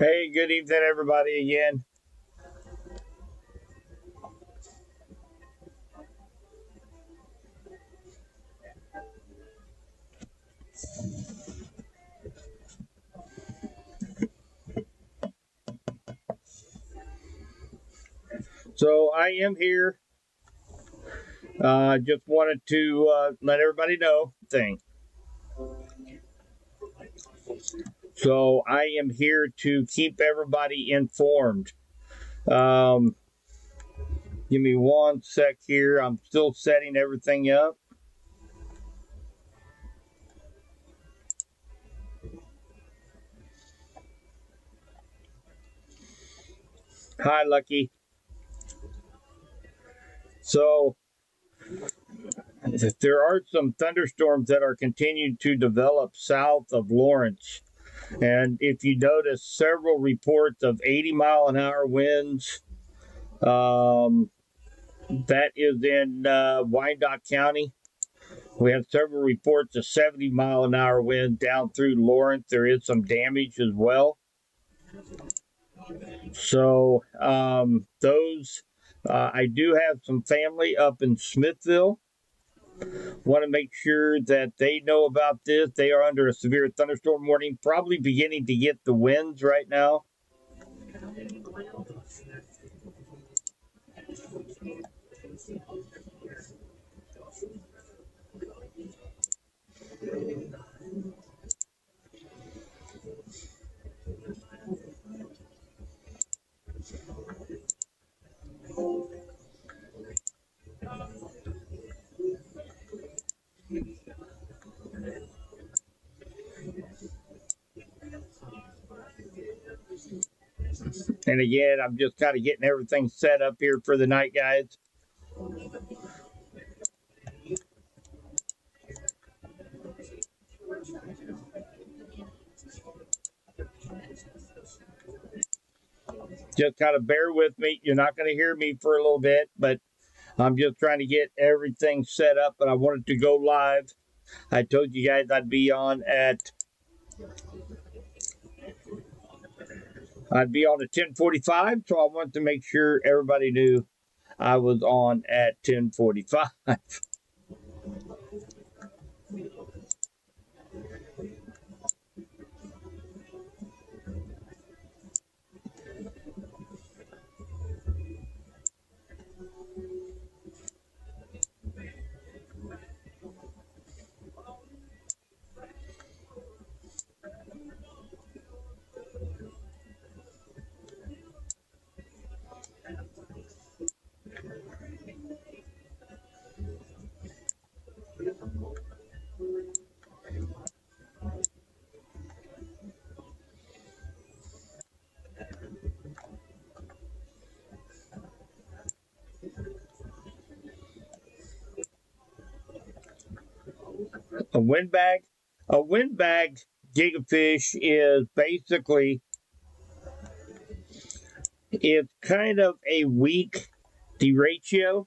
Hey, good evening, everybody, again. So I am here. Just wanted to let everybody know thing. So I am here to keep everybody informed. Um, Give me one sec here. I'm still setting everything up. Hi, Lucky. So there are some thunderstorms that are continuing to develop south of Lawrence. And if you notice, several reports of 80-mile-an-hour winds. That is in Wyandotte County. We have several reports of 70-mile-an-hour wind down through Lawrence. There is some damage as well. So those, I do have some family up in Smithville. Want to make sure that they know about this. They are under a severe thunderstorm warning, probably beginning to get the winds right now. And again, I'm just kind of getting everything set up here for the night, guys. Just kind of bear with me. You're not going to hear me for a little bit, but I'm just trying to get everything set up, and I wanted to go live. I told you guys I'd be on at 10:45, so I wanted to make sure everybody knew I was on at 10:45. A windbag, a windbag gigafish is basically it's kind of a weak derecho.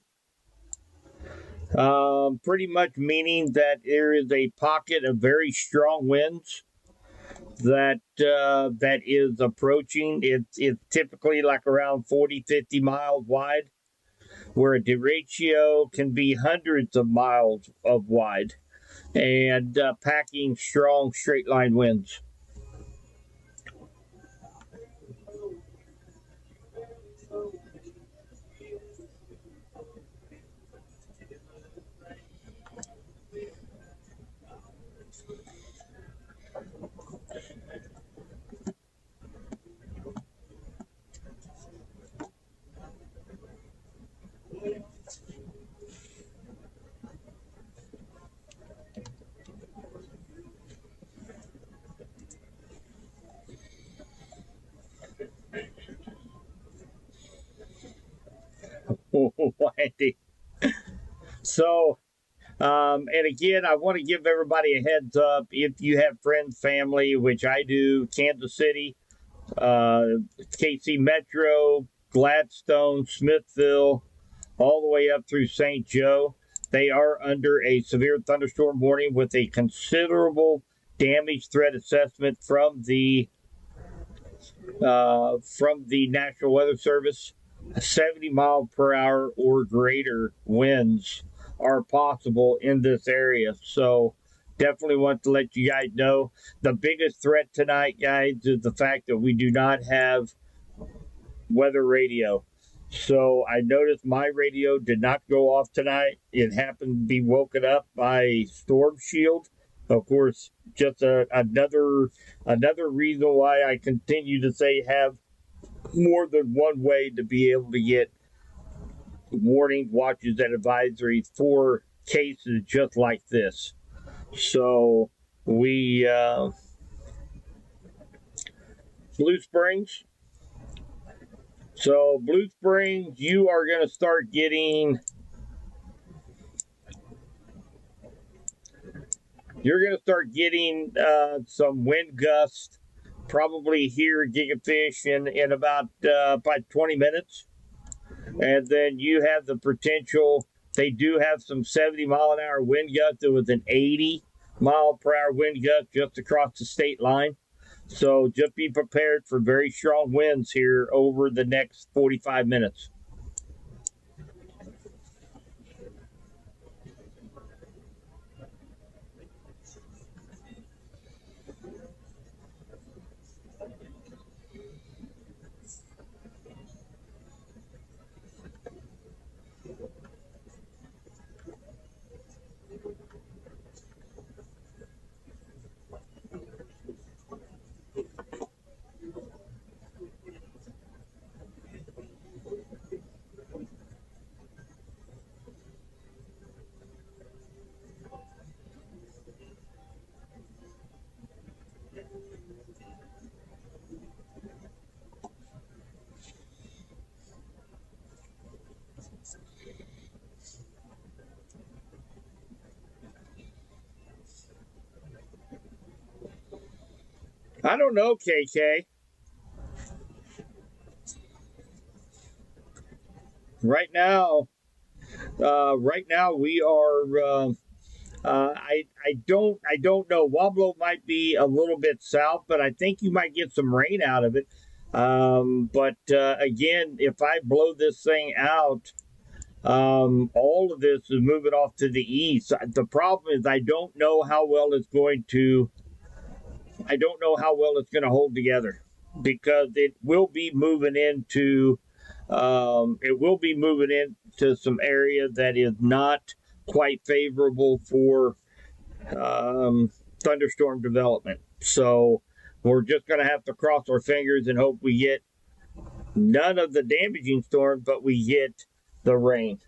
Pretty much meaning that there is a pocket of very strong winds that is approaching. It's typically like around 40, 50 miles wide, where a derecho can be hundreds of miles of wide and packing strong straight line winds. So, and again, I want to give everybody a heads up. If you have friends, family, which I do, Kansas City, uh, KC Metro, Gladstone, Smithville, all the way up through St. Joe, they are under a severe thunderstorm warning with a considerable damage threat assessment from the from the National Weather Service. 70-mile-per-hour or greater winds are possible in this area. So definitely want to let you guys know. The biggest threat tonight, guys, is the fact that we do not have weather radio. So I noticed my radio did not go off tonight. It happened to be woken up by Storm Shield. Of course, just another reason why I continue to say have more than one way to be able to get warnings, watches, and advisories for cases just like this. So we Blue Springs. So Blue Springs, you are going to start getting. You're going to start getting some wind gusts, probably here at Gigafish in about 20 minutes. And then you have the potential. They do have some 70-mile-an-hour wind gusts. There was an 80-mile-per-hour wind gust just across the state line. So just be prepared for very strong winds here over the next 45 minutes. I don't know, KK. Right now we are. I don't know. Wablo might be a little bit south, but I think you might get some rain out of it. But again, if I blow this thing out, all of this is moving off to the east. The problem is I don't know how well it's going to. I don't know how well it's going to hold together because it will be moving into. It will be moving into some area that is not quite favorable for thunderstorm development. So we're just going to have to cross our fingers and hope we get none of the damaging storms, but we get the rain.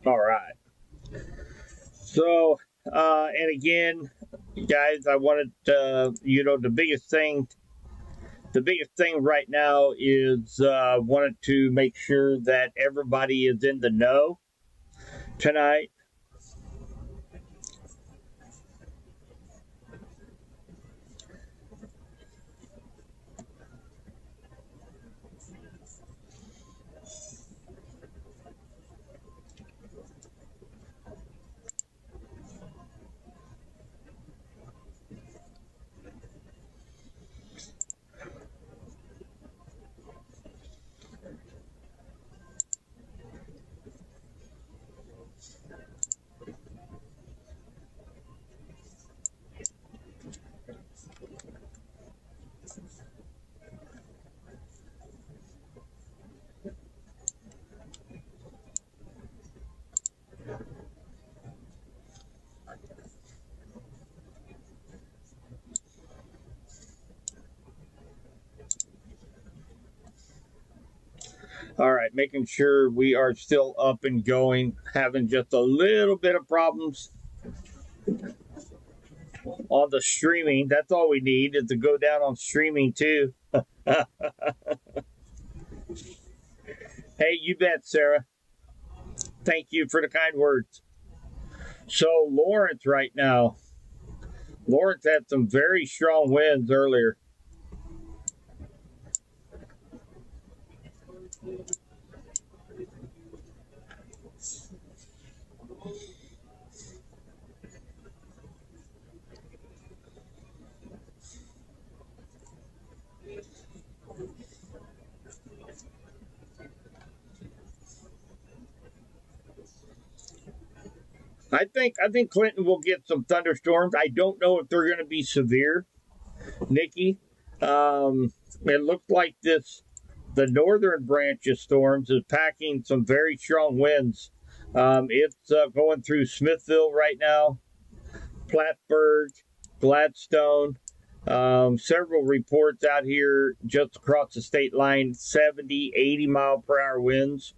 All right. So, and again, guys, I wanted the biggest thing right now is wanted to make sure that everybody is in the know tonight. All right, making sure we are still up and going, having just a little bit of problems on the streaming. That's all we need is to go down on streaming too. Hey, you bet, Sarah. Thank you for the kind words. So Lawrence right now, Lawrence had some very strong winds earlier. I think Clinton will get some thunderstorms. I don't know if they're going to be severe, Nikki. It looks like the northern branch of storms is packing some very strong winds. It's going through Smithville right now, Plattsburgh, Gladstone. Several reports out here just across the state line 70, 80 mile per hour winds.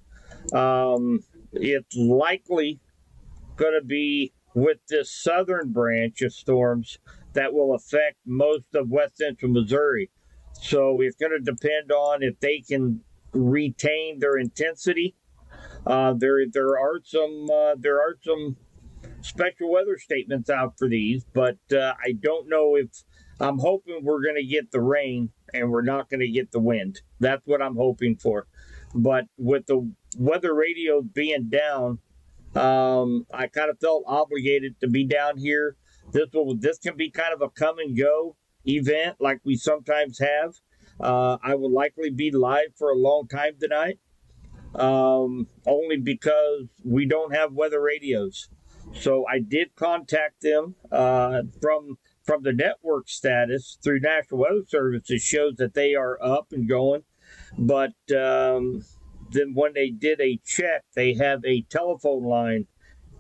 It's likely going to be with this southern branch of storms that will affect most of west central Missouri. So it's going to depend on if they can retain their intensity. There are some special weather statements out for these, but I don't know if I'm hoping we're going to get the rain and we're not going to get the wind. That's what I'm hoping for. But with the weather radios being down, I kind of felt obligated to be down here. This can be kind of a come and go event like we sometimes have. I will likely be live for a long time tonight, only because we don't have weather radios. So I did contact them from the network status through National Weather Service. It shows that they are up and going, but then when they did a check, they have a telephone line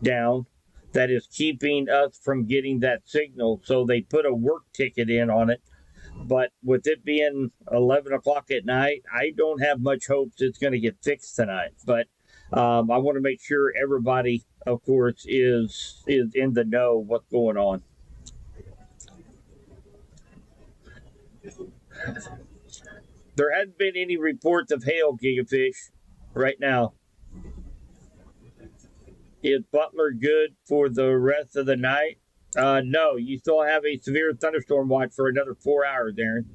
down that is keeping us from getting that signal. So they put a work ticket in on it. But with it being 11 o'clock at night, I don't have much hopes it's going to get fixed tonight. But I want to make sure everybody, of course, is in the know what's going on. There hadn't been any reports of hail, Gigafish, right now. Is Butler good for the rest of the night? No, you still have a severe thunderstorm watch for another 4 hours, Aaron.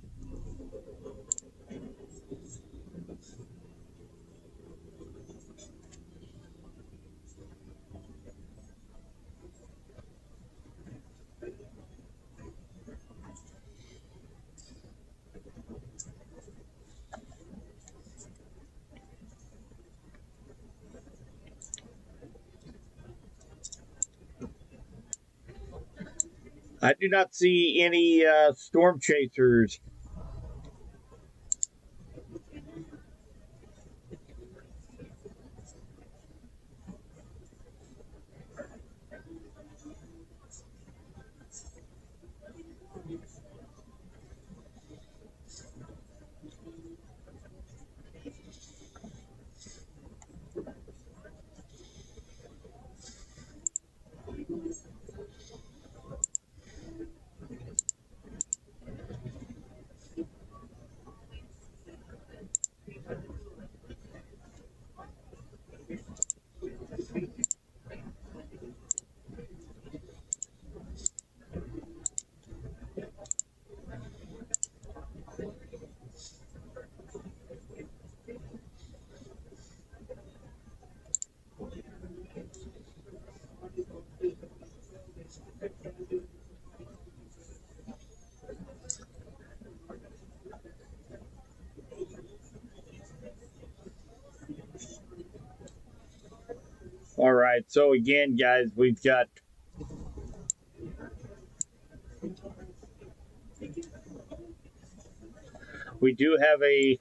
I do not see any storm chasers. All right. So again, guys, we do have a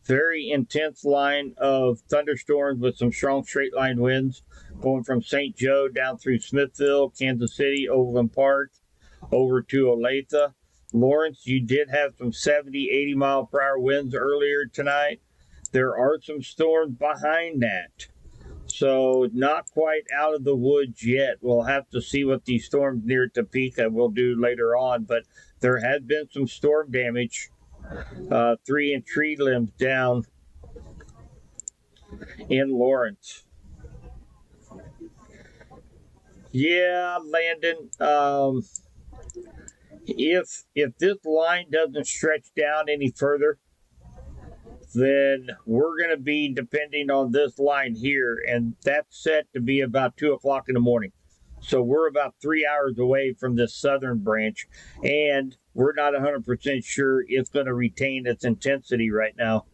very intense line of thunderstorms with some strong straight line winds going from St. Joe down through Smithville, Kansas City, Overland Park, over to Olathe. Lawrence, you did have some 70, 80 mile per hour winds earlier tonight. there are some storms behind that. So not quite out of the woods yet. We'll have to see what these storms near Topeka will do later on. But there has been some storm damage. 3 tree limbs down in Lawrence. Yeah, Landon. If this line doesn't stretch down any further, then we're going to be depending on this line here, and that's set to be about 2 o'clock in the morning. So we're about 3 hours away from this southern branch, and we're not 100% sure it's going to retain its intensity right now.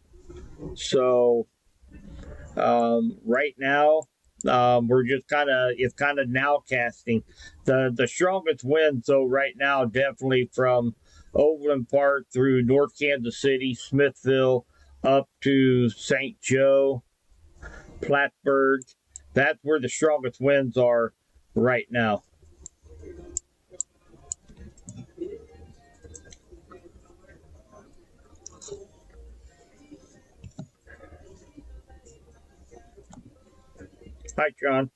So right now, we're just it's kind of now casting. The strongest winds, though, right now, definitely from Overland Park through North Kansas City, Smithville, up to St. Joe, Plattsburgh. That's where the strongest winds are right now. Hi, John.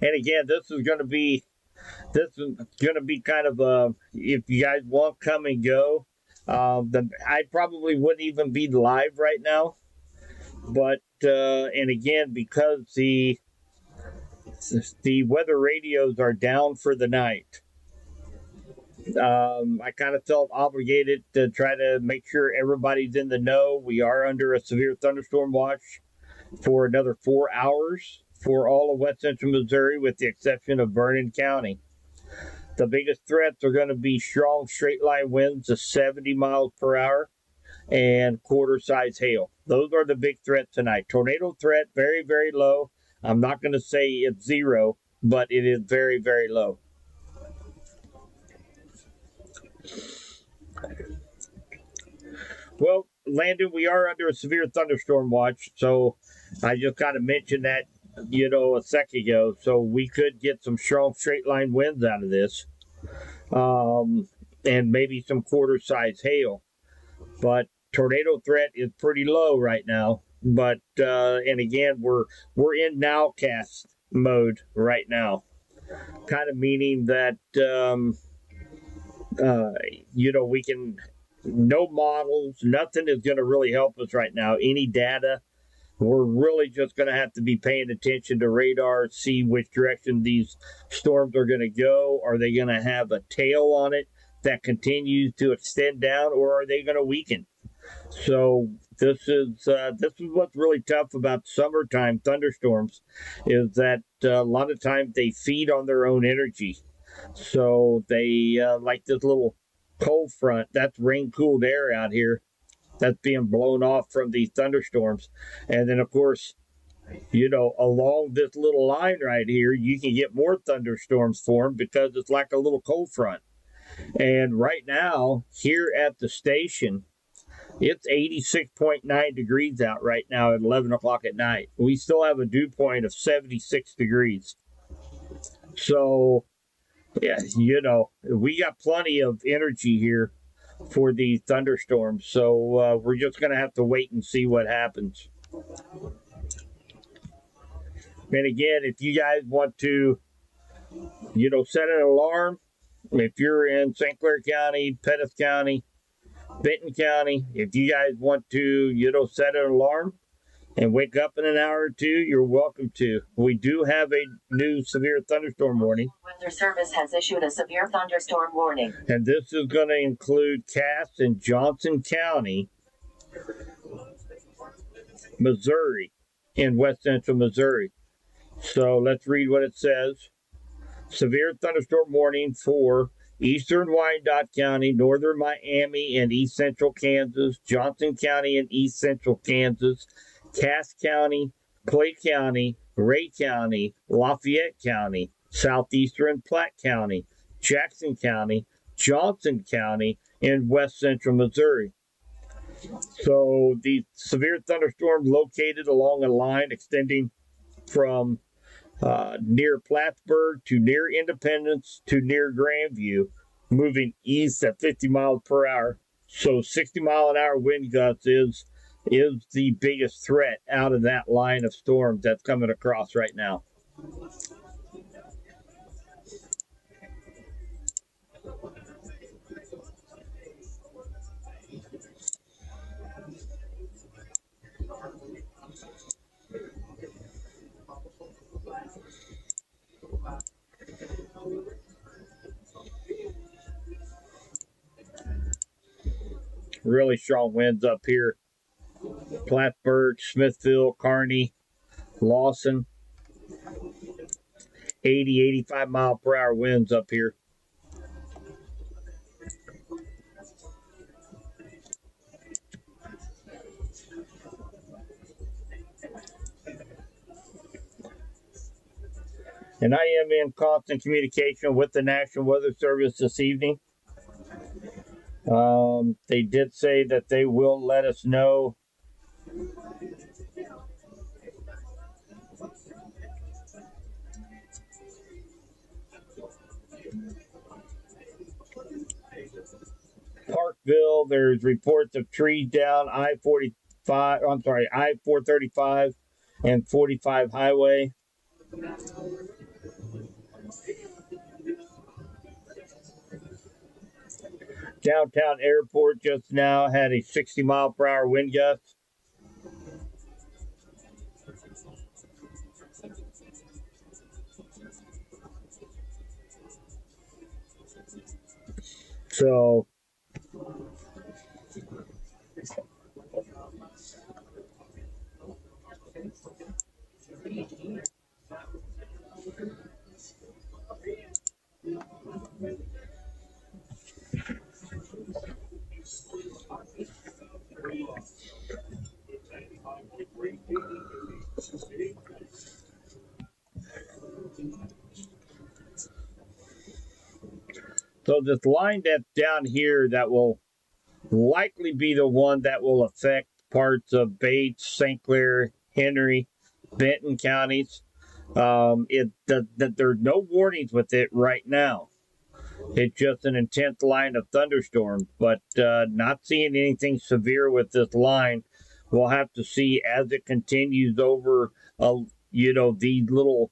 And again, this is going to be kind of if you guys want come and go. I probably wouldn't even be live right now, but and again, because the weather radios are down for the night, I kind of felt obligated to try to make sure everybody's in the know. We are under a severe thunderstorm watch for another 4 hours for all of west central Missouri, with the exception of Vernon County. The biggest threats are going to be strong straight line winds of 70 miles per hour and quarter size hail. Those are the big threats tonight. Tornado threat, very, very low. I'm not going to say it's zero, but it is very, very low. Well, Landon, we are under a severe thunderstorm watch, so I just kind of mentioned that, a second ago. So we could get some strong straight line winds out of this, and maybe some quarter size hail. But tornado threat is pretty low right now. But and again, we're in nowcast mode right now, kind of meaning that we can. No models, nothing is going to really help us right now. Any data, we're really just going to have to be paying attention to radar, see which direction these storms are going to go. Are they going to have a tail on it that continues to extend down, or are they going to weaken? So this is what's really tough about summertime thunderstorms, is that a lot of times they feed on their own energy. So they like this little cold front, that's rain cooled air out here that's being blown off from these thunderstorms. And then of course, along this little line right here, you can get more thunderstorms formed because it's like a little cold front. And right now here at the station, it's 86.9 degrees out right now at 11 o'clock at night. We still have a dew point of 76 degrees. So yeah, we got plenty of energy here for these thunderstorms. So we're just going to have to wait and see what happens. And again, if you guys want to, set an alarm, if you're in St. Clair County, Pettis County, Benton County, if you guys want to, set an alarm and wake up in an hour or two, you're welcome to. We do have a new severe thunderstorm warning. Weather Service has issued a severe thunderstorm warning. And this is going to include Cass and Johnson County, Missouri, in west central Missouri. So let's read what it says. Severe thunderstorm warning for eastern Wyandotte County, northern Miami and east central Kansas, Johnson County and east central Kansas, Cass County, Clay County, Ray County, Lafayette County, southeastern Platte County, Jackson County, Johnson County, and west central Missouri. So the severe thunderstorm located along a line extending from near Plattsburgh to near Independence to near Grandview moving east at 50 miles per hour. So 60-mile-an-hour wind gusts is the biggest threat out of that line of storms that's coming across right now. Really strong winds up here. Plattsburgh, Smithville, Kearney, Lawson. 80, 85 mile per hour winds up here. And I am in constant communication with the National Weather Service this evening. They did say that they will let us know Parkville. There's reports of trees down I-435 and 45 highway. Downtown airport just now had a 60 mile per hour wind gust. So this line that's down here that will likely be the one that will affect parts of Bates, St. Clair, Henry, Benton counties. That there's no warnings with it right now. It's just an intense line of thunderstorms, but not seeing anything severe with this line. We'll have to see as it continues over, these little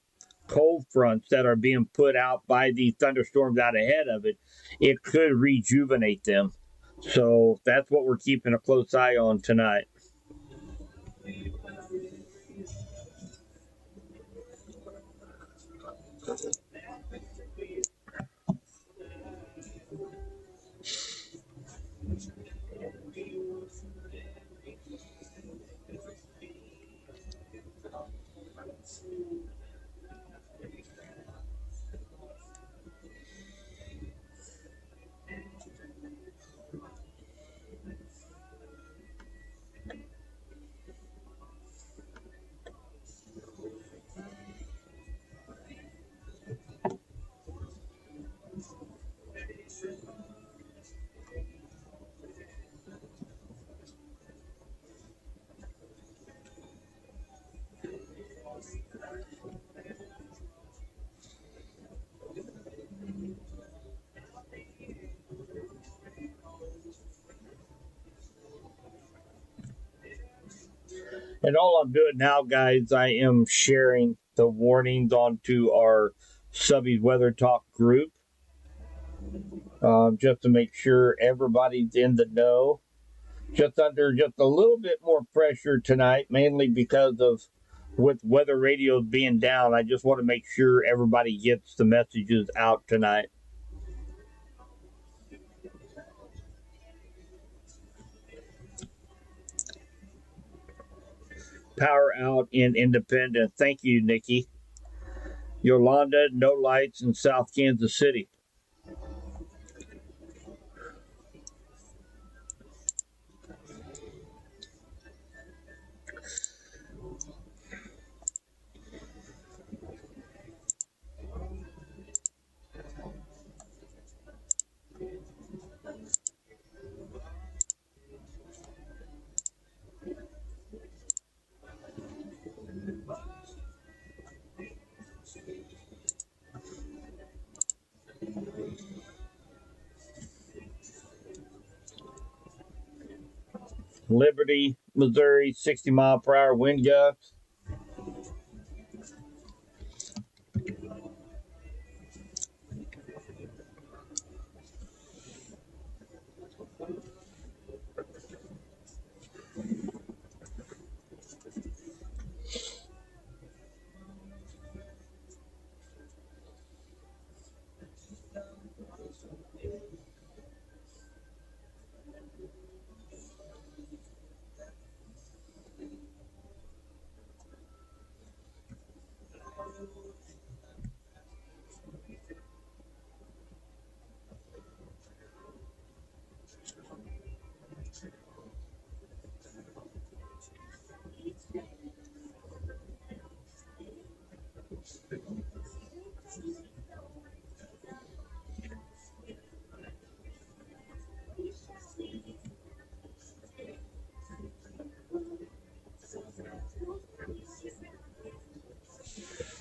cold fronts that are being put out by the thunderstorms out ahead of it. It could rejuvenate them. So that's what we're keeping a close eye on tonight. And all I'm doing now, guys, I am sharing the warnings onto our Subby Weather Talk group, just to make sure everybody's in the know. Just under just a little bit more pressure tonight, mainly because of with weather radios being down. I just want to make sure everybody gets the messages out tonight. Power out in Independence. Thank you, Nikki. Yolanda, no lights in South Kansas City. Liberty, Missouri, 60-mile-per-hour wind gusts.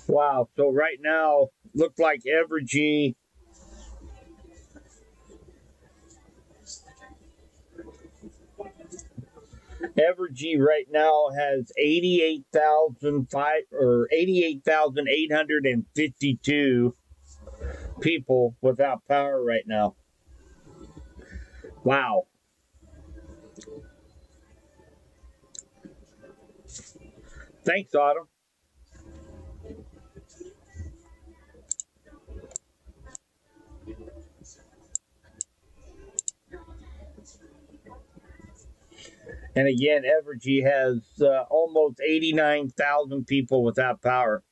Wow. So right now, look like Evergy. Evergy right now has 88,852 people without power right now. Wow. Thanks, Autumn. And again, Evergy has almost 89,000 people without power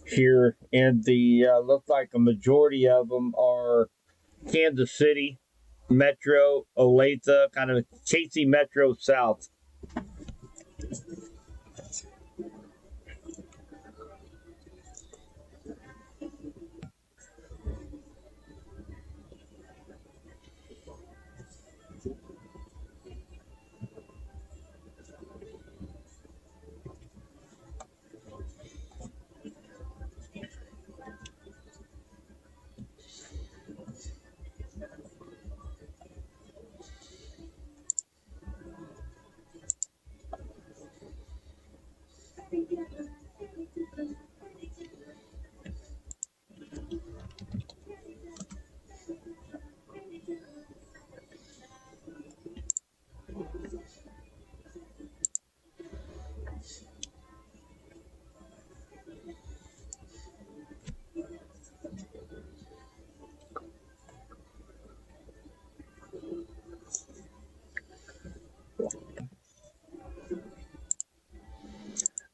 here. And the looks like a majority of them are Kansas City, Metro, Olathe, kind of KC Metro South.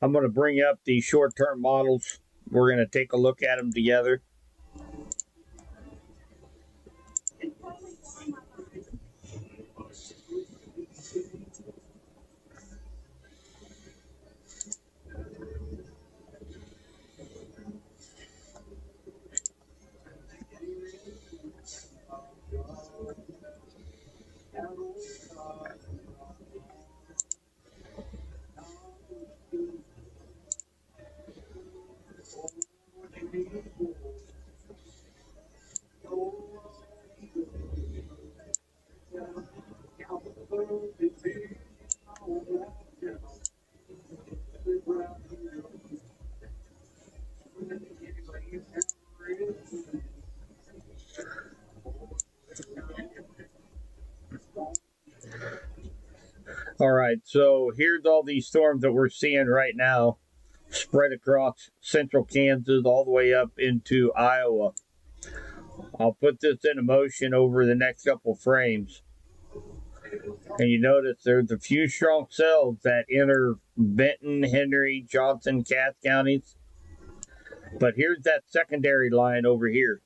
I'm going to bring up the short-term models. We're going to take a look at them together. All right, so here's all these storms that we're seeing right now spread across central Kansas all the way up into Iowa. I'll put this into motion over the next couple frames. And you notice there's a few strong cells that enter Benton, Henry, Johnson, Cass counties. But here's that secondary line over here.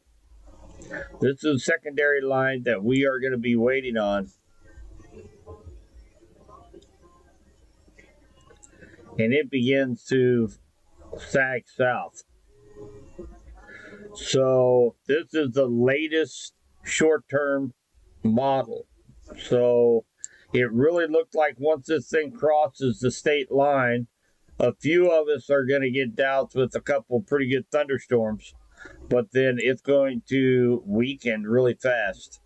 This is a secondary line that we are going to be waiting on. And it begins to sag south. So this is the latest short-term model. So it really looked like once this thing crosses the state line, a few of us are going to get doused with a couple pretty good thunderstorms, but then it's going to weaken really fast.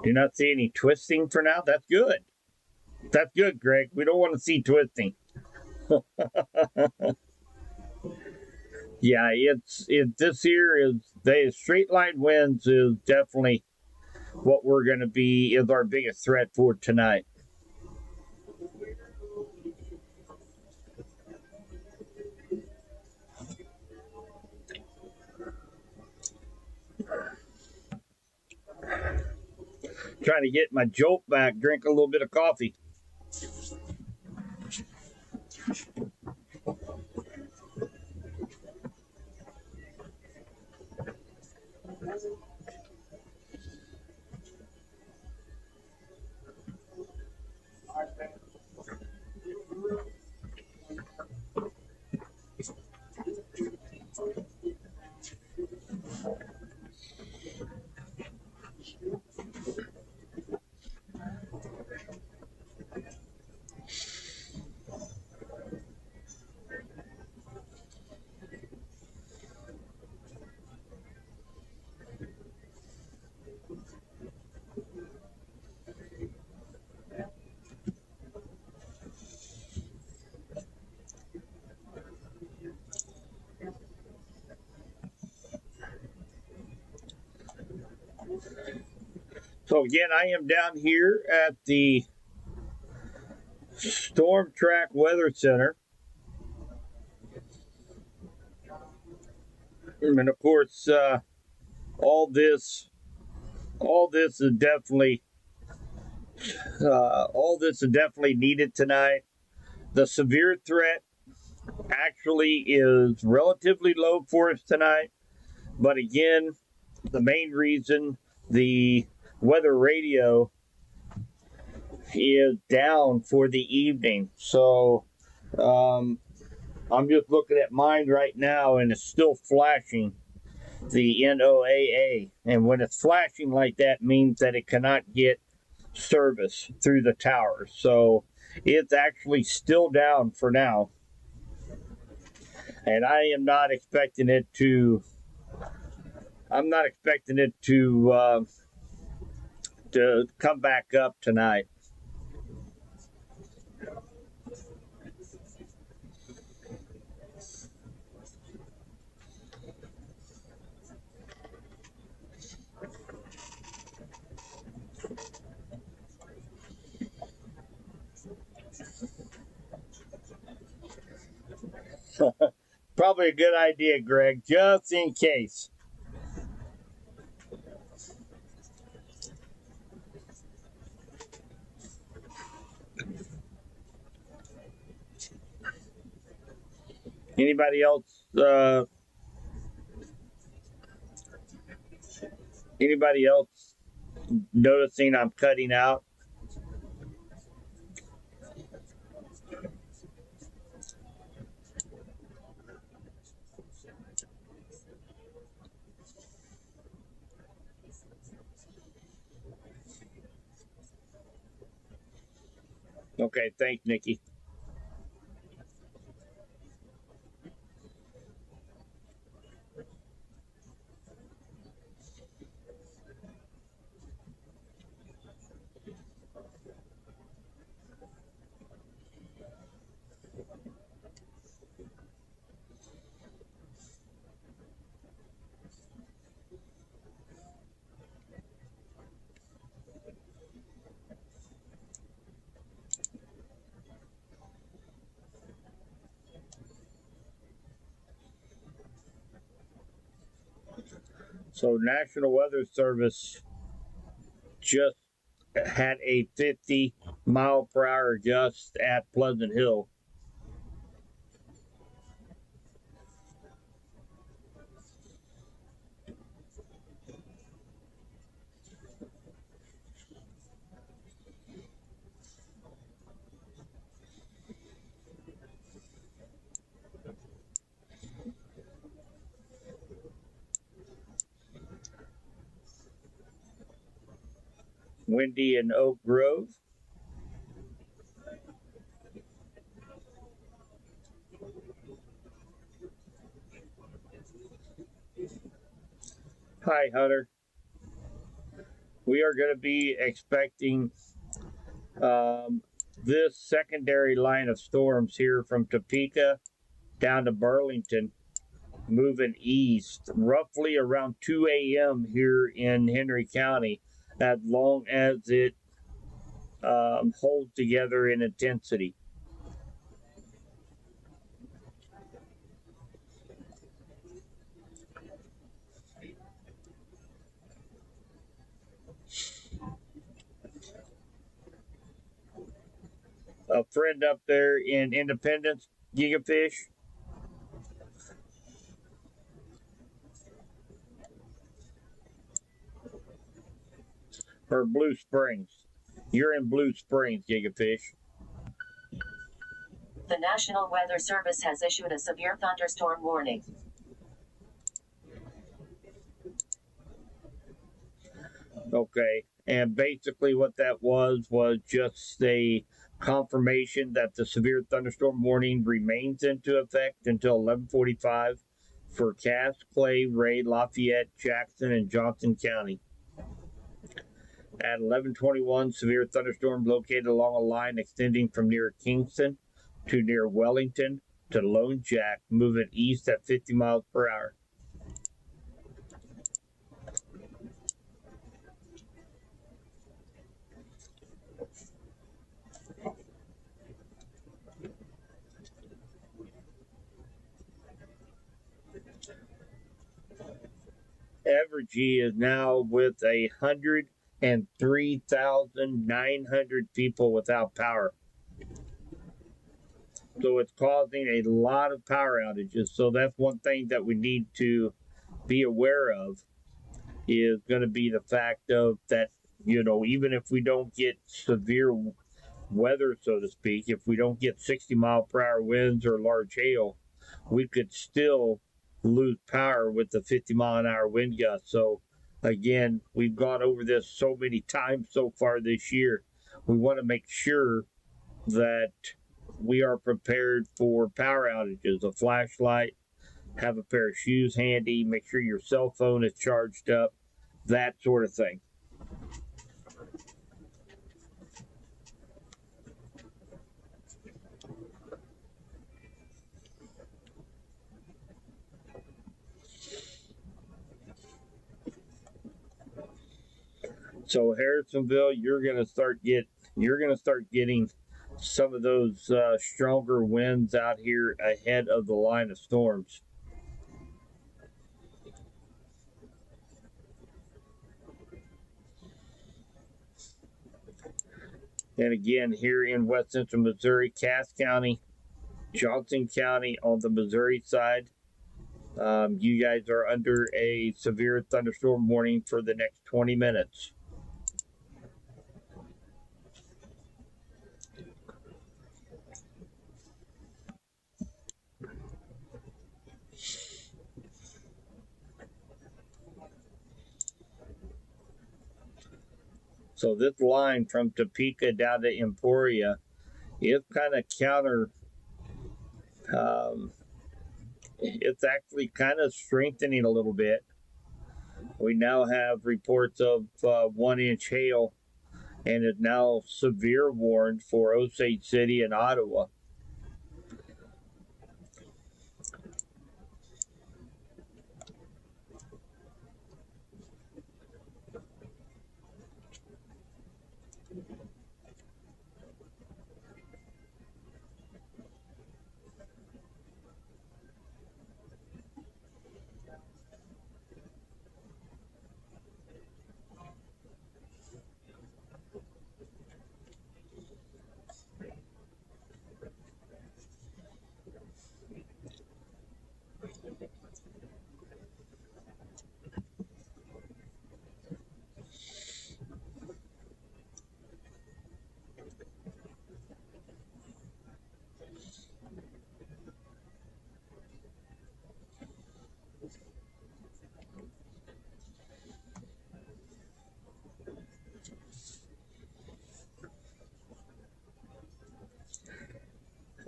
Do not see any twisting for now. That's good. That's good, Greg. We don't want to see twisting. Yeah, this year is the straight line winds is definitely what we're going to be is our biggest threat for tonight. Trying to get my jolt back, drink a little bit of coffee. So again, I am down here at the Storm Track Weather Center. And of course, all this is definitely needed tonight. The severe threat actually is relatively low for us tonight, but again, the main reason the weather radio is down for the evening. So I'm just looking at mine right now, and it's still flashing the NOAA. And when it's flashing like that, means that it cannot get service through the tower. So it's actually still down for now. And I am not expecting it to. I'm not expecting it to come back up tonight. Probably a good idea, Greg, just in case. Anybody else? Anybody else noticing I'm cutting out? Okay, thanks, Nikki. So National Weather Service just had a 50-mile-per-hour gust at Pleasant Hill. Windy in Oak Grove. Hi, Hunter. we are going to be expecting this secondary line of storms here from Topeka down to Burlington, moving east roughly around 2 a.m. here in Henry County, as long as it holds together in intensity. A friend up there in Independence, Gigafish, or Blue Springs. You're in Blue Springs, Gigafish. The National Weather Service has issued a severe thunderstorm warning. Okay, and basically what that was just a confirmation that the severe thunderstorm warning remains into effect until 11:45 for Cass, Clay, Ray, Lafayette, Jackson, and Johnson County. At 11:21, severe thunderstorm located along a line extending from near Kingston to near Wellington to Lone Jack, moving east at 50 miles per hour. Evergy is now with 103,900 people without power. So it's causing a lot of power outages. So that's one thing that we need to be aware of, is going to be the fact of that, even if we don't get severe weather, so to speak, if we don't get 60-mile-per-hour winds or large hail, we could still lose power with the 50-mile-an-hour wind gust. So again, we've gone over this so many times so far this year. We want to make sure that we are prepared for power outages. A flashlight, have a pair of shoes handy, make sure your cell phone is charged up, that sort of thing. So Harrisonville, you're gonna start getting some of those stronger winds out here ahead of the line of storms. And again, here in west central Missouri, Cass County, Johnson County on the Missouri side, you guys are under a severe thunderstorm warning for the next 20 minutes. So this line from Topeka down to Emporia is kind of counter. It's actually kind of strengthening a little bit. We now have reports of 1-inch hail, and is now severe warned for Osage City and Ottawa.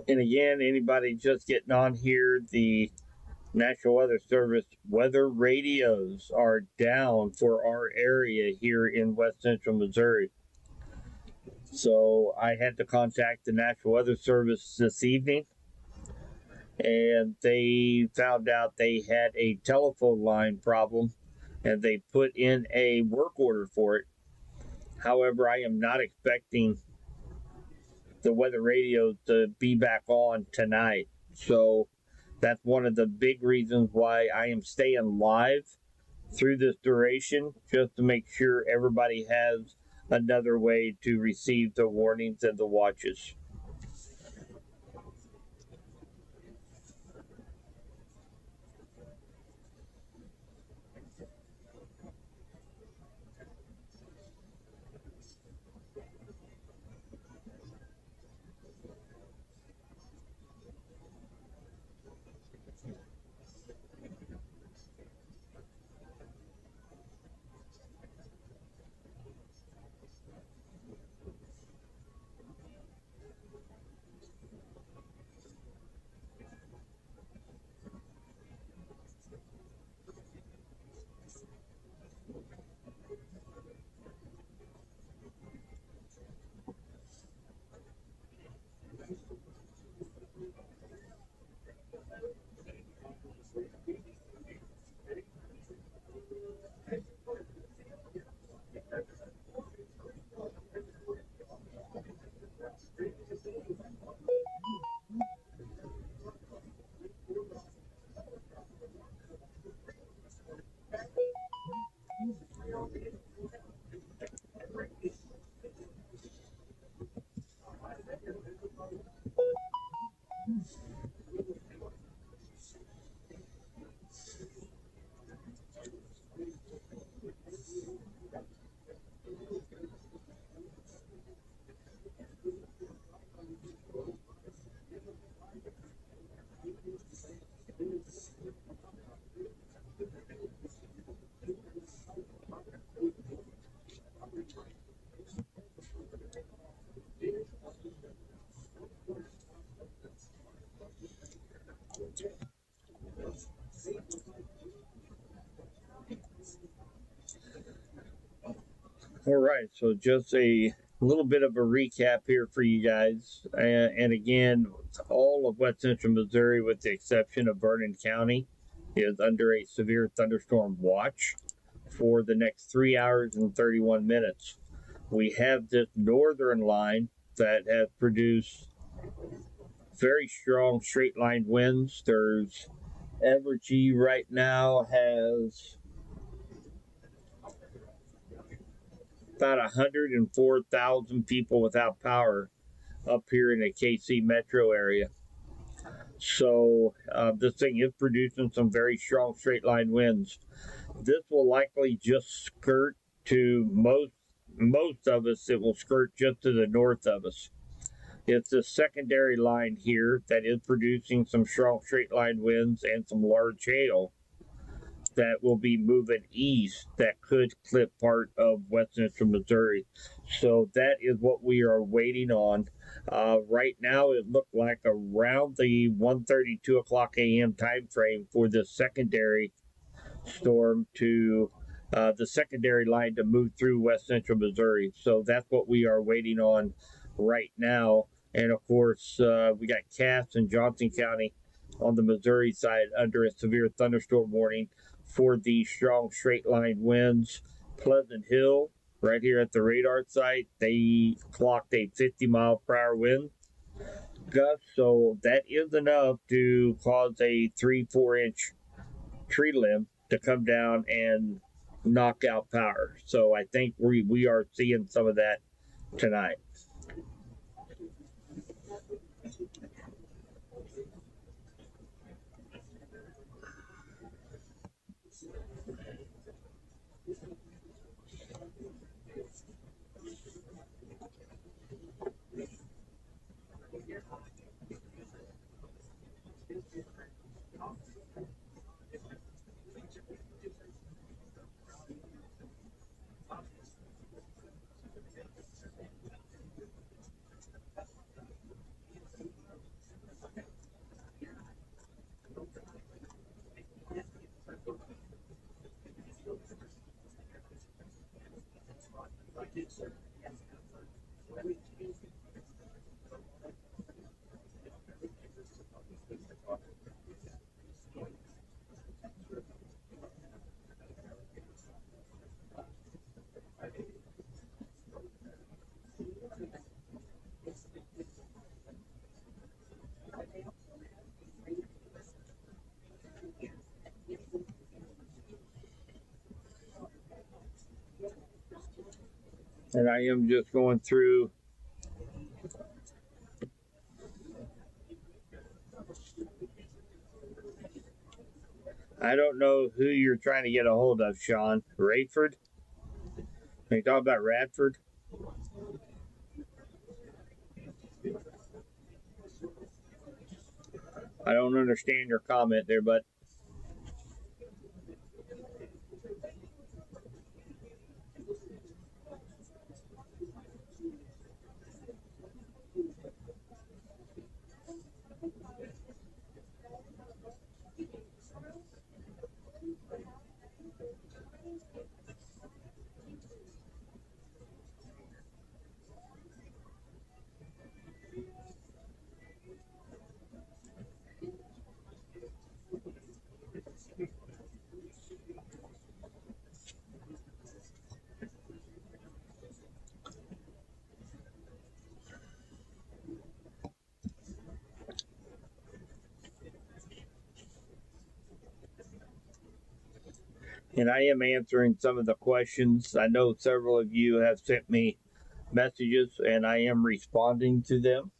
And again, anybody just getting on here, the National Weather Service weather radios are down for our area here in west central Missouri. So I had to contact the National Weather Service this evening, and they found out they had a telephone line problem, and they put in a work order for it. However, I am not expecting the weather radio to be back on tonight. So that's one of the big reasons why I am staying live through this duration, just to make sure everybody has another way to receive the warnings and the watches. All right, so just a little bit of a recap here for you guys. And again, all of west central Missouri, with the exception of Vernon County, is under a severe thunderstorm watch for the next 3 hours and 31 minutes. We have this northern line that has produced very strong straight line winds. There's Evergy right now has about 104,000 people without power up here in the KC metro area. So this thing is producing some very strong straight line winds. This will likely just skirt to most of us. It will skirt just to the north of us. It's a secondary line here that is producing some strong straight line winds and some large hail that will be moving east that could clip part of west central Missouri. So that is what we are waiting on. Right now, it looked like around the 1:30, 2 o'clock a.m. time frame for the secondary storm to the secondary line to move through west central Missouri. So that's what we are waiting on right now. And of course, we got Cass and Johnson County on the Missouri side under a severe thunderstorm warning for the strong straight line winds. Pleasant Hill, right here at the radar site, they clocked a 50-mile-per-hour wind gust. So that is enough to cause a 3-4 inch tree limb to come down and knock out power. So I think we are seeing some of that tonight. And I am just going through. I don't know who you're trying to get a hold of, Sean. Rayford? Are you talking about Radford? I don't understand your comment there, but and I am answering some of the questions. I know several of you have sent me messages, and I am responding to them.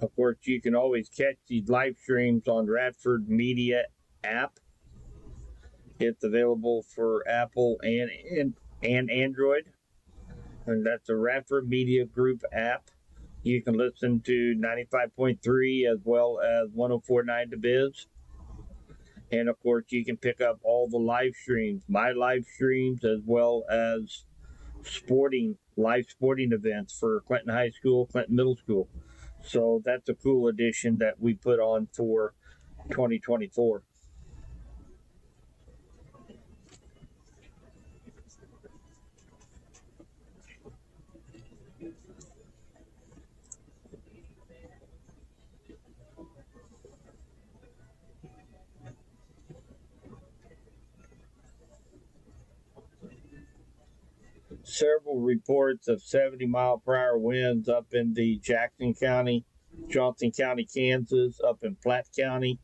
Of course, you can always catch these live streams on Radford Media app. It's available for Apple and Android, and that's the Radford Media Group app. You can listen to 95.3 as well as 104.9 The Biz. And of course, you can pick up all the live streams, my live streams, as well as live sporting events for Clinton High School, Clinton Middle School. So that's a cool addition that we put on for 2024. Several reports of 70-mile-per-hour winds up in the Jackson County, Johnson County, Kansas, up in Platte County.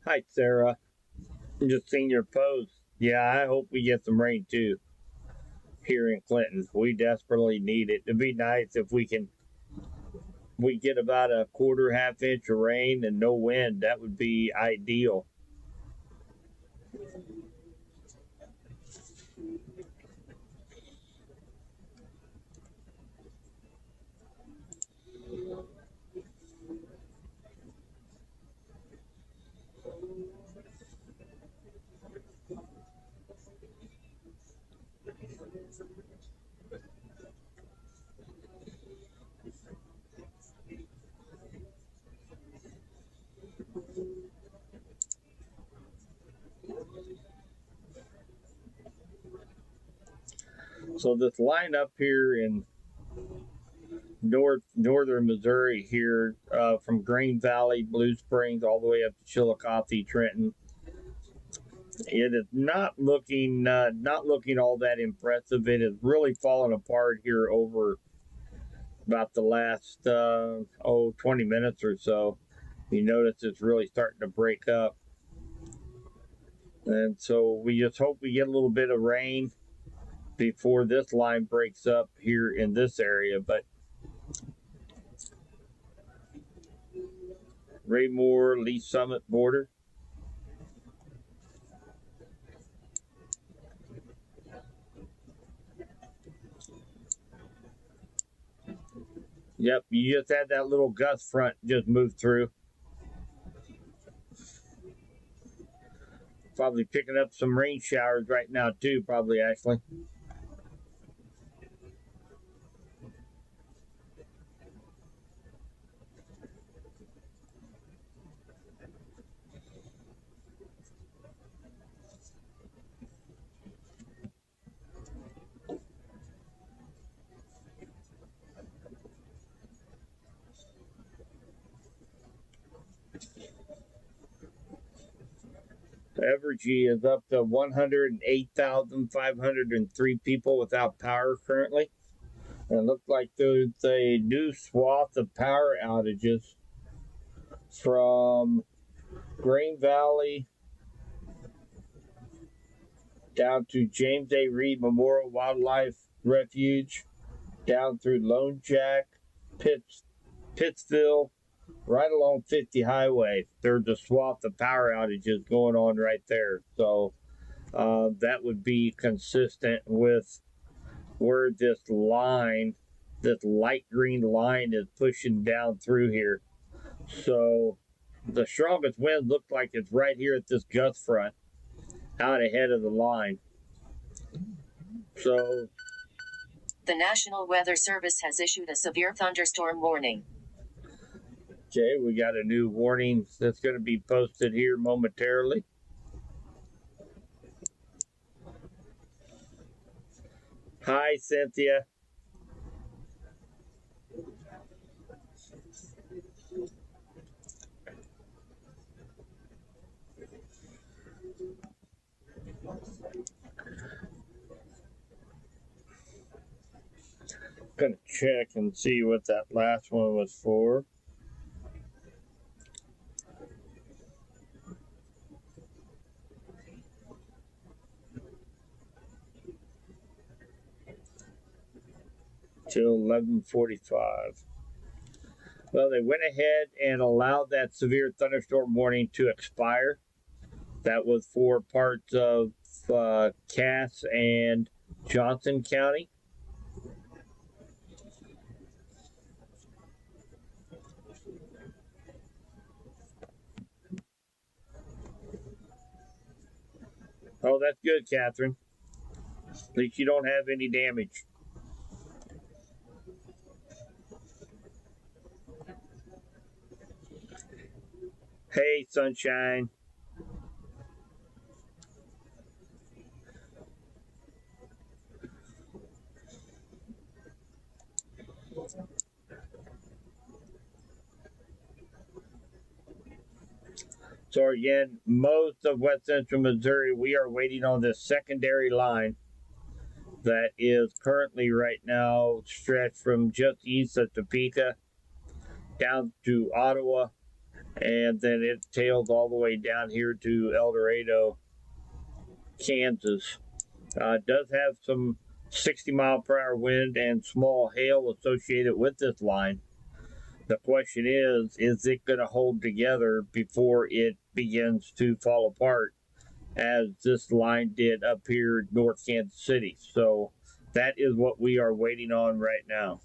Hi, Sarah. Just seen your post. Yeah, I hope we get some rain too here in Clinton. We desperately need it. It'd be nice if we get about a quarter, half inch of rain and no wind. That would be ideal. So this line up here in northern Missouri here, from Green Valley, Blue Springs, all the way up to Chillicothe, Trenton. It is not looking all that impressive. It has really fallen apart here over about the last 20 minutes or so. You notice it's really starting to break up, and so we just hope we get a little bit of rain before this line breaks up here in this area. But Raymore, Lee Summit border. Yep, you just had that little gust front just move through. Probably picking up some rain showers right now too, probably, Ashley. Evergy is up to 108,503 people without power currently. And it looks like there's a new swath of power outages from Green Valley down to James A. Reed Memorial Wildlife Refuge, down through Lone Jack, Pittsville, right along 50 Highway. There's a swath of power outages going on right there. So that would be consistent with where this line, this light green line, is pushing down through here. So the strongest wind looks like it's right here at this gust front, out ahead of the line. So the National Weather Service has issued a severe thunderstorm warning. Okay, we got a new warning that's going to be posted here momentarily. Hi, Cynthia. Gonna check and see what that last one was for. Till 11:45. Well, they went ahead and allowed that severe thunderstorm warning to expire. That was for parts of Cass and Johnson County. Oh, that's good, Catherine. At least you don't have any damage. Hey, sunshine. So again, most of West Central Missouri, we are waiting on this secondary line that is currently right now stretched from just east of Topeka down to Ottawa, and then it tails all the way down here to El Dorado, Kansas. It does have some 60-mile-per-hour wind and small hail associated with this line. The question is it going to hold together before it begins to fall apart, as this line did up here North Kansas City? So that is what we are waiting on right now.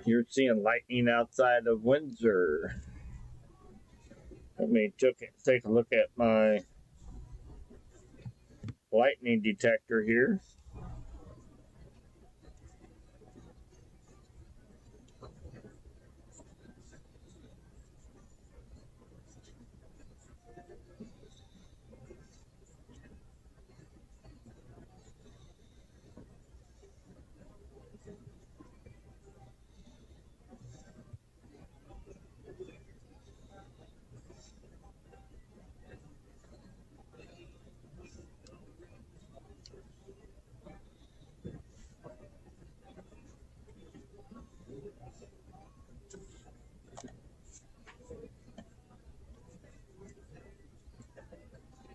You're seeing lightning outside of Windsor. Let me take a look at my lightning detector here.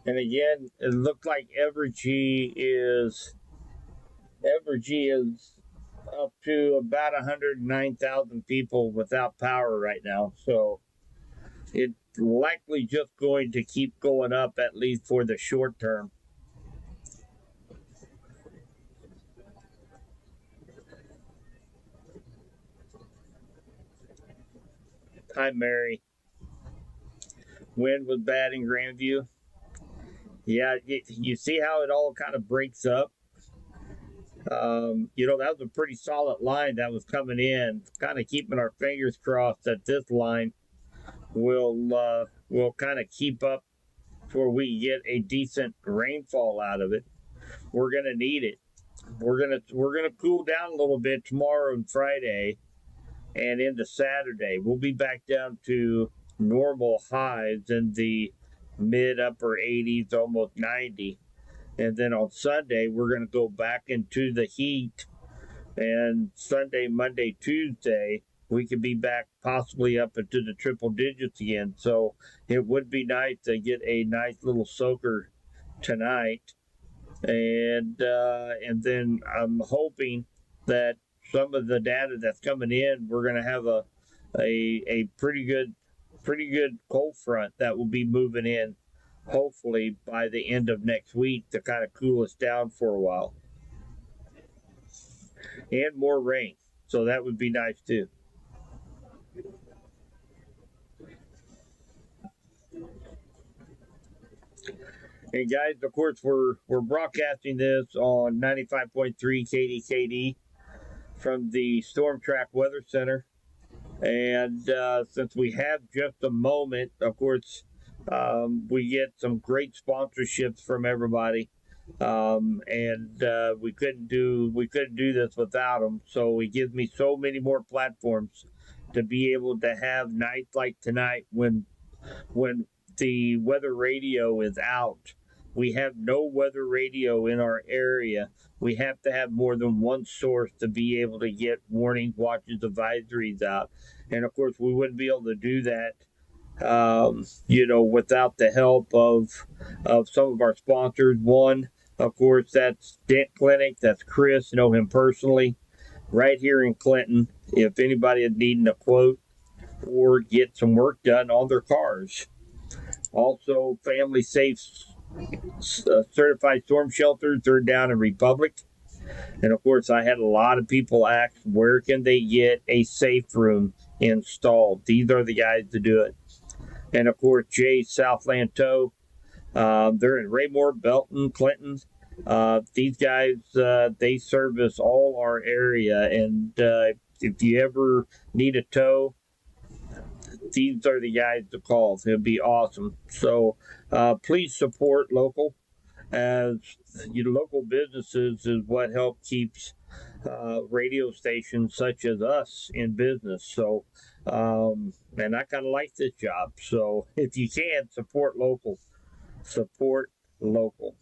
And again, it looked like Evergy is up to about 109,000 people without power right now. So it's likely just going to keep going up, at least for the short term. Hi, Mary. Wind was bad in Grandview. Yeah, you see how it all kind of breaks up. That was a pretty solid line that was coming in. Kind of keeping our fingers crossed that this line will kind of keep up before we get a decent rainfall out of it. We're gonna need it. We're gonna cool down a little bit tomorrow and Friday, and into Saturday we'll be back down to normal highs in the mid upper 80s, almost 90. And then on Sunday we're gonna go back into the heat, and Sunday, Monday, Tuesday we could be back possibly up into the triple digits again. So it would be nice to get a nice little soaker tonight, and then I'm hoping that some of the data that's coming in, we're going to have a pretty good cold front that will be moving in, hopefully by the end of next week, to kind of cool us down for a while, and more rain. So that would be nice too. And guys, of course, we're broadcasting this on 95.3 KDKD from the Storm Track Weather Center. And since we have just a moment, of course, we get some great sponsorships from everybody, and we couldn't do this without them. So it gives me so many more platforms to be able to have nights like tonight when the weather radio is out. We have no weather radio in our area. We have to have more than one source to be able to get warnings, watches, advisories out. And of course, we wouldn't be able to do that, without the help of some of our sponsors. One, of course, that's Dent Clinic. That's Chris. Know him personally, right here in Clinton. If anybody is needing a quote or get some work done on their cars. Also, Family Safe Certified Storm Shelters. They're down in Republic. And of course, I had a lot of people ask, where can they get a safe room installed? These are the guys to do it. And of course, Jay's Southland Tow. They're in Raymore, Belton, Clinton. These guys, they service all our area. And if you ever need a tow, these are the guys to call. It'll be awesome. So please support local, as local businesses is what help keeps radio stations such as us in business. So, and I kind of like this job. So if you can support local, support local.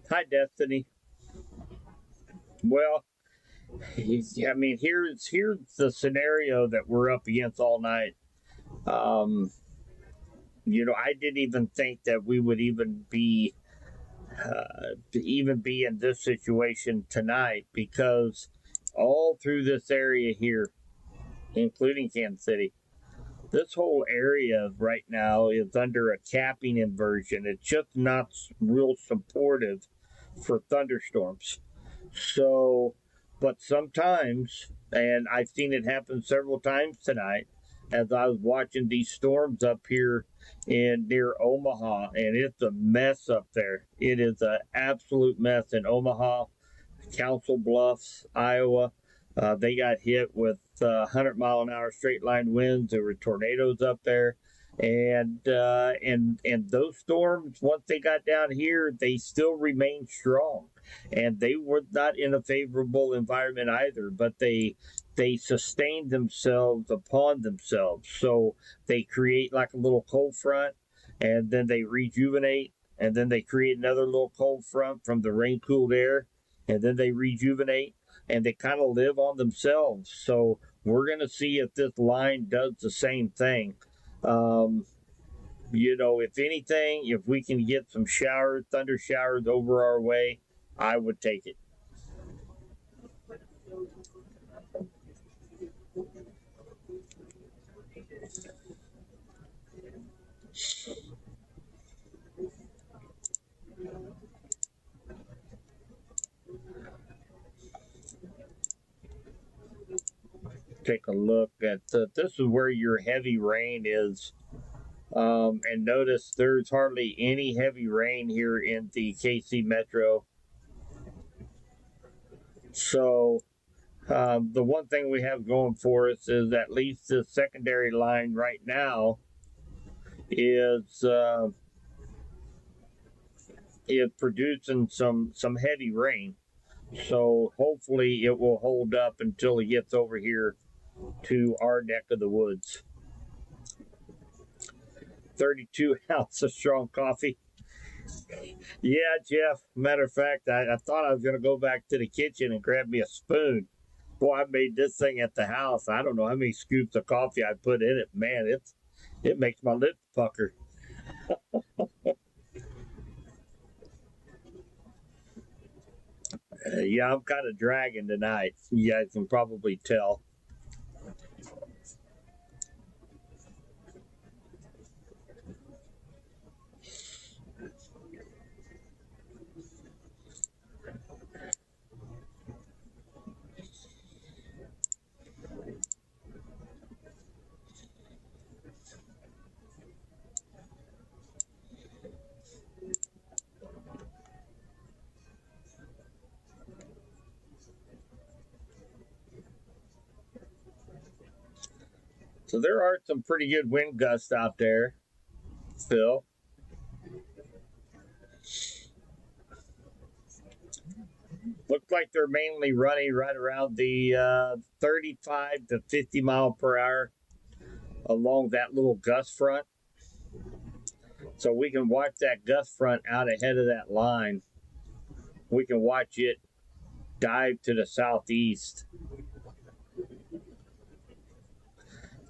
Hi, Destiny. Well, I mean, here's the scenario that we're up against all night. Um, I didn't even think that we would even be in this situation tonight because all through this area here, including Kansas City, this whole area right now is under a capping inversion. It's just not real supportive for thunderstorms. So, but sometimes, and I've seen it happen several times tonight, as I was watching these storms up here in near Omaha, and it's a mess up there. It is an absolute mess in Omaha, Council Bluffs, Iowa. They got hit with 100-mile-an-hour straight line winds. There were tornadoes up there, and those storms, once they got down here, they still remained strong, and they were not in a favorable environment either. But they sustained themselves upon themselves, so they create like a little cold front, and then they rejuvenate, and then they create another little cold front from the rain cooled air, and then they rejuvenate, and they kind of live on themselves. So we're going to see if this line does the same thing. If anything, if we can get some showers, thunder showers over our way, I would take it. Take a look at this is where your heavy rain is. And notice there's hardly any heavy rain here in the KC Metro. So the one thing we have going for us is at least the secondary line right now is producing some heavy rain. So hopefully it will hold up until it gets over here to our neck of the woods. 32 ounces of strong coffee. Yeah, Jeff. Matter of fact, I thought I was going to go back to the kitchen and grab me a spoon. Boy, I made this thing at the house. I don't know how many scoops of coffee I put in it. Man, it makes my lips pucker. Yeah, I'm kind of dragging tonight. You guys can probably tell. So there are some pretty good wind gusts out there, Phil. Looks like they're mainly running right around the 35 to 50 mile per hour along that little gust front. So we can watch that gust front out ahead of that line. We can watch it dive to the southeast.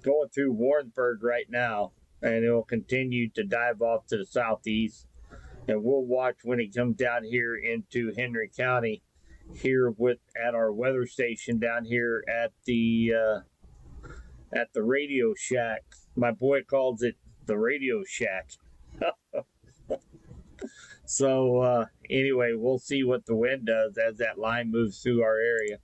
Going through Warrensburg right now, and it will continue to dive off to the southeast. And we'll watch when it comes down here into Henry County, here at our weather station down here at the Radio Shack. My boy calls it the Radio Shack. So anyway, we'll see what the wind does as that line moves through our area.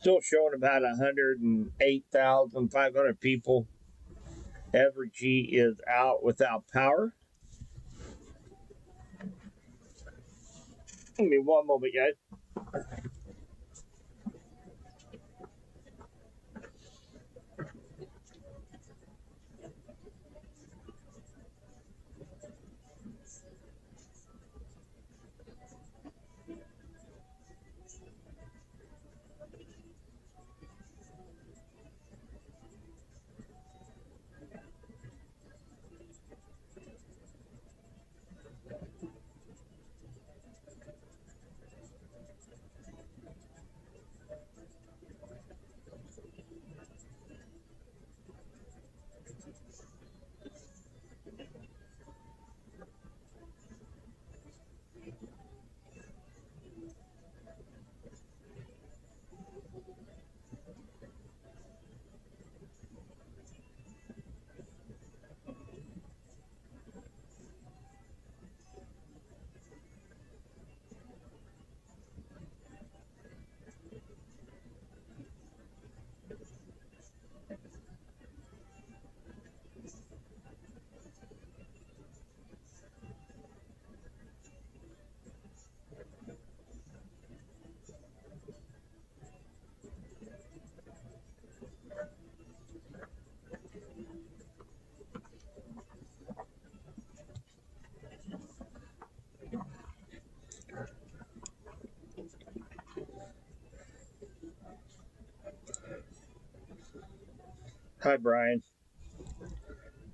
Still showing about 108,500 people. Evergy is out without power. Give me one moment, guys. Hi, Brian.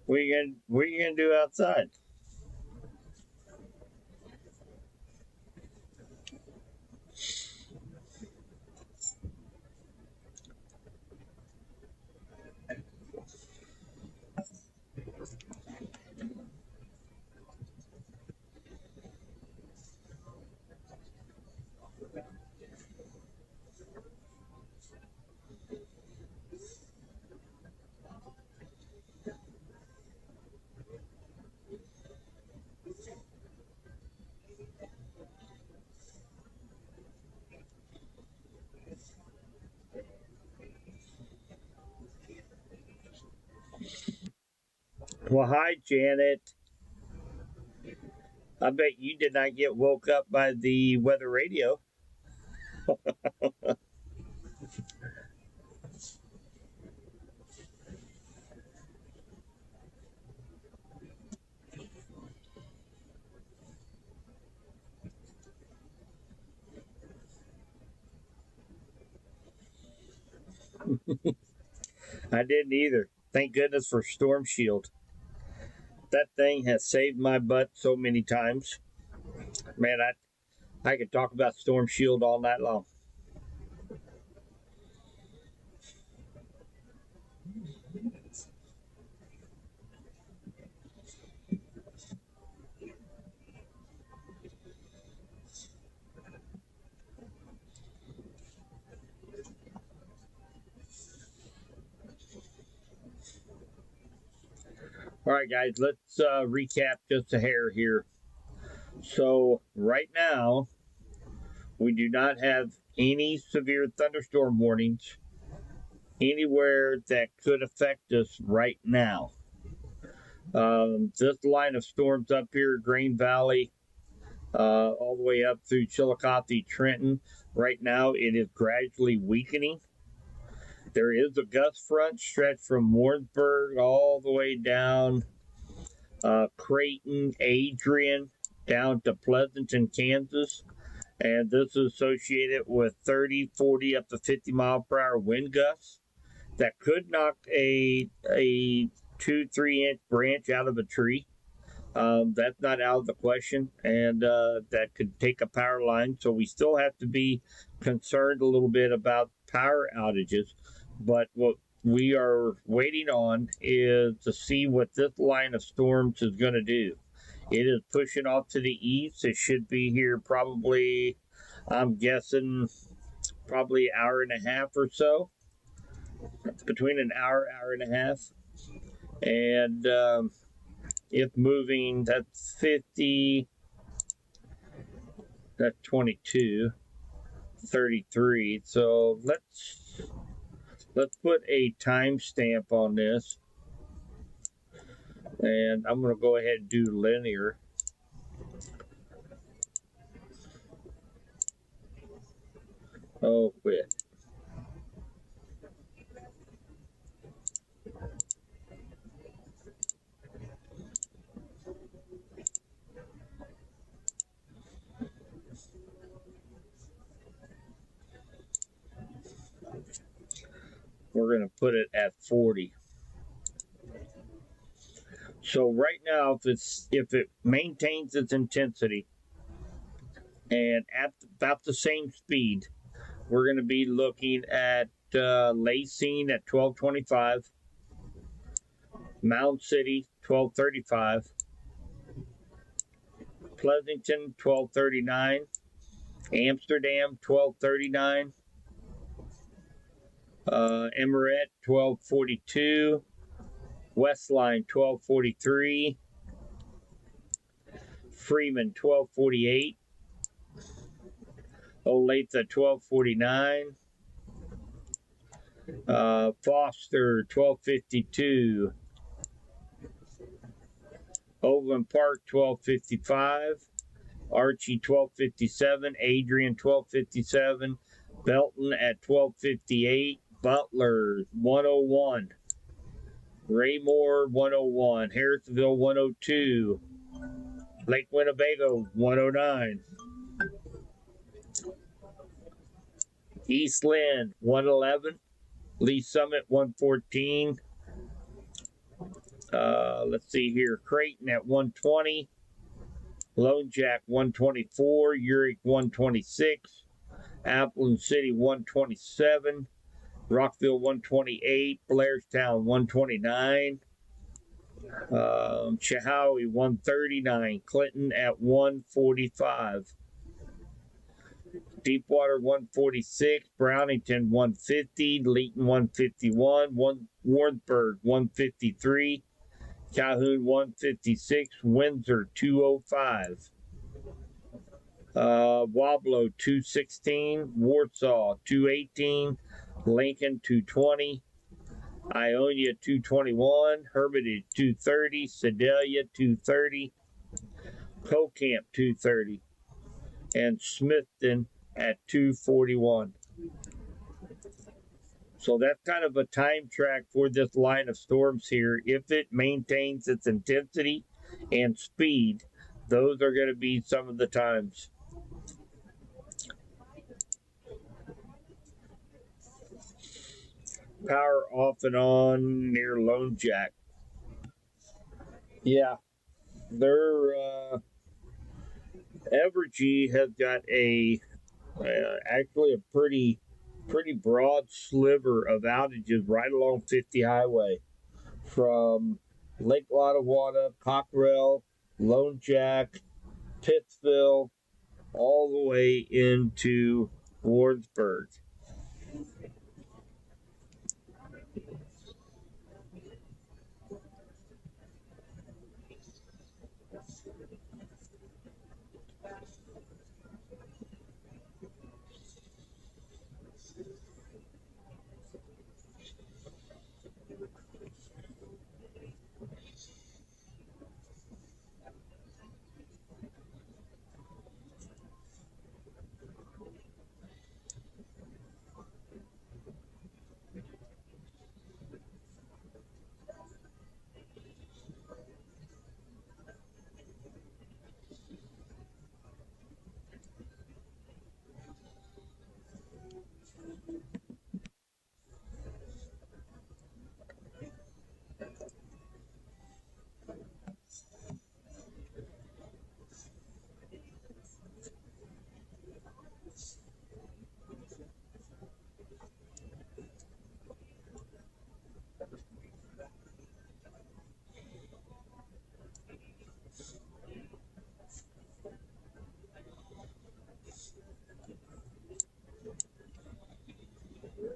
What are you gonna do outside? Well, hi, Janet. I bet you did not get woke up by the weather radio. I didn't either. Thank goodness for Storm Shield. That thing has saved my butt so many times. Man, I could talk about Storm Shield all night long. All right, guys, let's recap just a hair here. So, right now, we do not have any severe thunderstorm warnings anywhere that could affect us right now. This line of storms up here, Green Valley, all the way up through Chillicothe, Trenton, right now it is gradually weakening. There is a gust front stretched from Warrensburg all the way down Creighton, Adrian, down to Pleasanton, Kansas. And this is associated with 30, 40, up to 50-mile-per-hour wind gusts that could knock a 2-3 inch branch out of a tree. That's not out of the question, and that could take a power line. So we still have to be concerned a little bit about power outages. But what we are waiting on is to see what this line of storms is going to do. It is pushing off to the east. It should be here probably, I'm guessing, probably an hour and a half or so. Between an hour, hour and a half. And if moving, that's 50, that's 22, 33. So let's put a timestamp on this, and I'm going to go ahead and do linear. Oh, quit. We're going to put it at 40. So right now, if it maintains its intensity and at about the same speed, we're going to be looking at Lacine at 1225, Mound City 1235, Pleasanton 1239, Amsterdam 1239, Emirates 1242, Westline 1243, Freeman 1248, Olathe 1249, Foster 1252, Overland Park 1255, Archie 1257, Adrian 1257, Belton at 1258, Butler 101, Raymore 101, Harrisville 102, Lake Winnebago 109, East Lynn 111, Lee Summit 114. Let's see here, Creighton at 120, Lone Jack 124, Urick 126, Appleton City 127, Rockville 128, Blairstown 129, Chehaui 139, Clinton at 145, Deepwater 146, Brownington 150, Leeton 151, Wartburg 153, Calhoun 156, Windsor 205, Wablo 216, Warsaw 218, Lincoln 220, Ionia 221, Hermitage 230, Sedalia 230, Cocamp 230, and Smithton at 241. So that's kind of a time track for this line of storms here. If it maintains its intensity and speed, those are going to be some of the times. Power off and on near Lone Jack. Yeah, they're Evergy has got actually a pretty broad sliver of outages right along 50 Highway from Lake Lottawatta, Cockrell, Lone Jack, Pittsville, all the way into Wardsburg.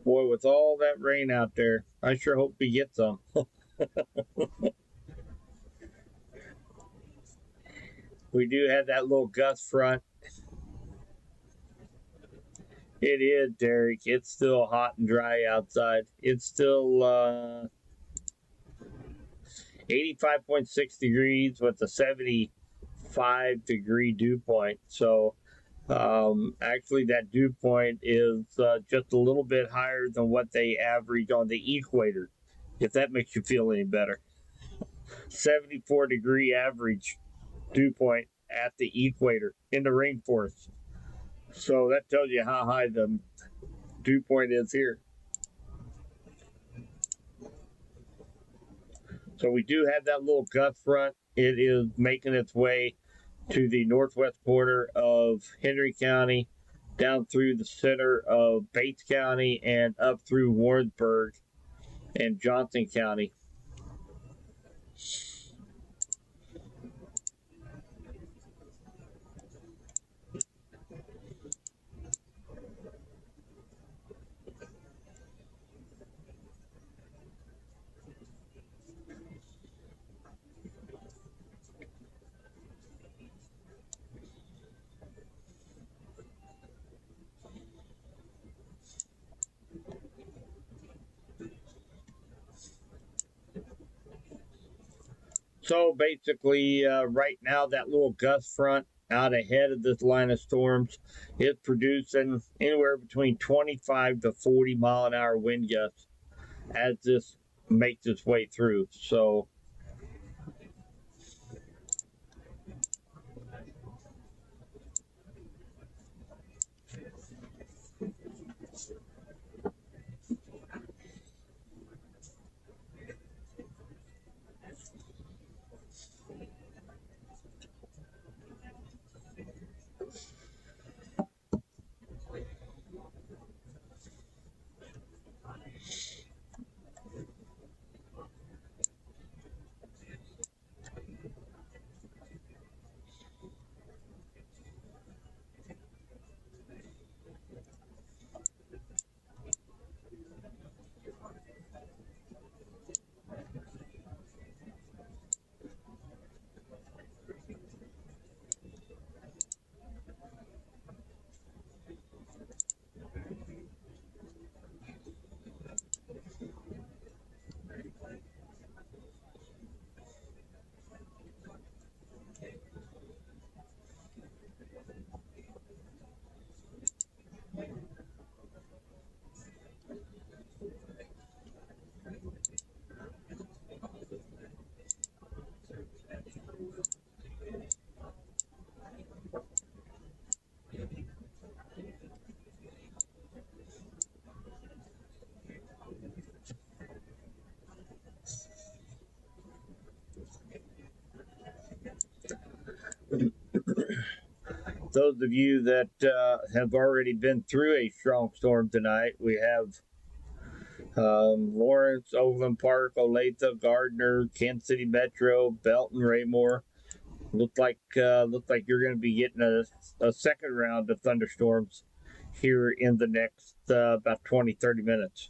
Boy, with all that rain out there, I sure hope we get some. We do have that little gust front. It is, Derek. It's still hot and dry outside. It's still 85.6 degrees with a 75-degree dew point. So actually, that dew point is just a little bit higher than what they average on the equator, if that makes you feel any better. 74-degree average dew point at the equator in the rainforest. So that tells you how high the dew point is here. So we do have that little gust front. It is making its way to the northwest corner of Henry County, down through the center of Bates County, and up through Warrensburg and Johnson County. So basically, right now, that little gust front out ahead of this line of storms is producing anywhere between 25 to 40-mile-an-hour wind gusts as this makes its way through. So those of you that have already been through a strong storm tonight, we have Lawrence, Overland Park, Olathe, Gardner, Kansas City Metro, Belton, Raymore. Look like you're going to be getting a second round of thunderstorms here in the next about 20-30 minutes.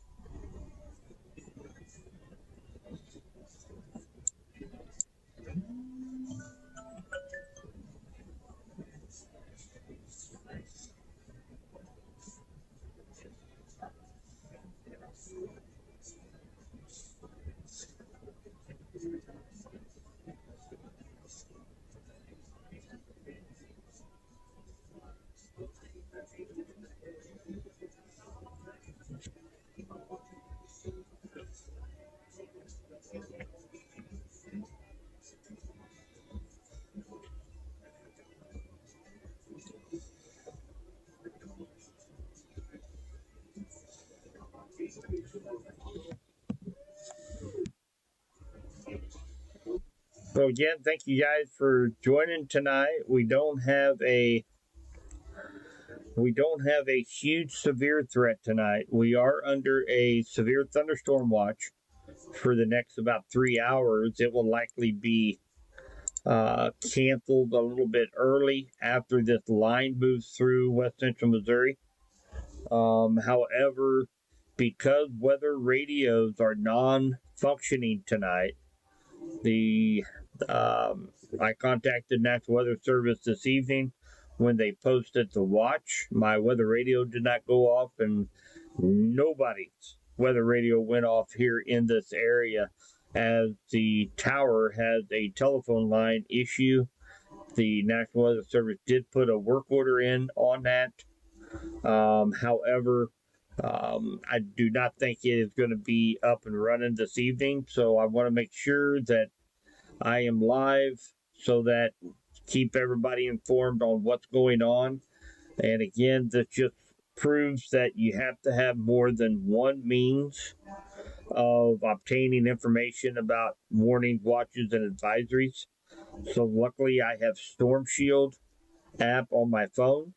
So again, thank you guys for joining tonight. We don't have a huge severe threat tonight. We are under a severe thunderstorm watch for the next about 3 hours. It will likely be canceled a little bit early after this line moves through west central Missouri. However, because weather radios are non-functioning tonight, the I contacted National Weather Service this evening. when they posted the watch. My weather radio did not go off, and nobody's weather radio went off here in this area, as the tower has a telephone line issue. The National Weather Service did put a work order in on that. However, I do not think it is going to be up and running this evening. So I want to make sure that I am live so that keep everybody informed on what's going on. And again, this just proves that you have to have more than one means of obtaining information about warning, watches, and advisories. So luckily, I have Storm Shield app on my phone,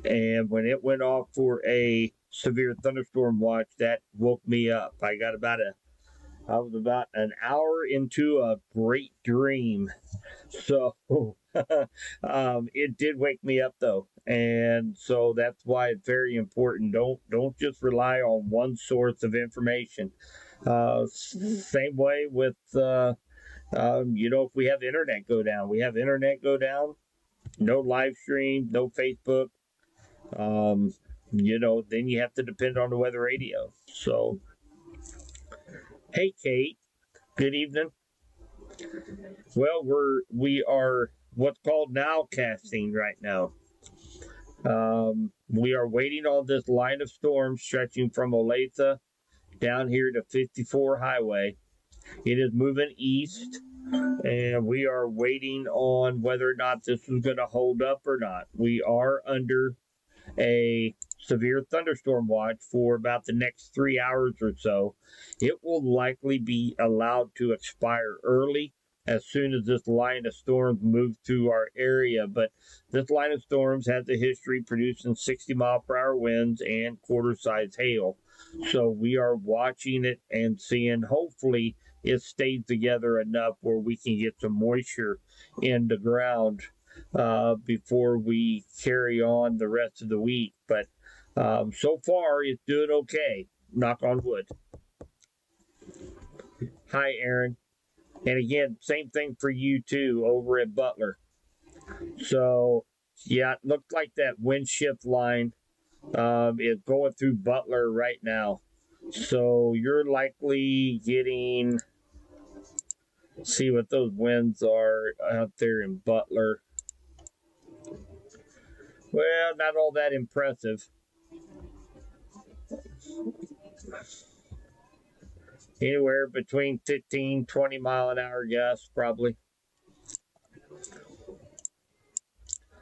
and when it went off for a severe thunderstorm watch, that woke me up. I was about an hour into a great dream. So it did wake me up though. And so that's why it's very important. Don't just rely on one source of information. Same way with if we have internet go down, no live stream, no Facebook. Then you have to depend on the weather radio. So, hey, Kate, good evening. Well, we are what's called nowcasting right now. We are waiting on this line of storms stretching from Olathe down here to 54 Highway. It is moving east, and we are waiting on whether or not this is going to hold up or not. We are under a severe thunderstorm watch for about the next 3 hours or so. It will likely be allowed to expire early as soon as this line of storms moves through our area. But this line of storms has a history producing 60-mile-per-hour winds and quarter-size hail. So we are watching it and seeing, hopefully, it stays together enough where we can get some moisture in the ground before we carry on the rest of the week. But so far, it's doing okay. Knock on wood. Hi, Aaron. And again, same thing for you too over at Butler. So, yeah, it looked like that wind shift line is going through Butler right now. So you're likely getting, see what those winds are out there in Butler. Well, not all that impressive. Anywhere between 15, 20 mile an hour gusts, probably.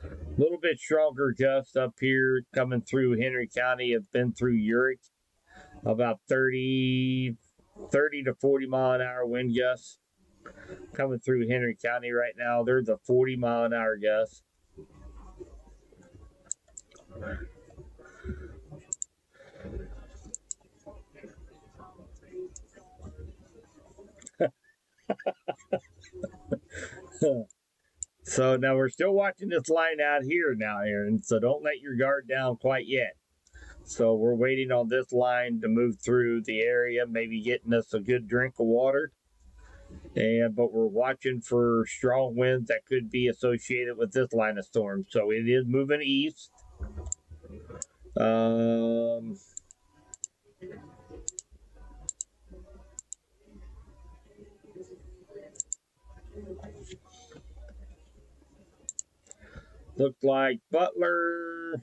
A little bit stronger gusts up here coming through Henry County have been through Urick. About 30 to 40 mile an hour wind gusts coming through Henry County right now. There's a 40 mile an hour gust. So now we're still watching this line out here now, Aaron. So don't let your guard down quite yet. So we're waiting on this line to move through the area, maybe getting us a good drink of water. But we're watching for strong winds that could be associated with this line of storm. So it is moving east. Looks like Butler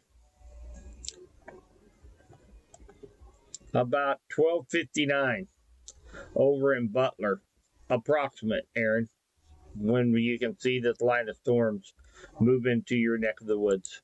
about 12:59 over in Butler. Approximate, Aaron, when you can see this line of storms move into your neck of the woods.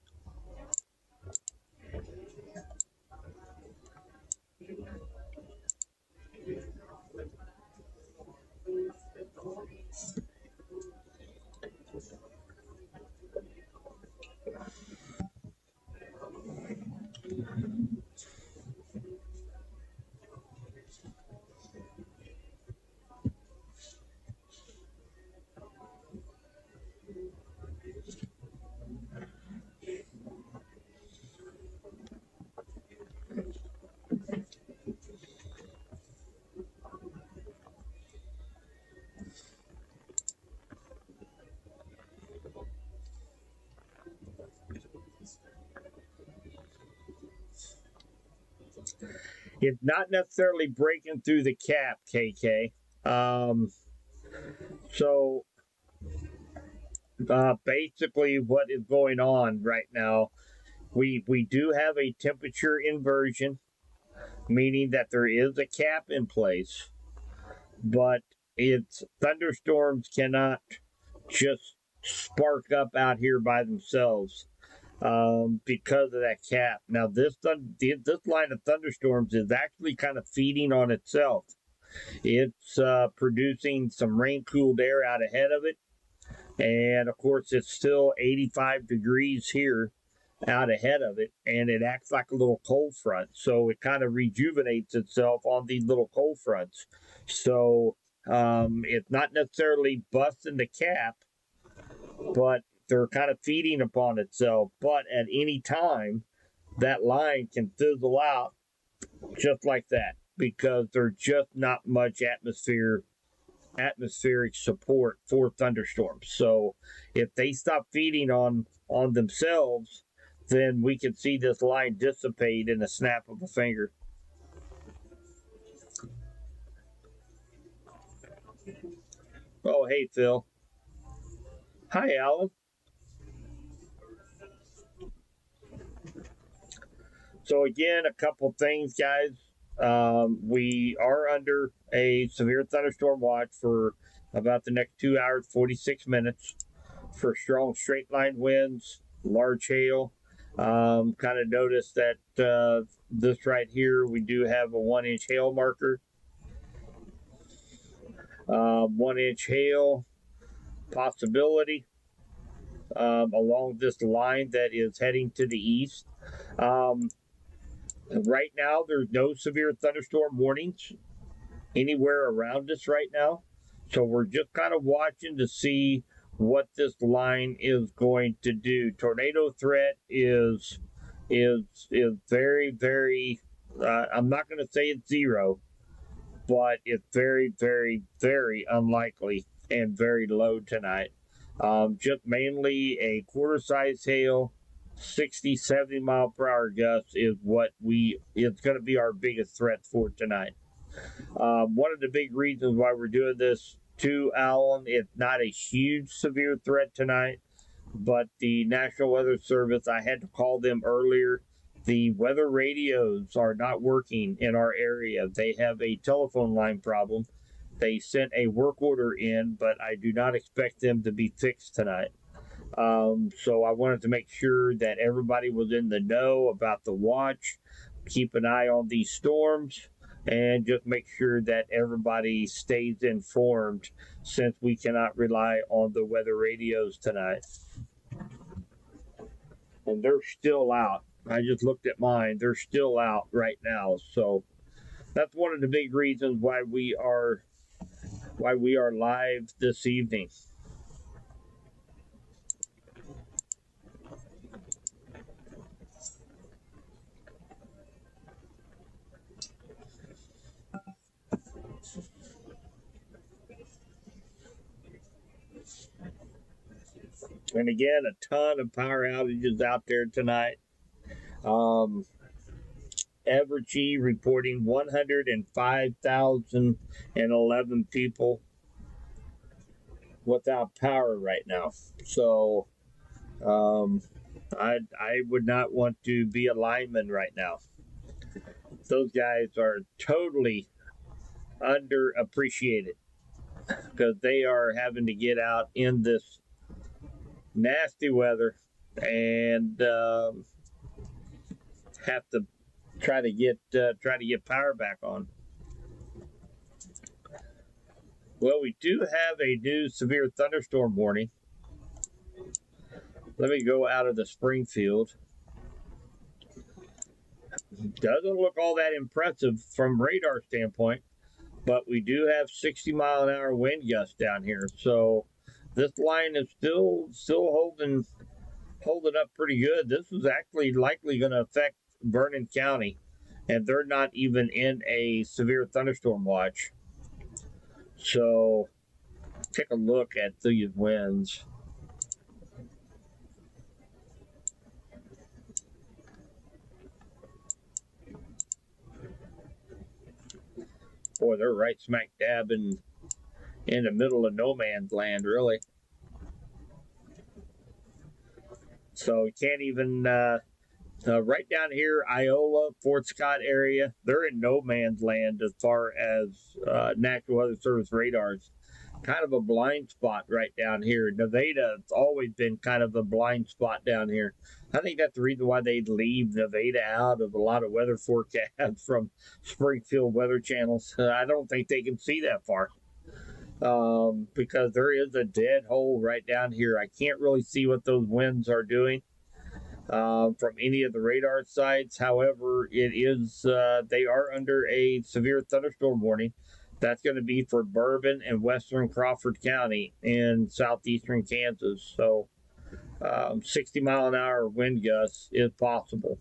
It's not necessarily breaking through the cap, KK. So basically, what is going on right now? We do have a temperature inversion, meaning that there is a cap in place, but it's thunderstorms cannot just spark up out here by themselves because of that cap. Now, this line of thunderstorms is actually kind of feeding on itself. It's producing some rain cooled air out ahead of it. And of course, it's still 85 degrees here out ahead of it, and it acts like a little cold front. So it kind of rejuvenates itself on these little cold fronts. So it's not necessarily busting the cap, but they're kind of feeding upon itself. But at any time, that line can fizzle out just like that because there's just not much atmospheric support for thunderstorms. So if they stop feeding on themselves, then we can see this line dissipate in a snap of a finger. Oh, hey, Phil. Hi, Alan. So again, a couple things, guys. We are under a severe thunderstorm watch for about the next 2 hours, 46 minutes for strong straight line winds, large hail. Kind of notice that this right here, we do have a 1-inch hail marker. 1-inch hail possibility along this line that is heading to the east. Right now, there's no severe thunderstorm warnings anywhere around us right now. So we're just kind of watching to see what this line is going to do. Tornado threat is very, very, I'm not going to say it's zero, but it's very, very, very unlikely and very low tonight. Just mainly a quarter size hail, 60, 70 mile per hour gusts is it's going to be our biggest threat for tonight. One of the big reasons why we're doing this too, Alan, it's not a huge severe threat tonight, but the National Weather Service, I had to call them earlier. The weather radios are not working in our area. They have a telephone line problem. They sent a work order in, but I do not expect them to be fixed tonight. So I wanted to make sure that everybody was in the know about the watch, keep an eye on these storms, and just make sure that everybody stays informed since we cannot rely on the weather radios tonight. And they're still out. I just looked at mine. They're still out right now. So that's one of the big reasons why we are live this evening. And again, a ton of power outages out there tonight. Evergy reporting 105,011 people without power right now. So I would not want to be a lineman right now. Those guys are totally underappreciated because they are having to get out in this nasty weather and have to try to get power back on. Well, we do have a new severe thunderstorm warning. Let me go out of the Springfield. Doesn't look all that impressive from radar standpoint, but we do have 60 mile an hour wind gusts down here. So this line is still holding up pretty good. This is actually likely going to affect Vernon County, and they're not even in a severe thunderstorm watch. So take a look at these winds. Boy, they're right smack dab in the middle of no man's land, really. So you can't even right down here, Iola, Fort Scott area, they're in no man's land as far as National Weather Service radars. Kind of a blind spot right down here. Nevada's always been kind of a blind spot down here. I think that's the reason why they leave Nevada out of a lot of weather forecasts from Springfield weather channels. I don't think they can see that far. Because there is a dead hole right down here. I can't really see what those winds are doing from any of the radar sites. However, it is they are under a severe thunderstorm warning. That's going to be for Bourbon and western Crawford County in southeastern Kansas. So 60-mile-an-hour wind gusts is possible.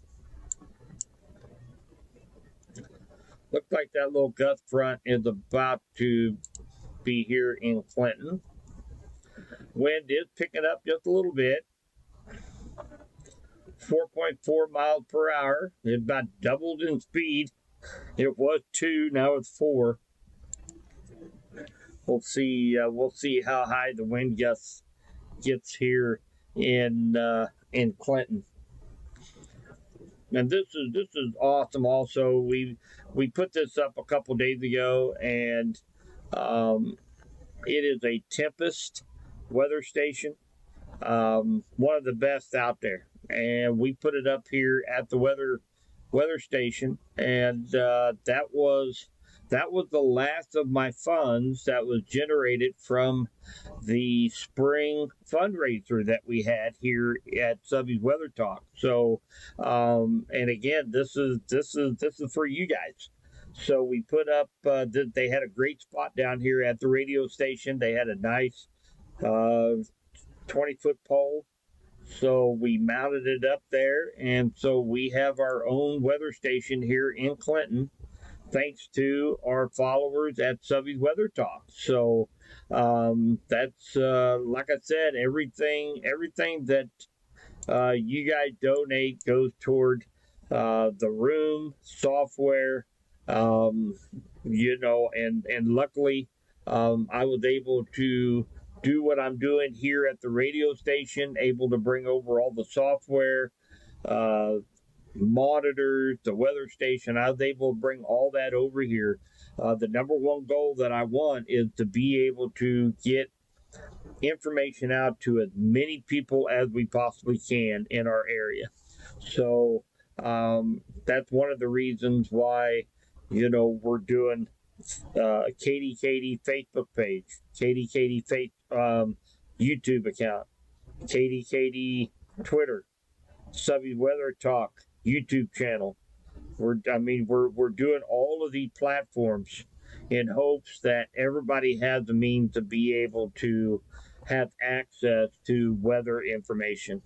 Looks like that little gust front is about to be here in Clinton. Wind is picking up just a little bit. 4.4 miles per hour. It about doubled in speed. It was 2, now it's 4. We'll see how high the wind gusts gets here in Clinton. And this is awesome. Also, we put this up a couple days ago, and it is a Tempest weather station, one of the best out there. And we put it up here at the weather station, and that was the last of my funds that was generated from the spring fundraiser that we had here at Subby's Weather Talk. So, and again, this is for you guys. So we put up. They had a great spot down here at the radio station. They had a nice 20-foot pole. So we mounted it up there, and so we have our own weather station here in Clinton, thanks to our followers at Subby's Weather Talk. So that's like I said, everything that you guys donate goes toward the room, software, and luckily I was able to do what I'm doing here at the radio station, able to bring over all the software, monitors, the weather station. I was able to bring all that over here. The number one goal that I want is to be able to get information out to as many people as we possibly can in our area. So that's one of the reasons why, we're doing Katie Facebook page, Katie YouTube account, Katie Twitter, Subby Weather Talk YouTube channel. We're doing all of these platforms in hopes that everybody has the means to be able to have access to weather information.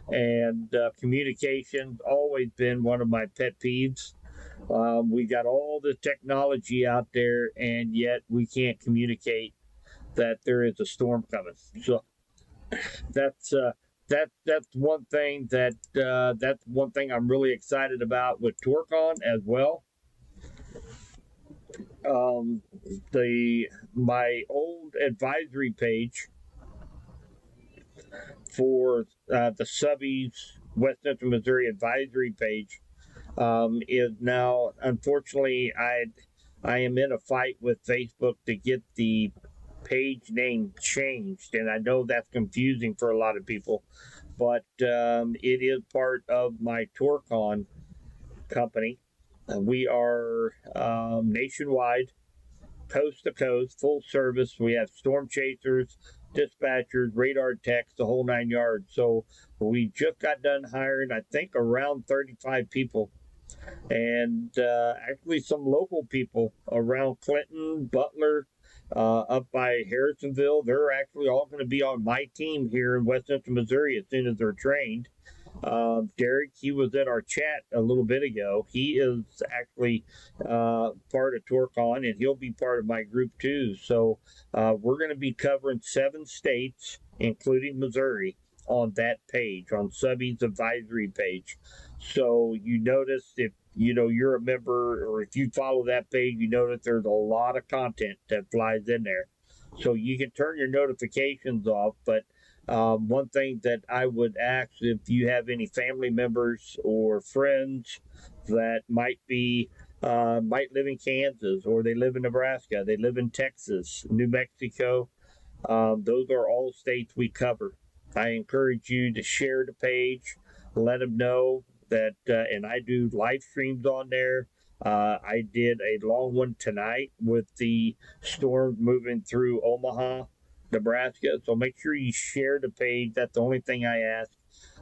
And communication's always been one of my pet peeves. We got all the technology out there, and yet we can't communicate that there is a storm coming. So that's one thing that's one thing I'm really excited about with TorqueOn as well. My old advisory page for the Subby's West Central Missouri advisory page is now, unfortunately, I am in a fight with Facebook to get the page name changed, and I know that's confusing for a lot of people, but it is part of my TorqueOn company. We are nationwide, coast to coast, full service. We have storm chasers, dispatchers, radar techs, the whole 9 yards. So we just got done hiring, I think, around 35 people. And actually some local people around Clinton, Butler, up by Harrisonville. They're actually all going to be on my team here in West Central Missouri as soon as they're trained. Derek, he was at our chat a little bit ago. He is actually part of TorqueOn, and he'll be part of my group too. So we're going to be covering 7 states, including Missouri, on that page, on Subby's advisory page. So you notice you're a member, or if you follow that page, you know that there's a lot of content that flies in there. So you can turn your notifications off. But one thing that I would ask, if you have any family members or friends that might live in Kansas, or they live in Nebraska, they live in Texas, New Mexico, those are all states we cover. I encourage you to share the page, let them know that, and I do live streams on there. I did a long one tonight with the storm moving through Omaha, Nebraska. So make sure you share the page. That's the only thing I ask.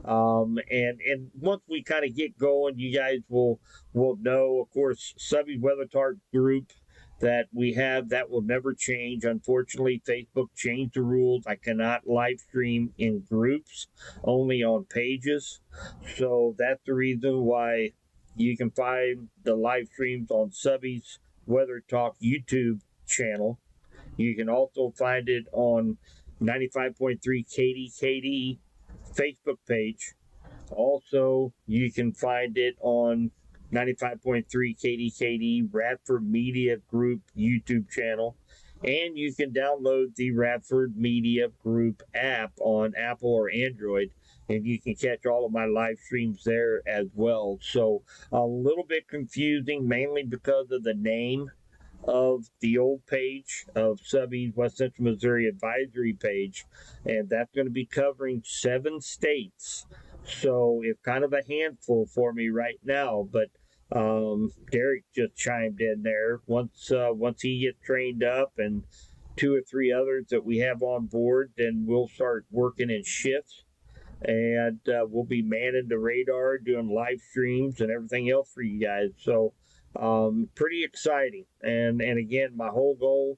And once we kind of get going, you guys will know. Of course, Subby Weather Talk group that we have, that will never change. Unfortunately, Facebook changed the rules. I cannot live stream in groups, only on pages. So that's the reason why you can find the live streams on Subby's Weather Talk YouTube channel. You can also find it on 95.3 KDKD Facebook page. Also, you can find it on 95.3 KDKD Radford Media Group YouTube channel. And you can download the Radford Media Group app on Apple or Android, and you can catch all of my live streams there as well. So a little bit confusing, mainly because of the name of the old page of Subby's West Central Missouri Advisory page, and that's going to be covering 7 states. So it's kind of a handful for me right now, but Derek just chimed in there. Once he gets trained up, and 2 or 3 others that we have on board, then we'll start working in shifts, and we'll be manning the radar, doing live streams and everything else for you guys. So pretty exciting. And again, my whole goal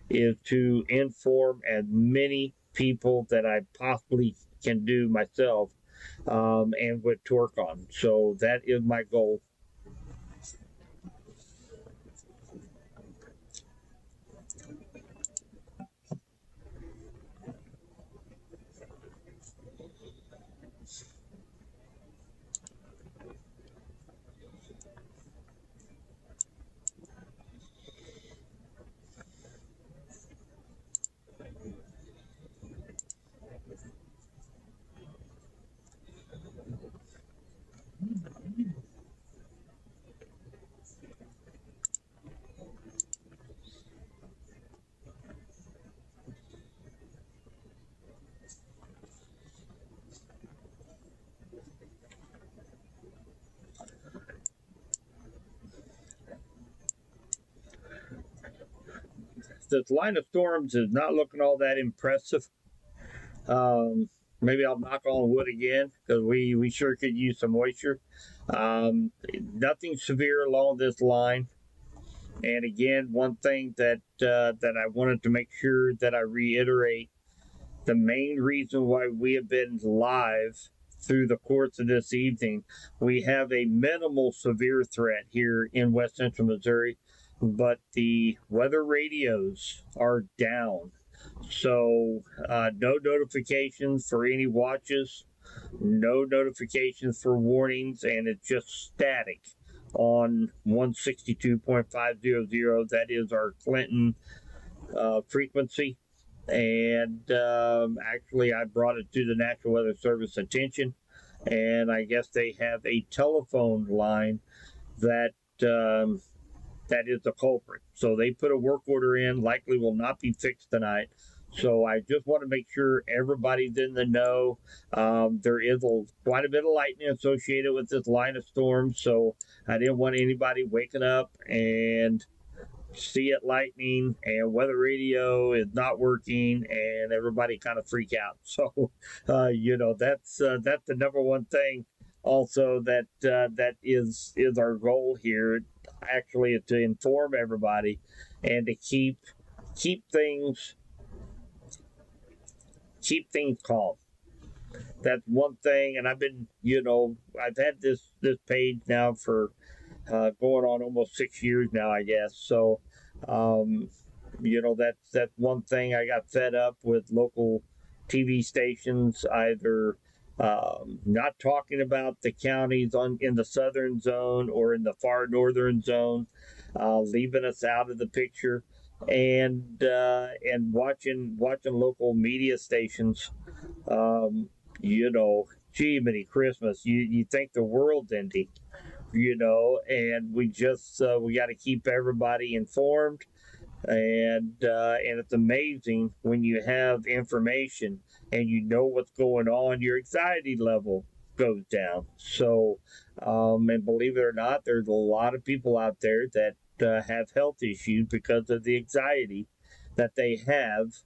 is to inform as many people that I possibly can do myself, and with torque on. So that is my goal. This line of storms is not looking all that impressive. Maybe I'll knock on wood again, because we sure could use some moisture. Nothing severe along this line. And again, one thing that I wanted to make sure that I reiterate: the main reason why we have been live through the course of this evening, we have a minimal severe threat here in West Central Missouri, but the weather radios are down. So no notifications for any watches, no notifications for warnings, and it's just static on 162.500. That is our Clinton frequency. And actually, I brought it to the National Weather Service attention, and I guess they have a telephone line that that is the culprit. So they put a work order in, likely will not be fixed tonight. So I just want to make sure everybody's in the know. There is quite a bit of lightning associated with this line of storm, so I didn't want anybody waking up and see it lightning and weather radio is not working and everybody kind of freak out. So that's the number one thing also that is our goal here, actually, is to inform everybody and to keep things calm. That's one thing. And I've been, I've had this page now for going on almost 6 years now, I guess. So, that's one thing. I got fed up with local TV stations either Not talking about the counties in the southern zone or in the far northern zone, leaving us out of the picture, and watching local media stations. Um, Gee, many Christmas. You think the world's ending, and we got to keep everybody informed, and it's amazing when you have information and you know what's going on, your anxiety level goes down. So, and believe it or not, there's a lot of people out there that have health issues because of the anxiety that they have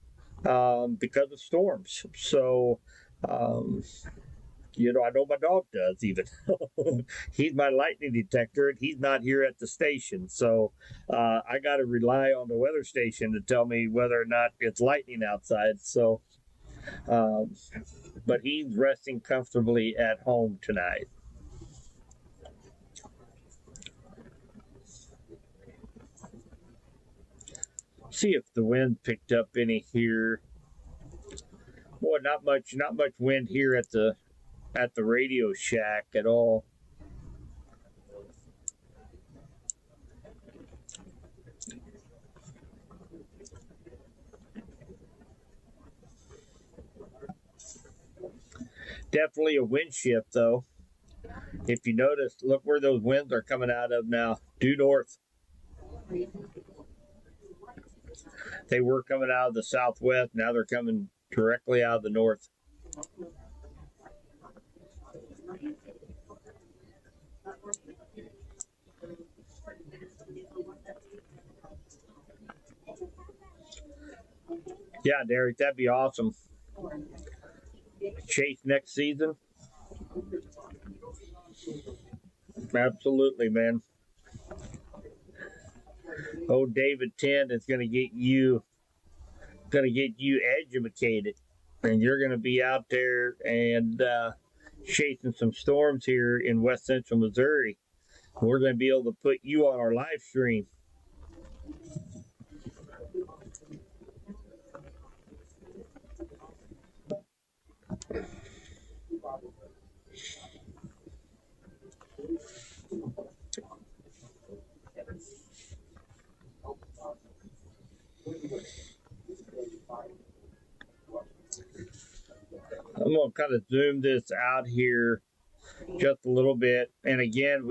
because of storms. So, um, I know my dog does even. He's my lightning detector, and he's not here at the station. So I got to rely on the weather station to tell me whether or not it's lightning outside. So, um, but he's resting comfortably at home tonight. See if the wind picked up any here. Boy, not much wind here at the Radio Shack at all. Definitely a wind shift, though. If you notice, look where those winds are coming out of now, due north. They were coming out of the southwest. Now they're coming directly out of the north. Yeah, Derek, that'd be awesome. Chase next season. Absolutely, man. Oh, David 10 is going to get you educated, and you're going to be out there and chasing some storms here in West Central Missouri. We're going to be able to put you on our live stream. I'm going to kind of zoom this out here just a little bit. And again,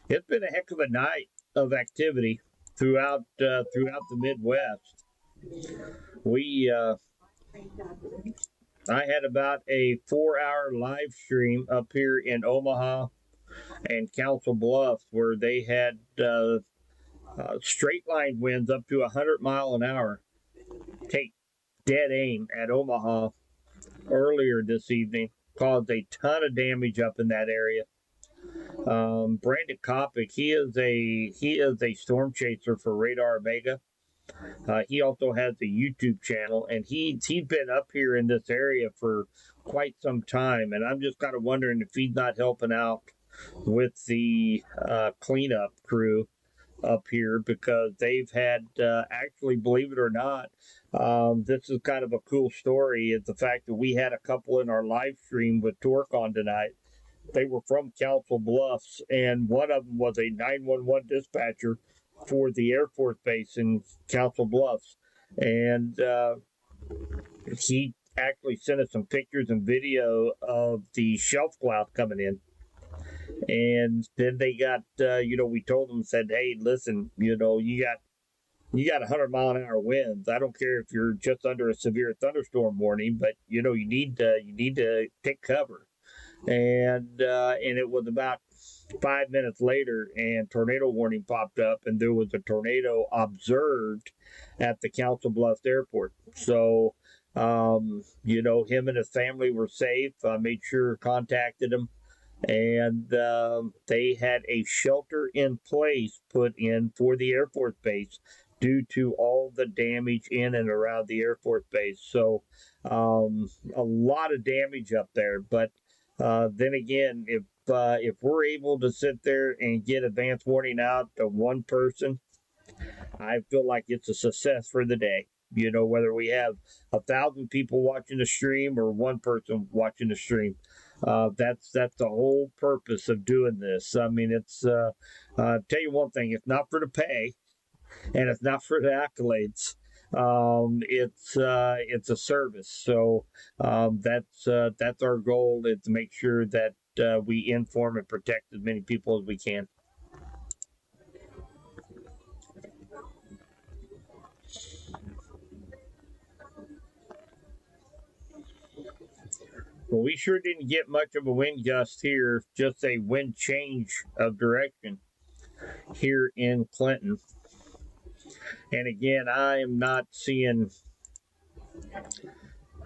it's been a heck of a night of activity throughout the Midwest. We I had about a 4-hour live stream up here in Omaha and Council Bluffs where they had straight line winds up to 100 an hour take dead aim at Omaha earlier this evening, caused a ton of damage up in that area. Brandon Kopic, he is a storm chaser for Radar Omega. He also has a YouTube channel, and he's been up here in this area for quite some time. And I'm just kind of wondering if he's not helping out with the cleanup crew up here, because they've had actually, believe it or not, this is kind of a cool story. Is the fact that we had a couple in our live stream with Torque on tonight. They were from Council Bluffs, and one of them was a 911 dispatcher for the Air Force Base in Council Bluffs. And he actually sent us some pictures and video of the shelf cloud coming in. And then they got, we told them, said, hey, listen, you got 100-mile-an-hour winds. I don't care if you're just under a severe thunderstorm warning, but you need to take cover. And it was about 5 minutes later, and tornado warning popped up, and there was a tornado observed at the Council Bluffs Airport. So, him and his family were safe. I made sure contacted him, and they had a shelter in place put in for the Air Force Base due to all the damage in and around the Air Force Base. So, a lot of damage up there, but then again, if we're able to sit there and get advance warning out to one person, I feel like it's a success for the day. Whether we have 1,000 people watching the stream or one person watching the stream, That's the whole purpose of doing this. I mean, it's tell you one thing: it's not for the pay, and it's not for the accolades. It's a service. So that's our goal, is to make sure that we inform and protect as many people as we can. Well, we sure didn't get much of a wind gust here, just a wind change of direction here in Clinton. And again, I am not seeing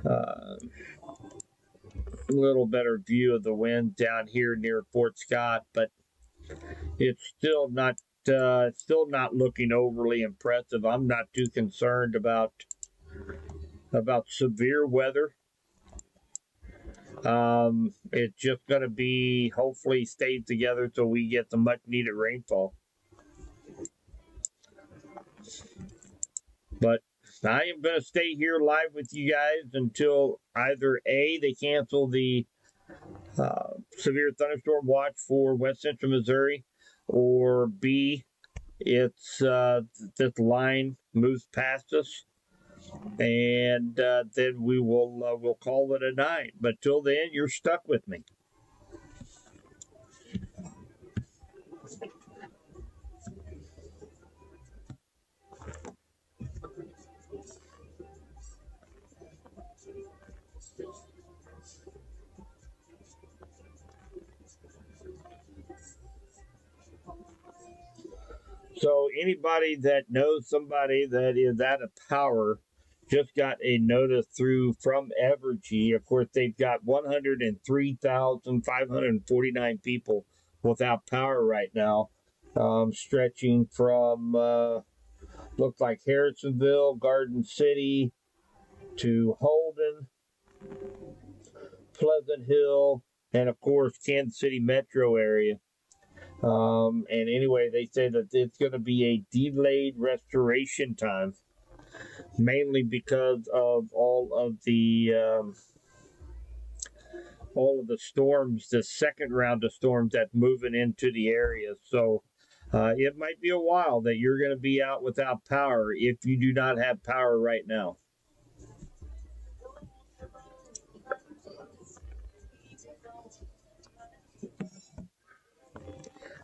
a little better view of the wind down here near Fort Scott, but it's still not looking overly impressive. I'm not too concerned about severe weather. It's just going to be, hopefully stays together till we get the much needed rainfall. But I am going to stay here live with you guys until either A, they cancel the severe thunderstorm watch for West Central Missouri, or B, it's this line moves past us, and then we'll call it a night. But till then, you're stuck with me. So anybody that knows somebody that is out of power just got a notice through from Evergy. Of course, they've got 103,549 people without power right now, stretching from looks like Harrisonville, Garden City to Holden, Pleasant Hill, and of course Kansas City metro area. And anyway, they say that it's going to be a delayed restoration time, mainly because of all of the storms, the second round of storms that's moving into the area. So it might be a while that you're going to be out without power if you do not have power right now.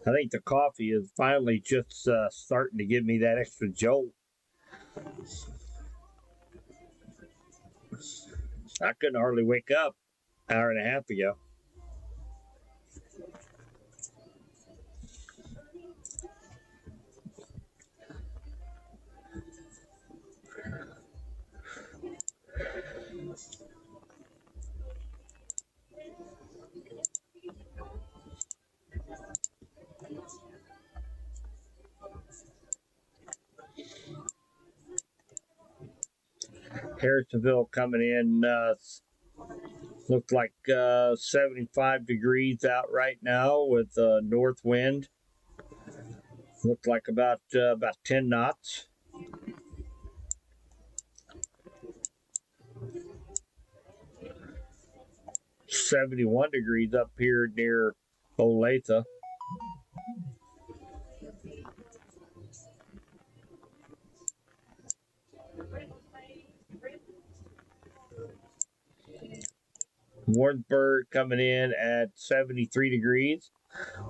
I think the coffee is finally just starting to give me that extra jolt. I couldn't hardly wake up an hour and a half ago. Harrisonville coming in, looks like 75 degrees out right now with north wind. Looks like about 10 knots. .71 degrees up here near Olathe. Warrensburg coming in at 73 degrees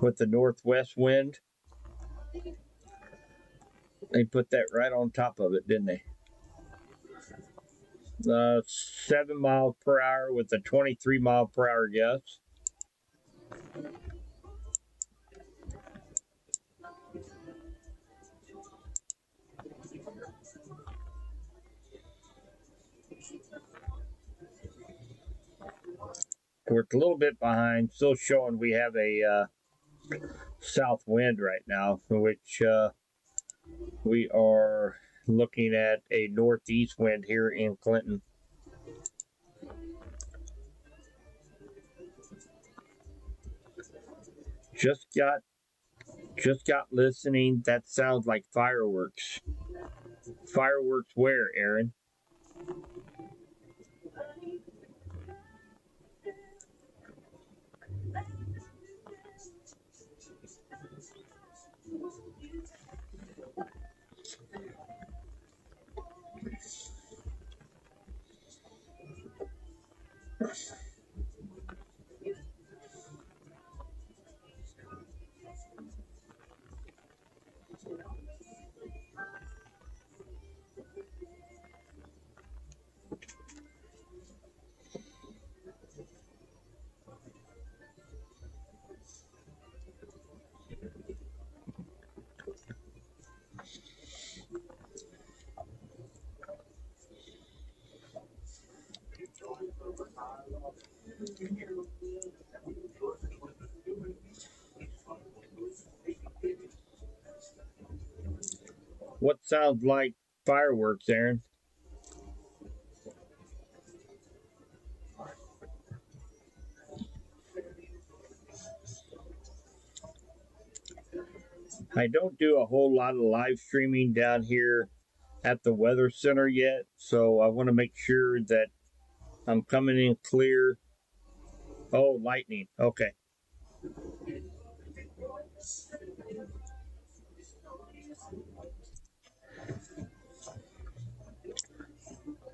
with the northwest wind. They put that right on top of it, didn't they? 7 miles per hour with a 23-mile-per-hour gust. We're a little bit behind, still showing we have a south wind right now, which we are looking at a northeast wind here in Clinton. Just got listening. That sounds like fireworks. Fireworks where, Aaron? What sounds like fireworks, Aaron? I don't do a whole lot of live streaming down here at the weather center yet, so I want to make sure that I'm coming in clear. Oh, lightning. Okay.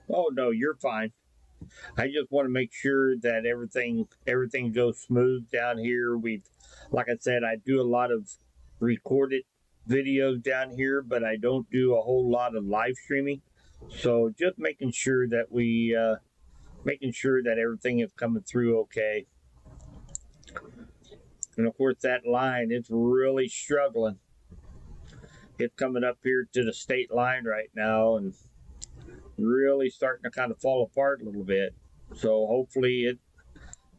Oh no, you're fine. I just want to make sure that everything goes smooth down here. Like I said, I do a lot of recorded videos down here, but I don't do a whole lot of live streaming. So just making sure that everything is coming through okay. And of course, that line, it's really struggling. It's coming up here to the state line right now and really starting to kind of fall apart a little bit. So hopefully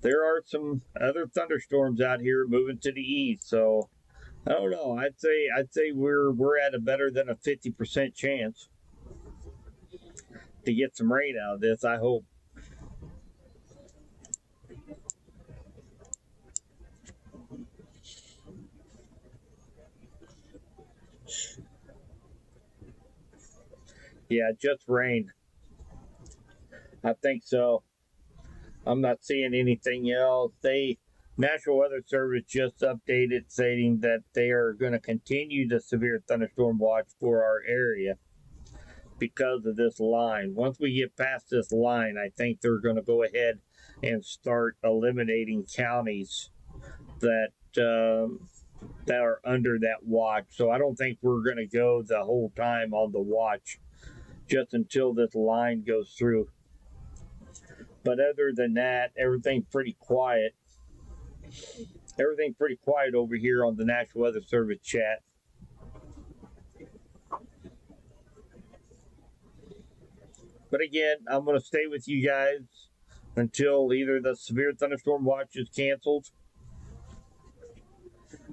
there are some other thunderstorms out here moving to the east. So I don't know. I'd say we're at a better than a 50% chance to get some rain out of this. I hope. Yeah, just rain. I think so. I'm not seeing anything else. National Weather Service just updated saying that they are going to continue the severe thunderstorm watch for our area because of this line. Once we get past this line, I think they're going to go ahead and start eliminating counties that that are under that watch. So I don't think we're going to go the whole time on the watch, just until this line goes through. But other than that, everything's pretty quiet. Everything pretty quiet over here on the National Weather Service chat. But again, I'm going to stay with you guys until either the severe thunderstorm watch is canceled.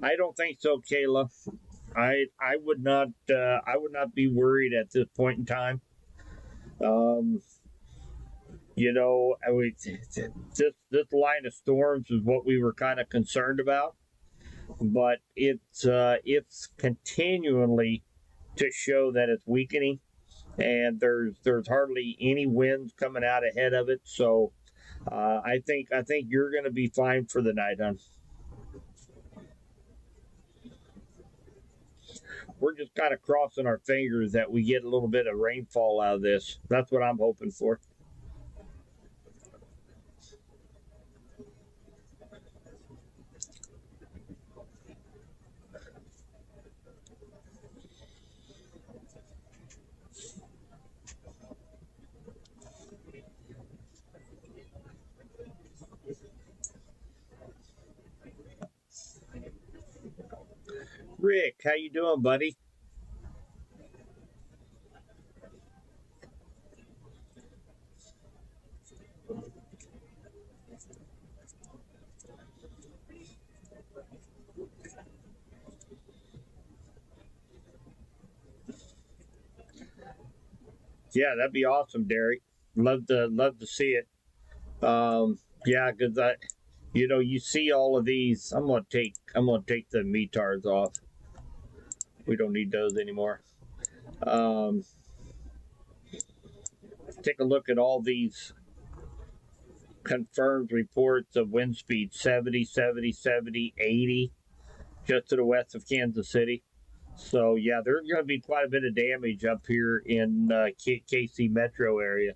I don't think so, Kayla. I would not be worried at this point in time. Um, this line of storms is what we were kind of concerned about, but it's continually to show that it's weakening, and there's hardly any winds coming out ahead of it. So I think you're going to be fine for the night, hon. We're just kind of crossing our fingers that we get a little bit of rainfall out of this. That's what I'm hoping for. Rick, how you doing, buddy? Yeah, that'd be awesome, Derek. Love to see it. Yeah, because you see all of these. I'm gonna take the metards off. We don't need those anymore. Um, take a look at all these confirmed reports of wind speed 70, 70, 70, 80, just to the west of Kansas City. So yeah, there's going to be quite a bit of damage up here in KC metro area.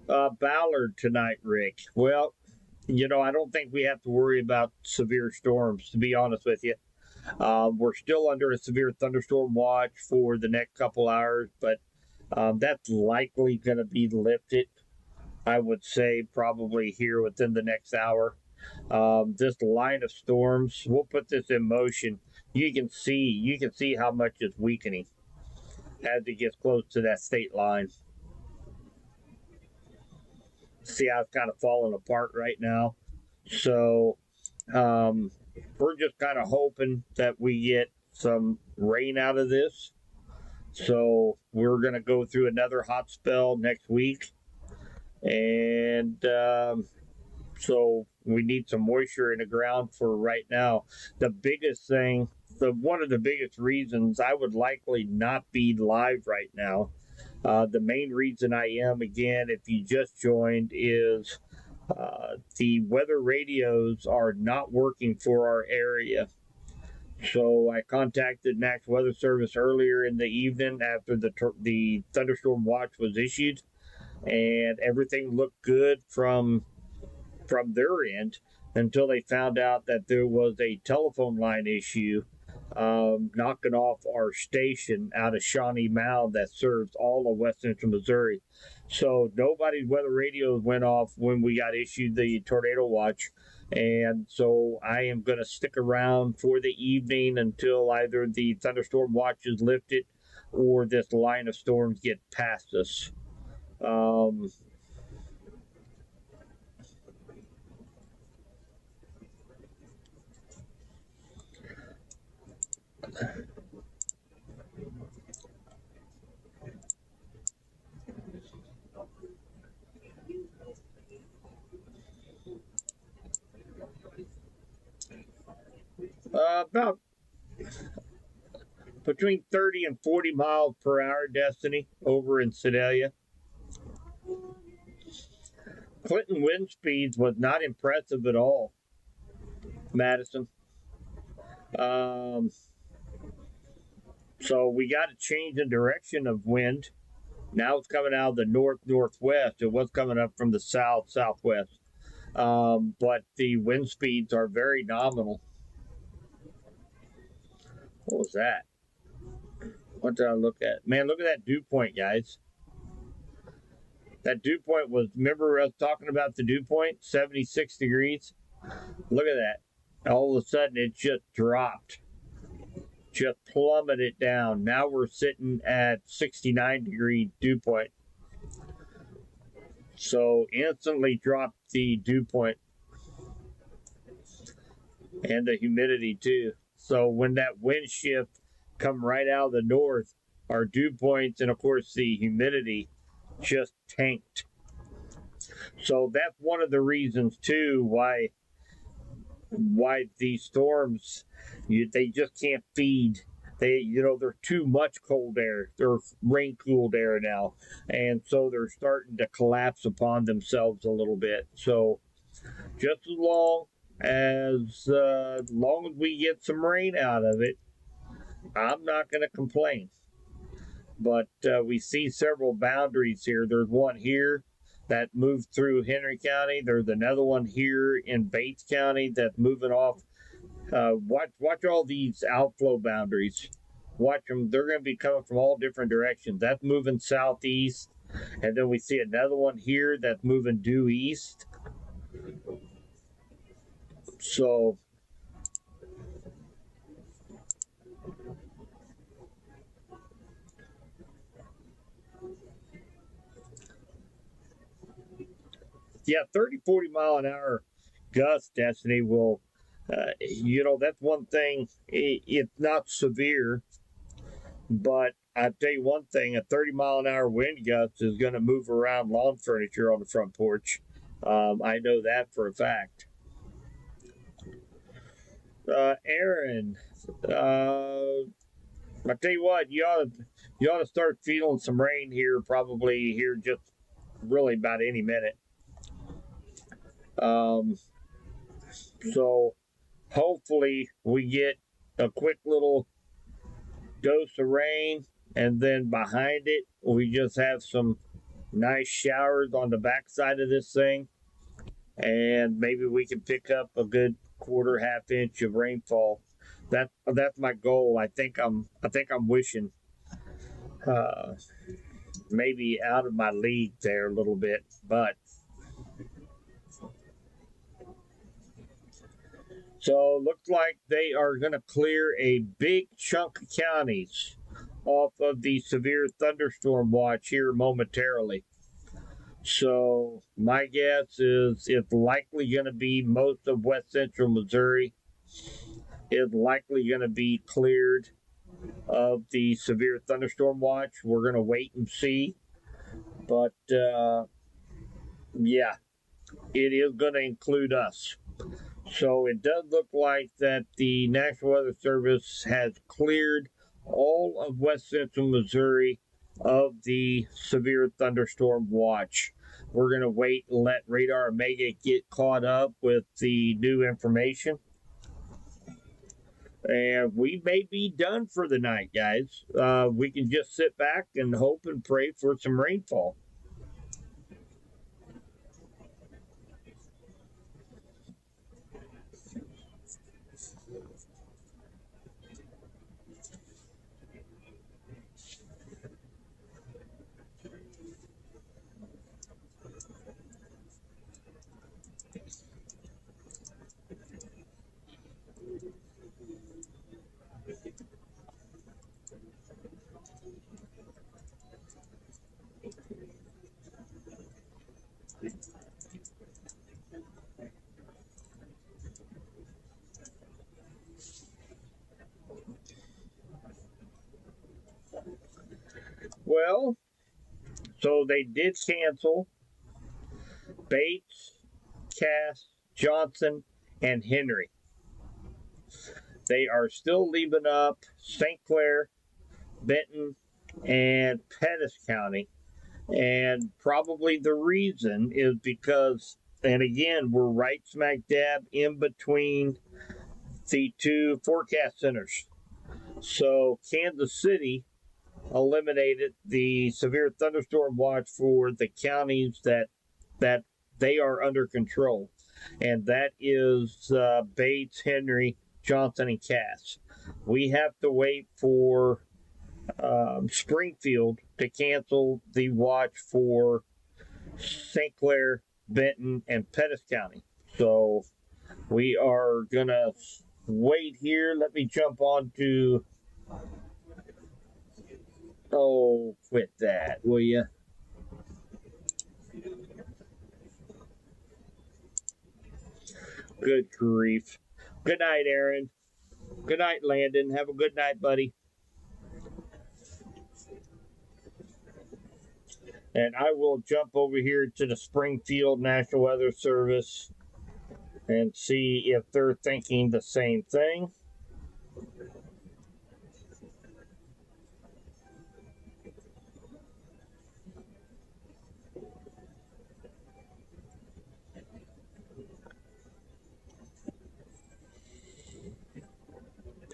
Ballard tonight, Rick. Well, I don't think we have to worry about severe storms, to be honest with you. We're still under a severe thunderstorm watch for the next couple hours, but that's likely going to be lifted, I would say, probably here within the next hour. This line of storms, we'll put this in motion. You can see how much it's weakening. as it gets close to that state line. See how it's kind of falling apart right now. So we're just kind of hoping that we get some rain out of this. So we're going to go through another hot spell next week. And so we need some moisture in the ground for right now. The biggest thing, one of the biggest reasons I would likely not be live right now, the main reason I am, again, if you just joined, is the weather radios are not working for our area. So I contacted Max Weather Service earlier in the evening after the thunderstorm watch was issued, and everything looked good from their end until they found out that there was a telephone line issue knocking off our station out of Shawnee Mound that serves all of West Central Missouri. So nobody's weather radios went off when we got issued the tornado watch. And so I am going to stick around for the evening until either the thunderstorm watch is lifted or this line of storms get past us. About between 30 and 40 miles per hour, Destiny, over in Sedalia. Clinton wind speeds was not impressive at all, Madison. So we got a change in direction of wind. Now it's coming out of the north-northwest. It was coming up from the south-southwest. But the wind speeds are very nominal. What was that? What did I look at? Man, look at that dew point, guys. That dew point was, remember us talking about the dew point? 76 degrees. Look at that. All of a sudden, it just dropped. Just plummeted down. Now we're sitting at 69-degree dew point. So instantly dropped the dew point. And the humidity, too. So when that wind shift come right out of the north, our dew points and, of course, the humidity just tanked. So that's one of the reasons, too, why these storms, they just can't feed. They're too much cold air. They're rain cooled air now. And so they're starting to collapse upon themselves a little bit. So just as long as we get some rain out of it, I'm not going to complain. But we see several boundaries here. There's one here that moved through Henry County. There's another one here in Bates County that's moving off. Watch all these outflow boundaries. Watch them. They're going to be coming from all different directions. That's moving southeast. And then we see another one here that's moving due east. So yeah, 30, 40 mile an hour gust, Destiny, will, that's one thing. It's not severe, but I'll tell you one thing, a 30 mile an hour wind gust is going to move around lawn furniture on the front porch. I know that for a fact. Aaron, I tell you what, you ought to start feeling some rain here, probably here just really about any minute. So hopefully we get a quick little dose of rain, and then behind it we just have some nice showers on the backside of this thing, and maybe we can pick up a good quarter, half inch of rainfall. That's my goal. I think I'm wishing maybe out of my league there a little bit, but so looks like they are going to clear a big chunk of counties off of the severe thunderstorm watch here momentarily. So my guess is it's likely going to be most of west central Missouri is likely going to be cleared of the severe thunderstorm watch. We're going to wait and see. But yeah, it is going to include us. So it does look like that the National Weather Service has cleared all of west central Missouri of the severe thunderstorm watch. We're going to wait and let Radar Omega get caught up with the new information. And we may be done for the night, guys. We can just sit back and hope and pray for some rainfall. Well, so they did cancel Bates, Cass, Johnson, and Henry. They are still leaving up St. Clair, Benton, and Pettis County. And probably the reason is because, and again, we're right smack dab in between the two forecast centers. So Kansas City eliminated the severe thunderstorm watch for the counties that they are under control, and that is Bates, Henry, Johnson, and Cass. We have to wait for Springfield to cancel the watch for St. Clair, Benton, and Pettis County. So we are gonna wait here. Let me jump on to. Oh, quit that, will you? Good grief. Good night, Aaron. Good night, Landon. Have a good night, buddy. And I will jump over here to the Springfield National Weather Service and see if they're thinking the same thing.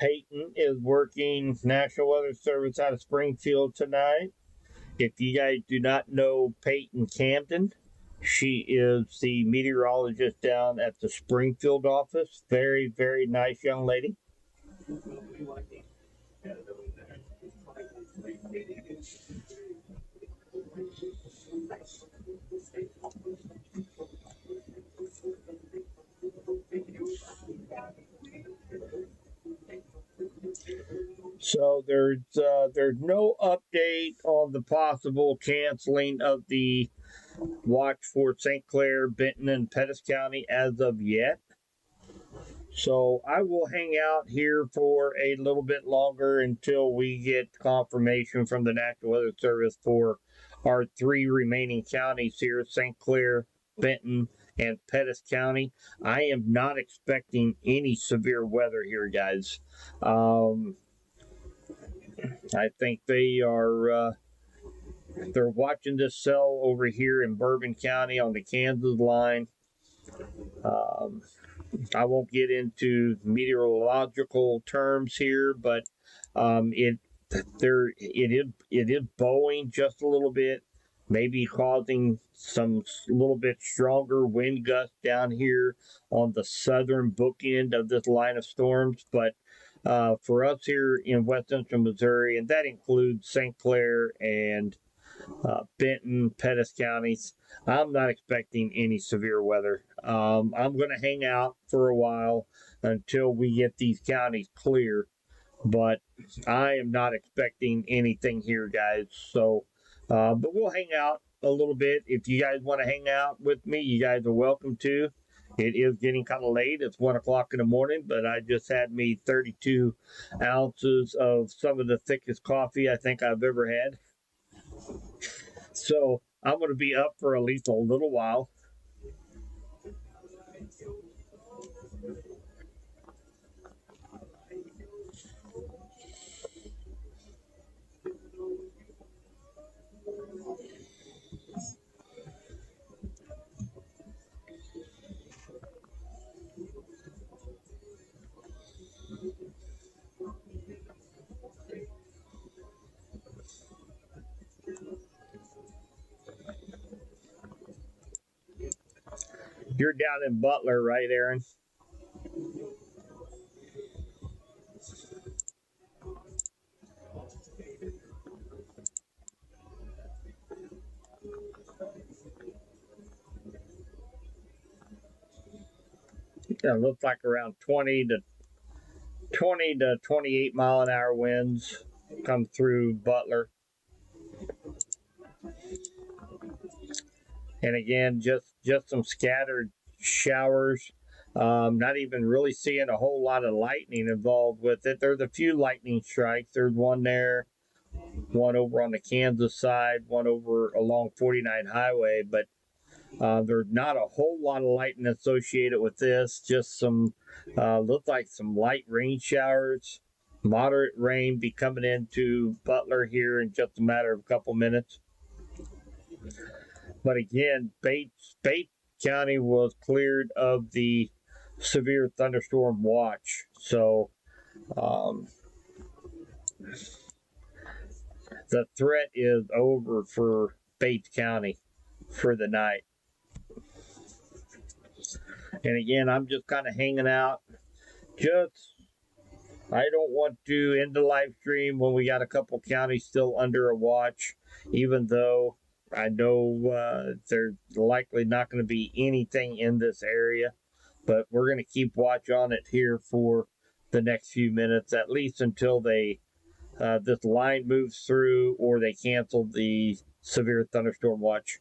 Peyton is working National Weather Service out of Springfield tonight. If you guys do not know Peyton Camden, she is the meteorologist down at the Springfield office. Very, very nice young lady. So there's no update on the possible canceling of the watch for St. Clair, Benton, and Pettis County as of yet. So I will hang out here for a little bit longer until we get confirmation from the National Weather Service for our three remaining counties here, St. Clair, Benton, and Pettis County. I am not expecting any severe weather here, guys. I think they're watching this cell over here in Bourbon County on the Kansas line. I won't get into meteorological terms here, but it is bowing just a little bit, maybe causing some little bit stronger wind gusts down here on the southern bookend of this line of storms. But for us here in west central Missouri, and that includes St. Clair and Benton, Pettis counties, I'm not expecting any severe weather. I'm going to hang out for a while until we get these counties clear but I am not expecting anything here, guys. So, but we'll hang out a little bit. If you guys want to hang out with me, you guys are welcome to. It is getting kind of late. It's 1 o'clock in the morning, but I just had me 32 ounces of some of the thickest coffee I think I've ever had. So I'm going to be up for at least a little while. You're down in Butler, right, Aaron? Yeah, it looks like around 20 to 28 mile an hour winds come through Butler. And again, just some scattered showers. Not even really seeing a whole lot of lightning involved with it. There's a few lightning strikes. There's one there, one over on the Kansas side, one over along 49 Highway, but there's not a whole lot of lightning associated with this. Just some, looks like some light rain showers. Moderate rain be coming into Butler here in just a matter of a couple minutes. But again, Bates County was cleared of the severe thunderstorm watch. So the threat is over for Bates County for the night. And again, I'm just kind of hanging out. I don't want to end the live stream when we got a couple counties still under a watch, even though I know there's likely not going to be anything in this area, but we're going to keep watch on it here for the next few minutes, at least until this line moves through or they cancel the severe thunderstorm watch.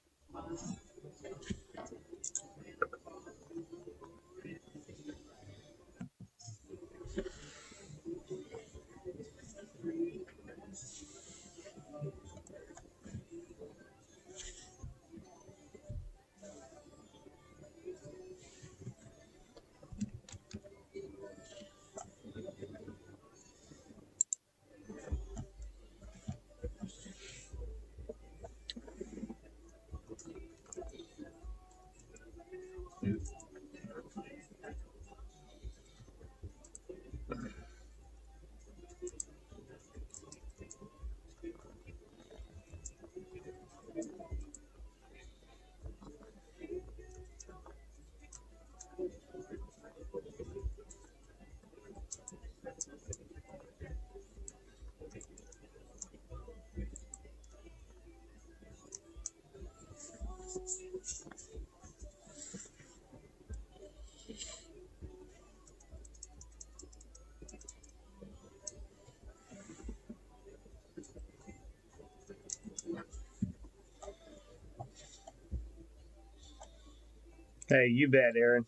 Hey, you bet, Aaron.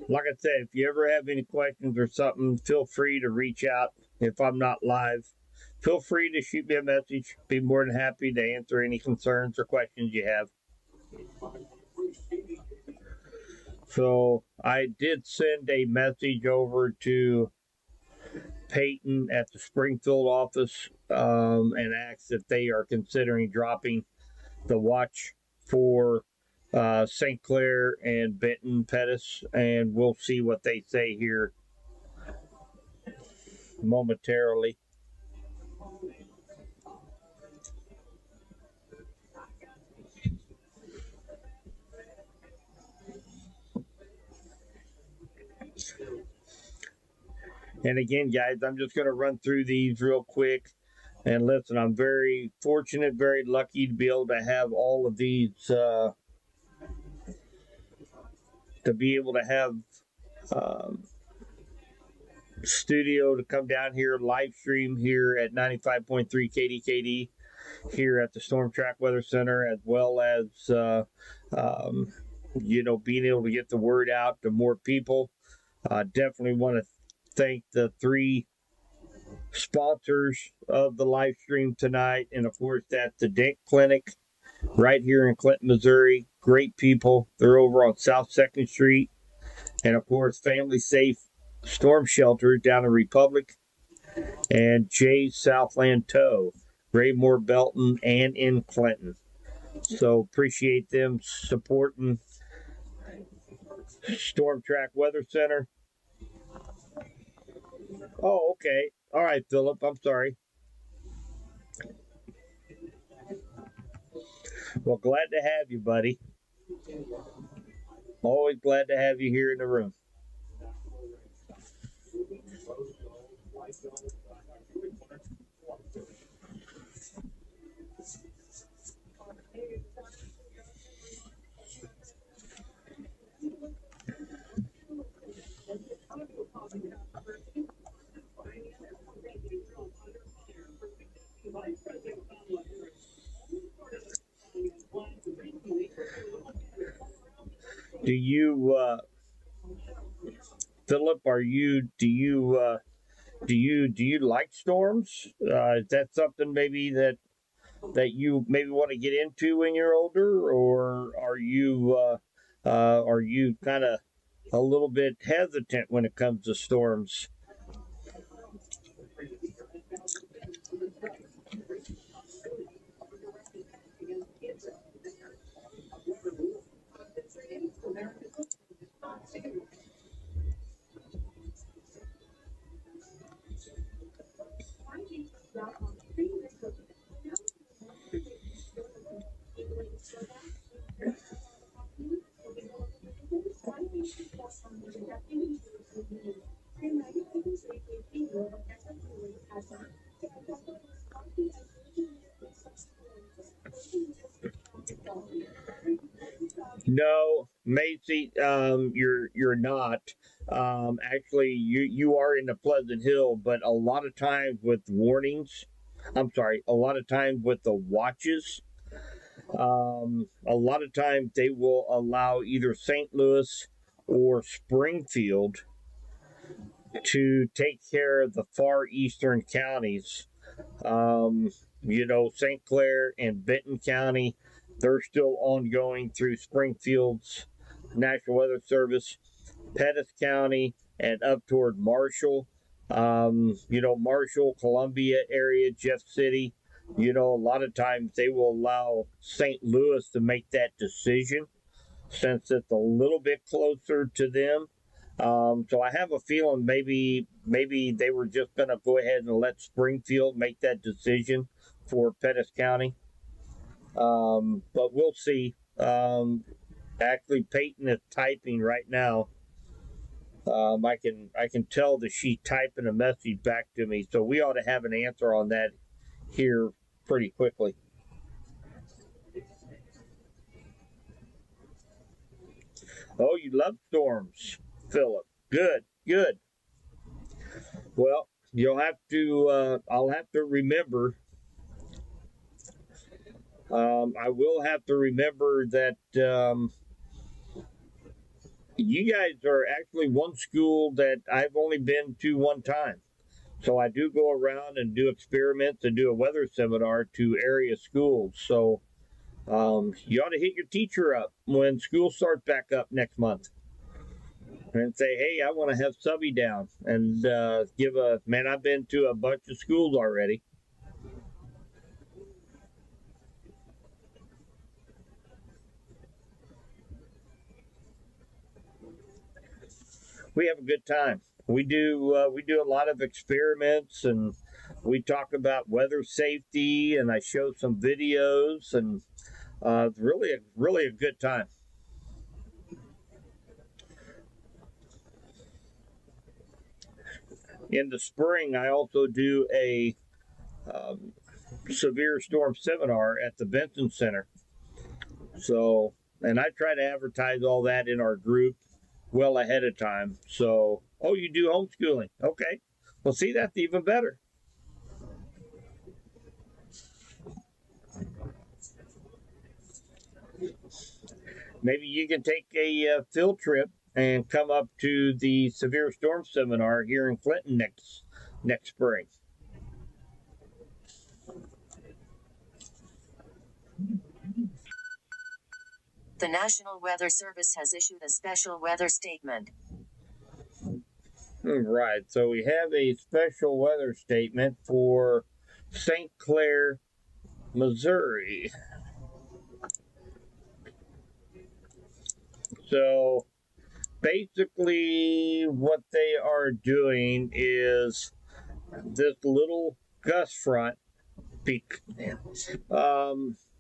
Like I said, if you ever have any questions or something, feel free to reach out. If I'm not live, feel free to shoot me a message. Be more than happy to answer any concerns or questions you have. So I did send a message over to Peyton at the Springfield office and asked if they are considering dropping the watch for St. Clair and Benton Pettis, and we'll see what they say here momentarily. And again, guys, I'm just going to run through these real quick. And listen, I'm very fortunate, very lucky to be able to have all of these, to be able to have studio to come down here, live stream here at 95.3 KDKD here at the Storm Track Weather Center, as well as, being able to get the word out to more people. Definitely want to thank the three sponsors of the live stream tonight. And of course, that's the Dent Clinic right here in Clinton, Missouri. Great people. They're over on South 2nd Street. And of course, Family Safe Storm Shelter down in Republic. And Jay's Southland Tow, Raymore, Belton, and in Clinton. So appreciate them supporting Storm Track Weather Center. Oh, okay. All right, Philip. I'm sorry. Well, glad to have you, buddy. Always glad to have you here in the room. Do you, Philip? Do you like storms? Is that something maybe that you maybe want to get into when you're older, or are you kind of a little bit hesitant when it comes to storms? No, Macy, you're not. Actually, you are in the Pleasant Hill, but a lot of times with warnings, I'm sorry, a lot of times with the watches, a lot of times they will allow either St. Louis or Springfield to take care of the far eastern counties. St. Clair and Benton County, they're still ongoing through Springfield's National Weather Service, Pettis County, and up toward Marshall. Marshall, Columbia area, Jeff City. A lot of times they will allow St. Louis to make that decision since it's a little bit closer to them. So I have a feeling maybe they were just going to go ahead and let Springfield make that decision for Pettis County. But we'll see. Actually, Peyton is typing right now. I can tell that she's typing a message back to me, so we ought to have an answer on that here pretty quickly. Oh, you love storms, Philip. Good. Well, you'll have to. I'll have to remember. I will have to remember that you guys are actually one school that I've only been to one time. So I do go around and do experiments and do a weather seminar to area schools. So you ought to hit your teacher up when school starts back up next month and say, hey, I want to have Subby down and I've been to a bunch of schools already. We have a good time. We do a lot of experiments, and we talk about weather safety, and I show some videos, and it's really a good time. In the spring, I also do a severe storm seminar at the Benton Center. So, and I try to advertise all that in our group well ahead of time. So Oh, you do homeschooling. Okay. Well, see, that's even better. Maybe you can take a field trip and come up to the severe storm seminar here in Clinton next spring. The National Weather Service has issued a special weather statement. Right. So we have a special weather statement for St. Clair, Missouri. So basically, what they are doing is this little gust front.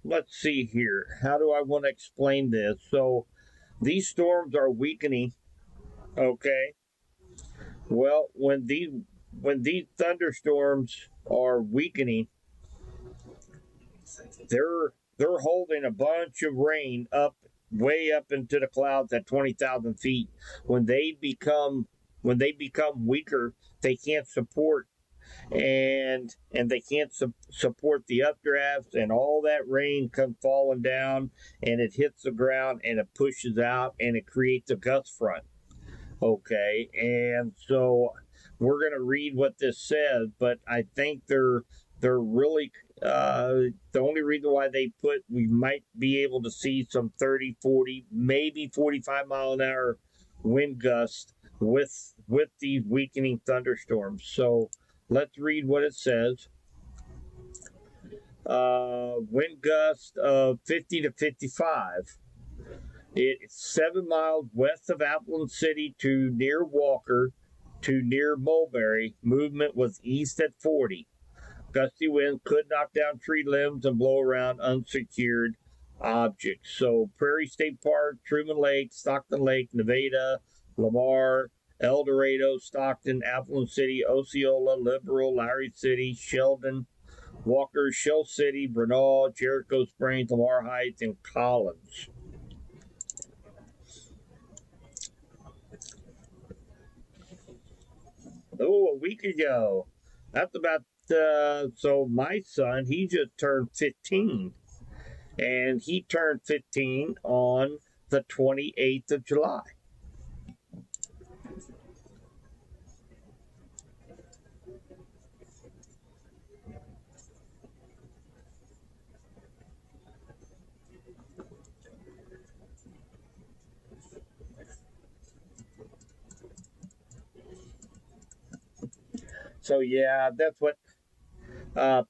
Let's see here. How do I want to explain this? So these storms are weakening. Okay. Well, when these thunderstorms are weakening, they're holding a bunch of rain up way up into the clouds at 20,000 feet. When they become weaker, they can't support and they can't support the updrafts, and all that rain comes falling down and it hits the ground and it pushes out and it creates a gust front. Okay, and so we're going to read what this says, but I think they're really the only reason why they put we might be able to see some 30, 40, maybe 45 mile an hour wind gusts with these weakening thunderstorms. So let's read what it says. Wind gust of 50 to 55. It's 7 miles west of Appleton City to near Walker to near Mulberry. Movement was east at 40. Gusty winds could knock down tree limbs and blow around unsecured objects. So Prairie State Park, Truman Lake, Stockton Lake, Nevada, Lamar, El Dorado, Stockton, Appleton City, Osceola, Liberal, Lowry City, Sheldon, Walker, Shell City, Bernal, Jericho Springs, Lamar Heights, and Collins. Oh, a week ago. That's about so my son, he just turned 15, and he turned 15 on the 28th of July. So yeah, that's what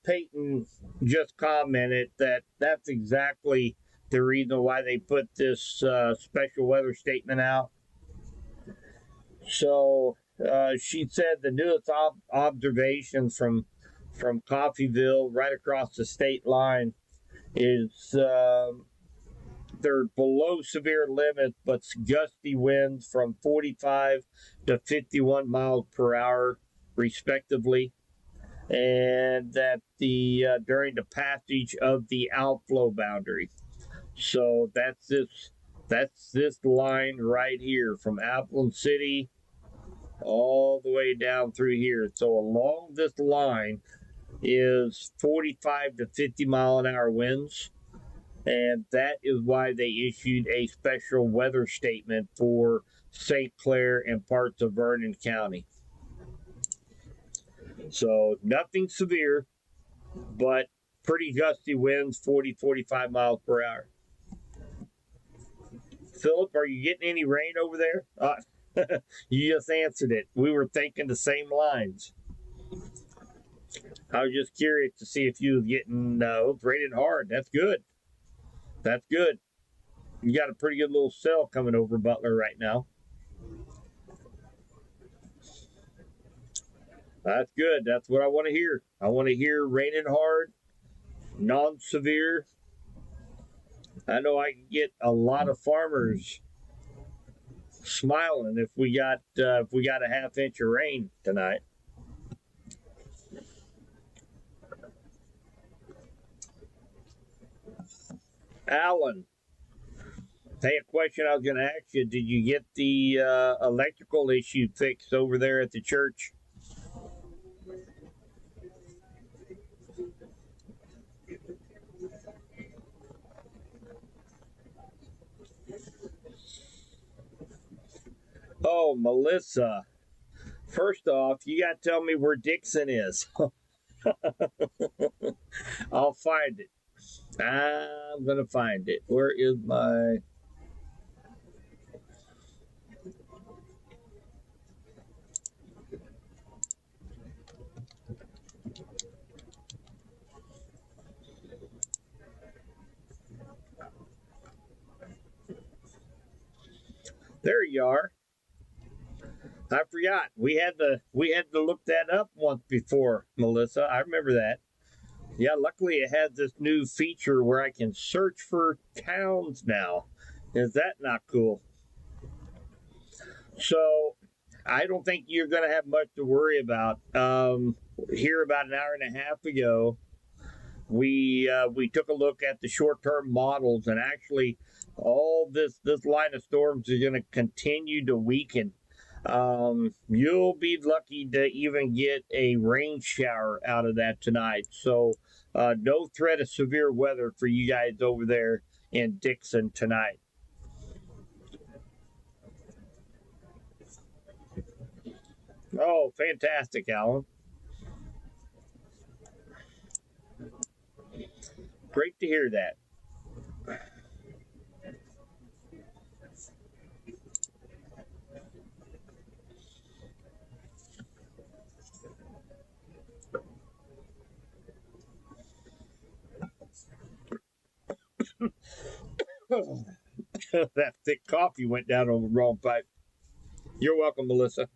Peyton just commented, that's exactly the reason why they put this special weather statement out. So she said the newest observations from Coffeyville, right across the state line, is they're below severe limits, but gusty winds from 45 to 51 miles per hour, respectively, and that the during the passage of the outflow boundary. So that's this line right here from Appleton City all the way down through here. So along this line is 45 to 50 mile an hour winds, and that is why they issued a special weather statement for St. Clair and parts of Vernon County. So nothing severe, but pretty gusty winds, 40, 45 miles per hour. Philip, are you getting any rain over there? You just answered it. We were thinking the same lines. I was just curious to see if you was getting raining hard. That's good. That's good. You got a pretty good little cell coming over Butler right now. That's good. That's what I want to hear. I want to hear raining hard, non-severe. I know I can get a lot of farmers smiling if we got a half inch of rain tonight. Alan. Hey, a question I was going to ask you. Did you get the electrical issue fixed over there at the church? Oh, Melissa. First off, you got to tell me where Dixon is. I'll find it. I'm going to find it. Where is my. There you are. I forgot. We had to look that up once before, Melissa. I remember that. Yeah, luckily it has this new feature where I can search for towns now. Is that not cool? So I don't think you're going to have much to worry about. Here about an hour and a half ago, we took a look at the short term models, and actually, all this line of storms is going to continue to weaken. You'll be lucky to even get a rain shower out of that tonight. So, no threat of severe weather for you guys over there in Dixon tonight. Oh, fantastic, Alan. Great to hear that. That thick coffee went down on the wrong pipe. You're welcome, Melissa.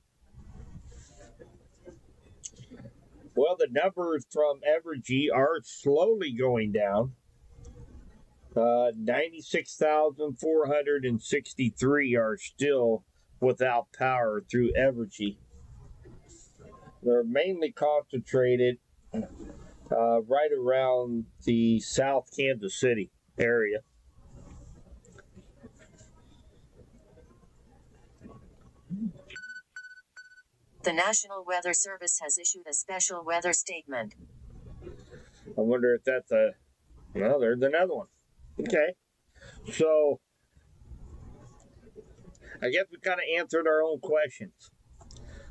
Well, the numbers from Evergy are slowly going down. 96,463 are still without power through Evergy. They're mainly concentrated right around the South Kansas City area. The National Weather Service has issued a special weather statement. I wonder if that's a. Well, there's another one. Okay. So, I guess we kind of answered our own questions.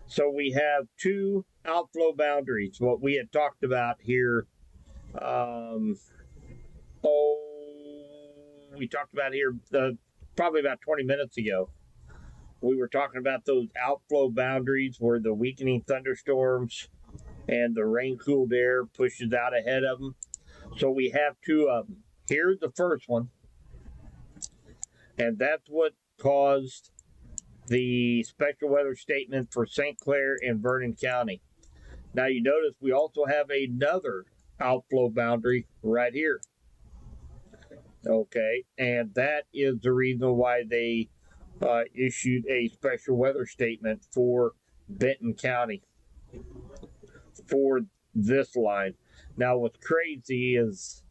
So, we have two outflow boundaries, what we had talked about here. We talked about here probably about 20 minutes ago. We were talking about those outflow boundaries where the weakening thunderstorms and the rain cooled air pushes out ahead of them. So we have two of them. Here's the first one, and that's what caused the special weather statement for St. Clair and Vernon County. Now you notice we also have another outflow boundary right here. Okay, and that is the reason why they issued a special weather statement for Benton County for this line. Now, what's crazy is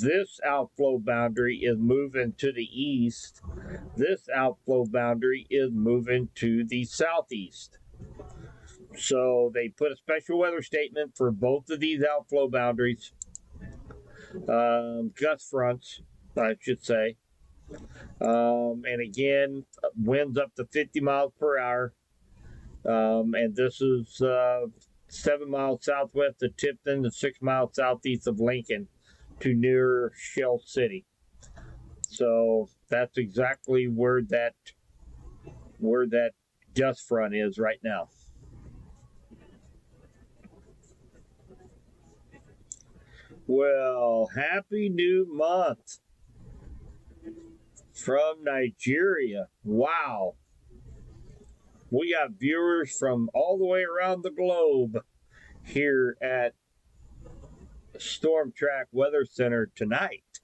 this outflow boundary is moving to the east. This outflow boundary is moving to the southeast. So they put a special weather statement for both of these outflow boundaries, gust fronts, I should say. And again, winds up to 50 miles per hour. And this is 7 miles southwest of Tipton and 6 miles southeast of Lincoln to near Shell City. So that's exactly where that gust front is right now. Well, happy new month from Nigeria. Wow. We got viewers from all the way around the globe here at Storm Track Weather Center tonight.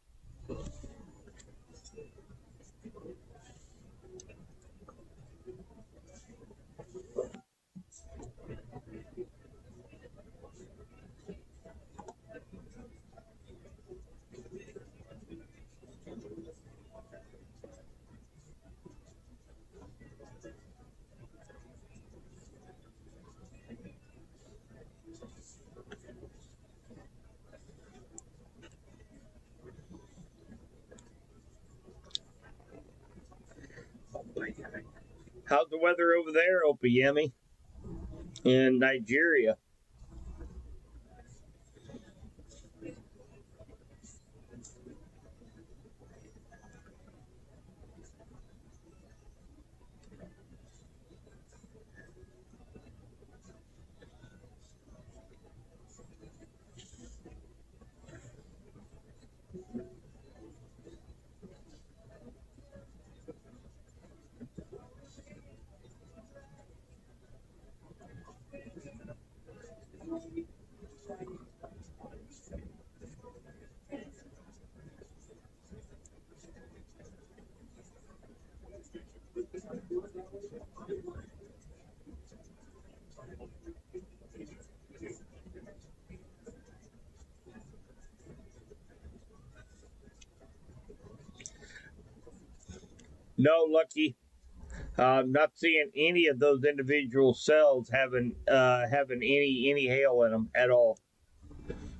How's the weather over there, Opeyemi, in Nigeria? No, Lucky. I'm not seeing any of those individual cells having any hail in them at all.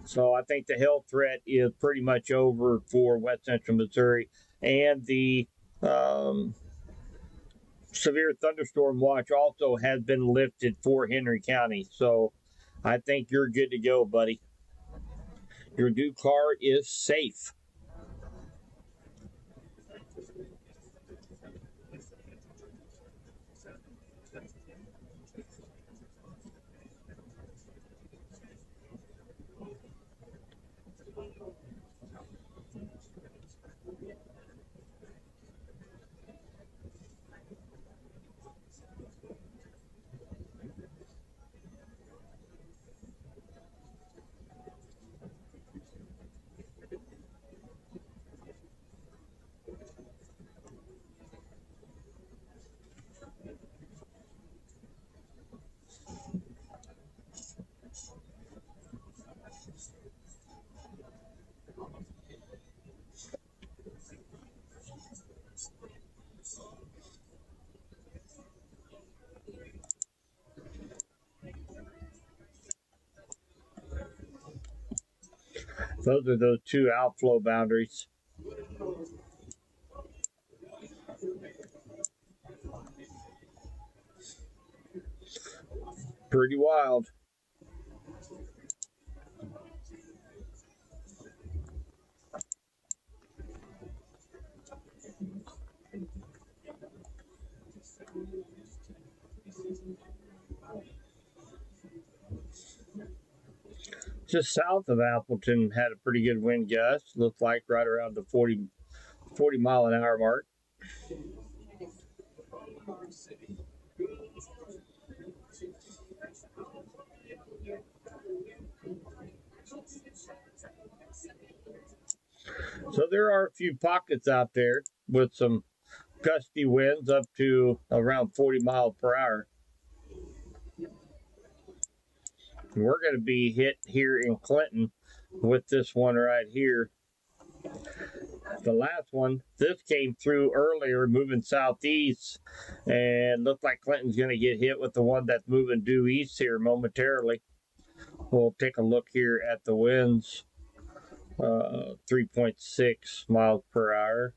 So I think the hail threat is pretty much over for West Central Missouri, and the um, severe thunderstorm watch also has been lifted for Henry County. So I think you're good to go, buddy. Your new car is safe. Those are those two outflow boundaries. Pretty wild. Just south of Appleton had a pretty good wind gust. Looked like right around the 40 mile an hour mark. So there are a few pockets out there with some gusty winds up to around 40 miles per hour. We're going to be hit here in Clinton with this one right here. The last one, this came through earlier, moving southeast, and looked like Clinton's going to get hit with the one that's moving due east here momentarily. We'll take a look here at the winds. 3.6 miles per hour.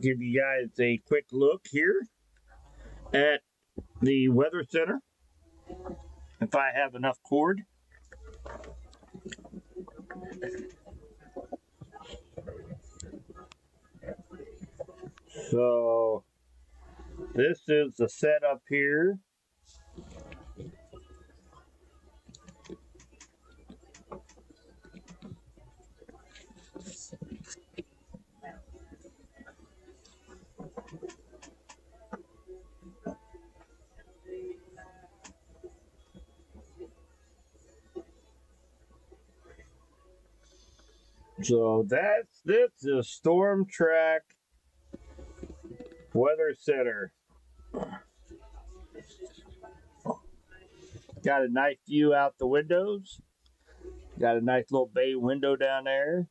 Give you guys a quick look here at the Weather Center. If I have enough cord. So this is the setup here. So this is Storm Track Weather Center. Got a nice view out the windows. Got a nice little bay window down there.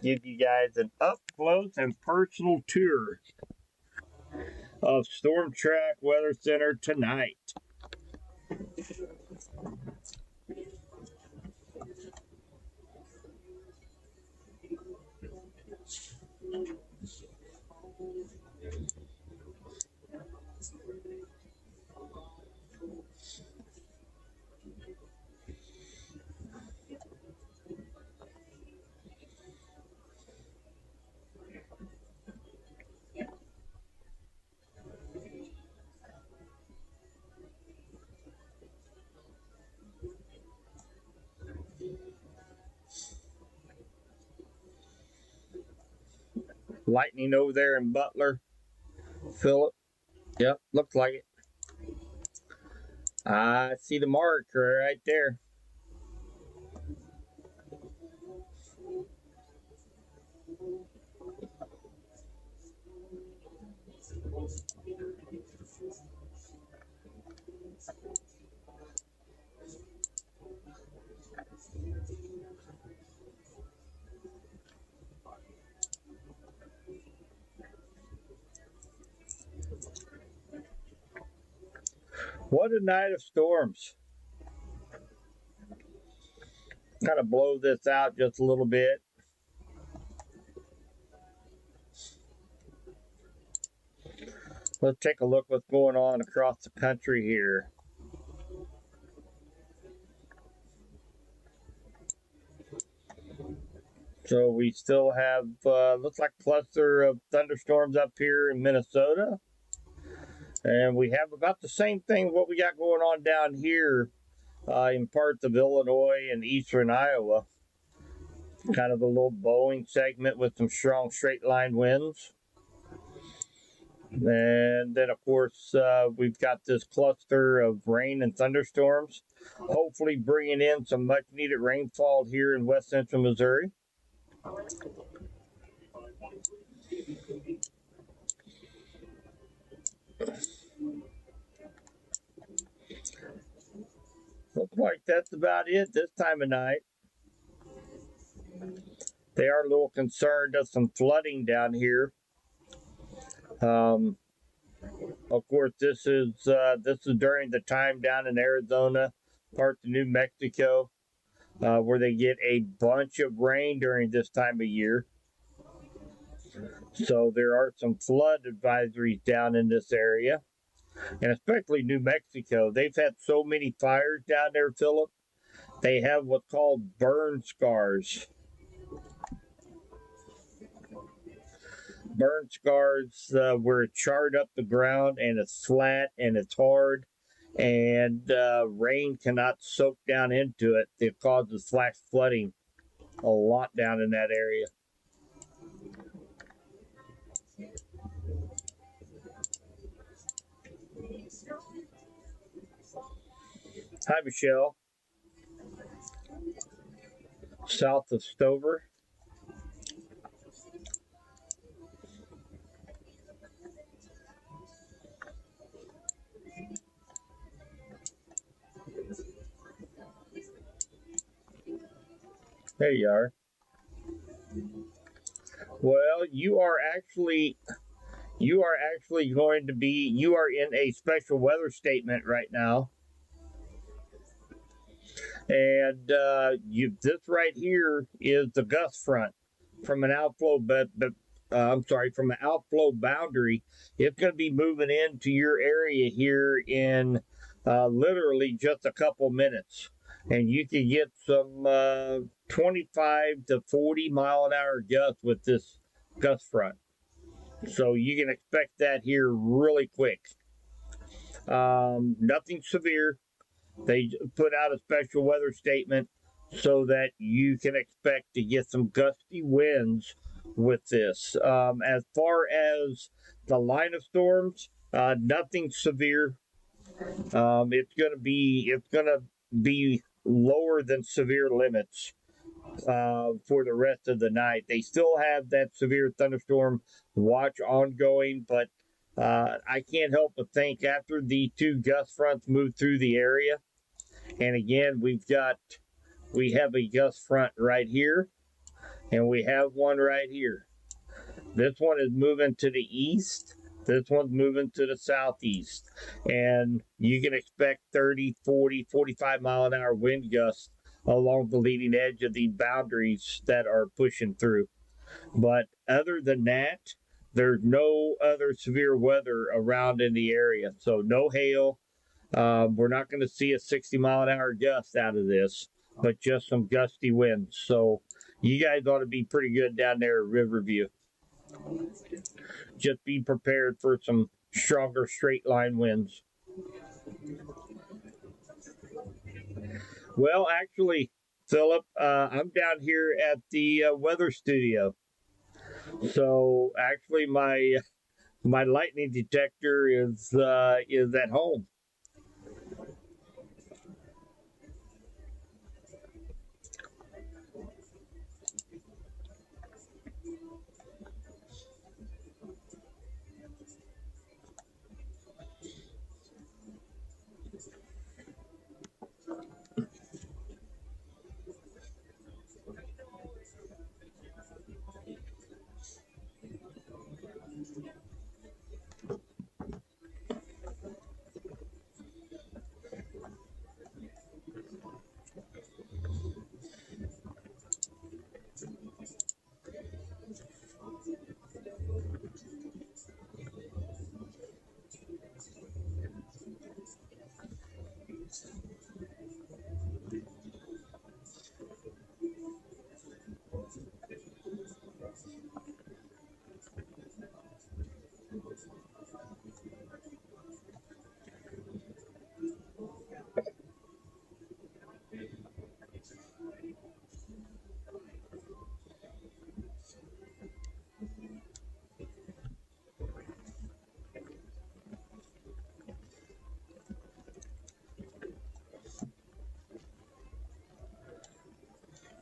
Give you guys an up close and personal tour of Storm Track Weather Center tonight. Lightning over there in Butler. Philip. Yep, looks like it. I see the marker right there. What a night of storms. Kind of blow this out just a little bit. Let's take a look what's going on across the country here. So we still have, looks like a cluster of thunderstorms up here in Minnesota. And we have about the same thing what we got going on down here in parts of Illinois and eastern Iowa. Kind of a little bowing segment with some strong straight line winds. And then, of course, we've got this cluster of rain and thunderstorms, hopefully bringing in some much needed rainfall here in west central Missouri. Looks like that's about it this time of night. They are a little concerned of some flooding down here. Of course, this is during the time down in Arizona, parts of New Mexico, where they get a bunch of rain during this time of year. So there are some flood advisories down in this area, and especially New Mexico. They've had so many fires down there, Philip. They have what's called burn scars. Burn scars where it charred up the ground and it's flat and it's hard, and rain cannot soak down into it. It causes flash flooding a lot down in that area. Hi, Michelle. South of Stover. There you are. Well, you are actually going to be, you are in a special weather statement right now. And this right here is the gust front from an outflow, from an outflow boundary. It's going to be moving into your area here in literally just a couple minutes. And you can get some 25 to 40 mile an hour gusts with this gust front. So you can expect that here really quick. Nothing severe. They put out a special weather statement so that you can expect to get some gusty winds with this. As far as the line of storms, nothing severe. It's going to be lower than severe limits for the rest of the night. They still have that severe thunderstorm watch ongoing, but I can't help but think after the two gust fronts moved through the area, and again we have a gust front right here, and we have one right here. This one is moving to the east. This one's moving to the southeast. And you can expect 30, 40, 45 mile an hour wind gusts along the leading edge of these boundaries that are pushing through. But other than that, there's no other severe weather around in the area. So no hail. We're not going to see a 60-mile-an-hour gust out of this, but just some gusty winds. So you guys ought to be pretty good down there at Riverview. Just be prepared for some stronger straight line winds. Well, actually, Philip, I'm down here at the weather studio. So actually, my lightning detector is at home.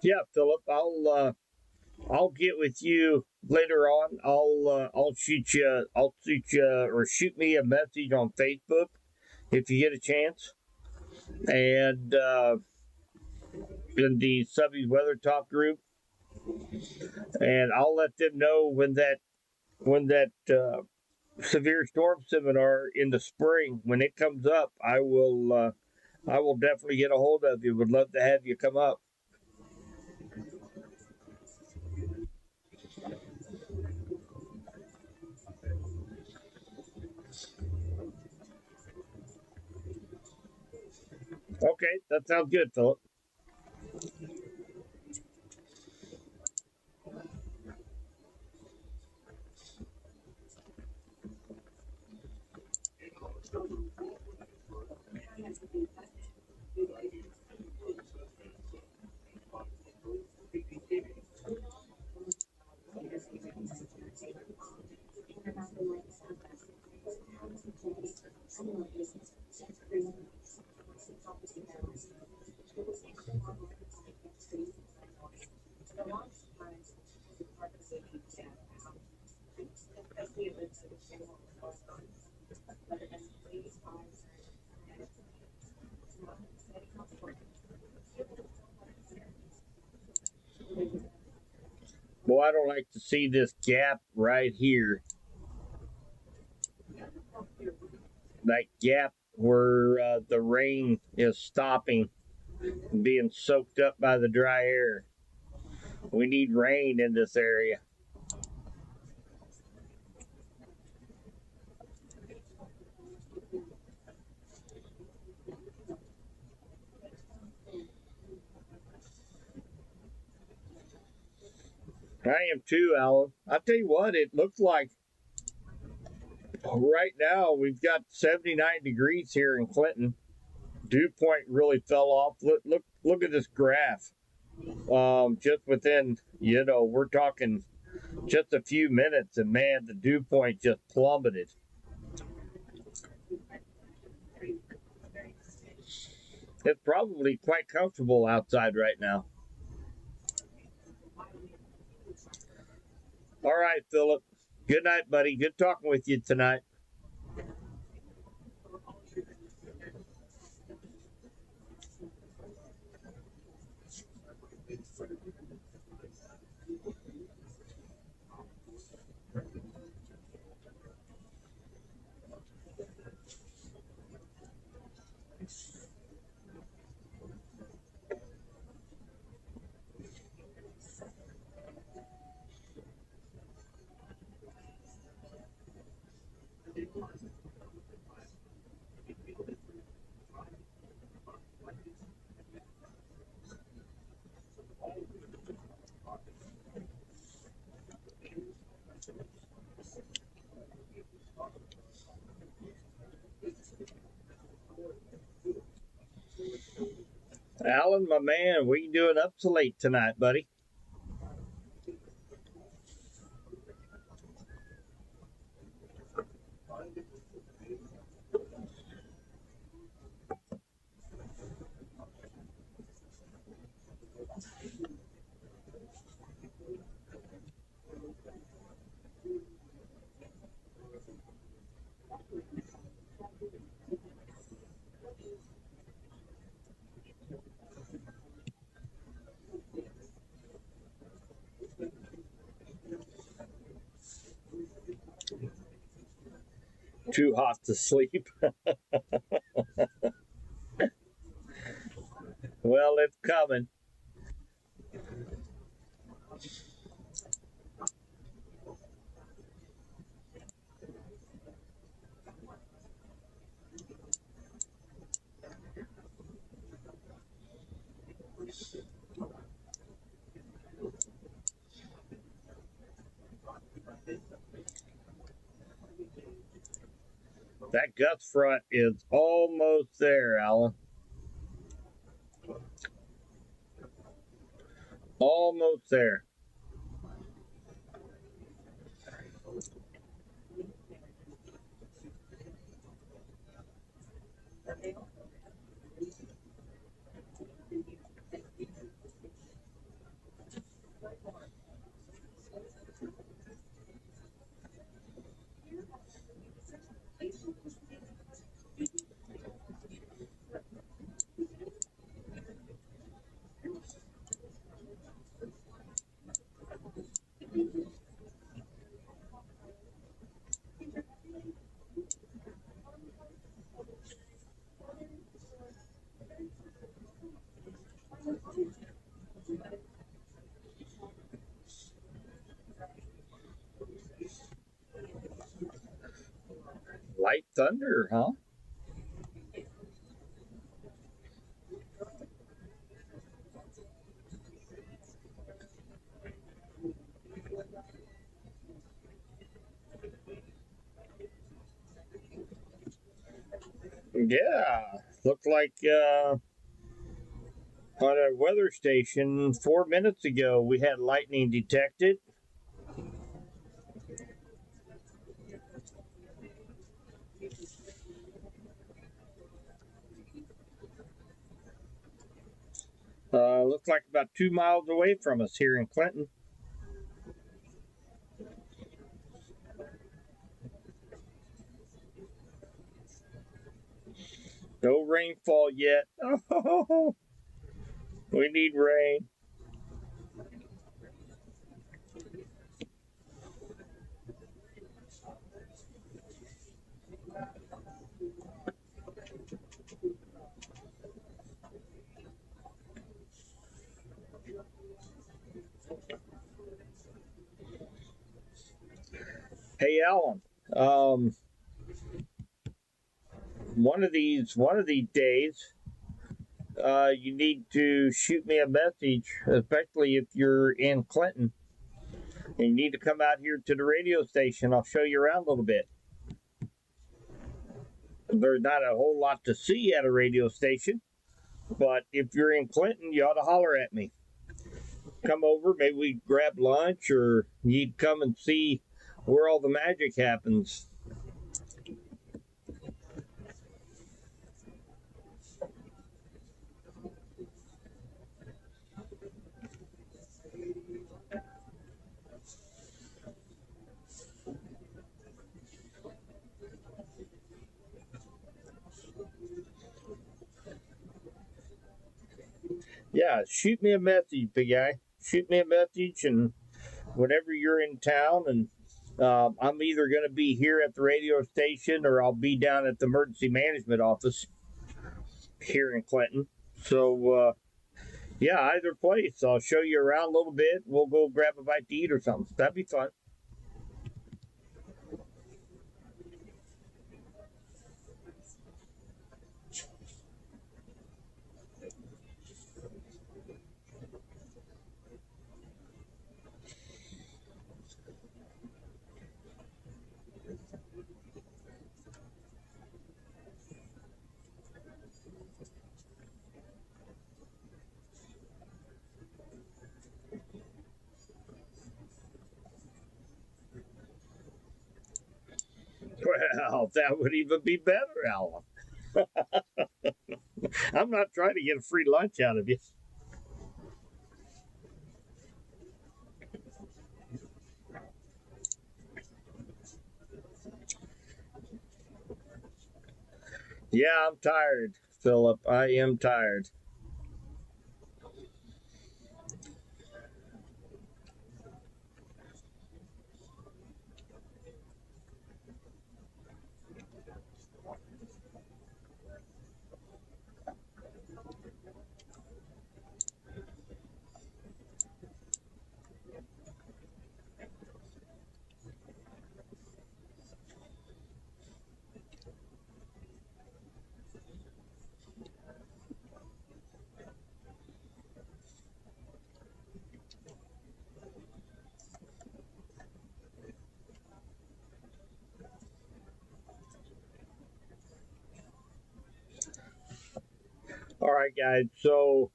Yeah, Philip, I'll get with you later on. I'll shoot you or shoot me a message on Facebook if you get a chance, and in the Subby Weather Talk group, and I'll let them know when that severe storm seminar in the spring when it comes up. I will definitely get a hold of you. Would love to have you come up. Okay, that sounds good, Philip. Well, I don't like to see this gap right here. That gap where the rain is stopping, being soaked up by the dry air. We need rain in this area. I am too, Alan. I'll tell you what, it looks like right now we've got 79 degrees here in Clinton. Dew point really fell off. Look at this graph. Just within, we're talking just a few minutes, and man, the dew point just plummeted. It's probably quite comfortable outside right now. All right, Philip. Good night, buddy. Good talking with you tonight. Alan, my man, what are you doing up so late tonight, buddy? Too hot to sleep. Well, it's coming. That gust front is almost there, Alan. Almost there. Light thunder, huh? Yeah. Looked like on a weather station 4 minutes ago we had lightning detected. Looks like about 2 miles away from us here in Clinton. No rainfall yet. Oh, we need rain. Hey, Alan. Um, one of these days, you need to shoot me a message, especially if you're in Clinton, and you need to come out here to the radio station. I'll show you around a little bit. There's not a whole lot to see at a radio station, but if you're in Clinton, you ought to holler at me. Come over, maybe we grab lunch, or you'd come and see where all the magic happens. Yeah, shoot me a message, big guy. Shoot me a message, and whenever you're in town, and I'm either going to be here at the radio station or I'll be down at the emergency management office here in Clinton. So, yeah, either place. I'll show you around a little bit. We'll go grab a bite to eat or something. That'd be fun. Well, that would even be better, Alan. I'm not trying to get a free lunch out of you. Yeah, I'm tired, Philip. I am tired. All right, guys. So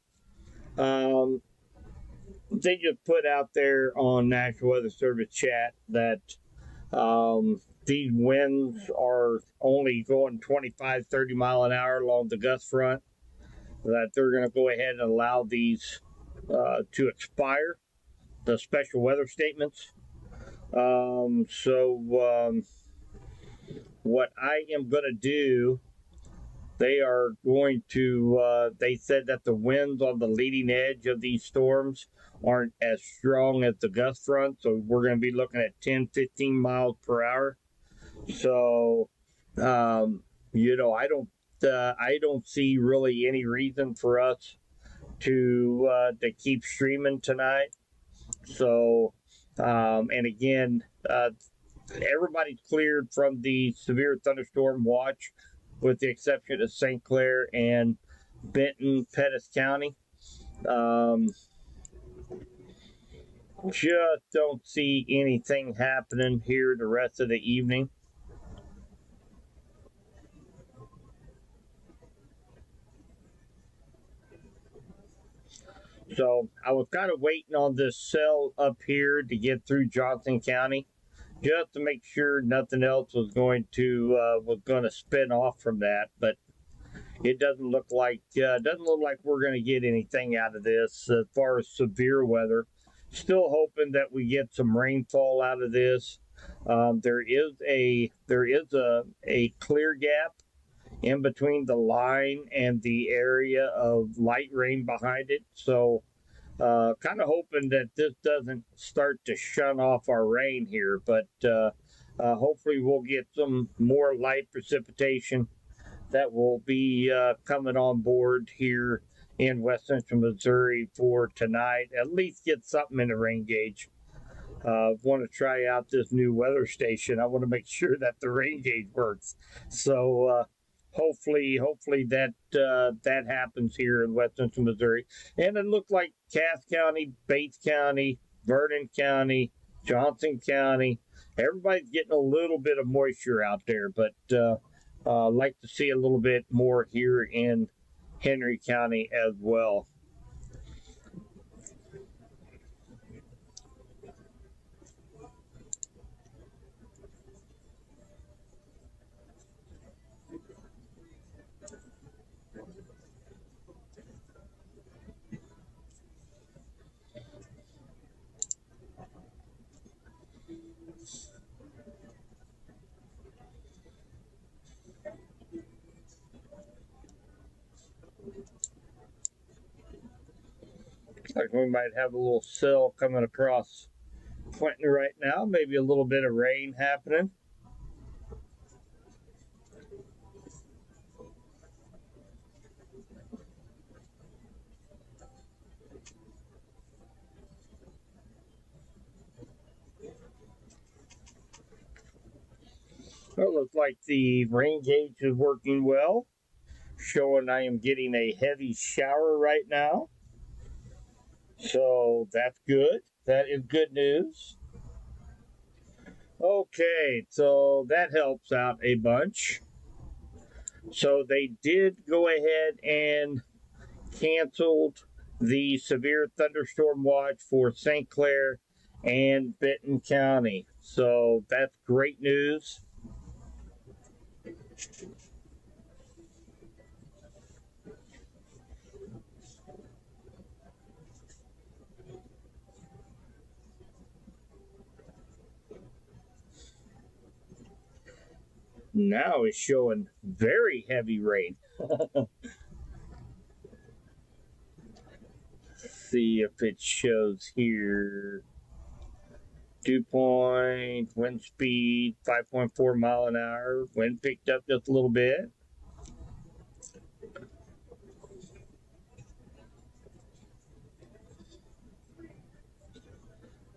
they just put out there on National Weather Service chat that these winds are only going 25, 30 mile an hour along the gust front, that they're going to go ahead and allow these to expire, the special weather statements. What I am going to do, they are going to, they said that the winds on the leading edge of these storms aren't as strong as the gust front. So we're going to be looking at 10, 15 miles per hour. So, I don't see really any reason for us to keep streaming tonight. So, and again, everybody's cleared from the severe thunderstorm watch, with the exception of St. Clair and Benton, Pettis County. Just don't see anything happening here the rest of the evening. So I was kind of waiting on this cell up here to get through Johnson County, just to make sure nothing else was going to spin off from that. But it doesn't look like we're going to get anything out of this as far as severe weather. Still hoping that we get some rainfall out of this. There is a clear gap in between the line and the area of light rain behind it. So kind of hoping that this doesn't start to shun off our rain here, but hopefully we'll get some more light precipitation that will be coming on board here in West Central Missouri for tonight. At least get something in the rain gauge. Want to try out this new weather station. I want to make sure that the rain gauge works. So hopefully that happens here in West Central Missouri. And it looked like Cass County, Bates County, Vernon County, Johnson County, everybody's getting a little bit of moisture out there, but like to see a little bit more here in Henry County as well. Like we might have a little cell coming across Clinton right now, maybe a little bit of rain happening. Well, it looks like the rain gauge is working well, showing I am getting a heavy shower right now. So that's good. That is good news. Okay, so that helps out a bunch. So they did go ahead and canceled the severe thunderstorm watch for St. Clair and Benton County. So that's great news. Now it's showing very heavy rain. See if it shows here. 2 point wind speed, 5.4 mile an hour. Wind picked up just a little bit.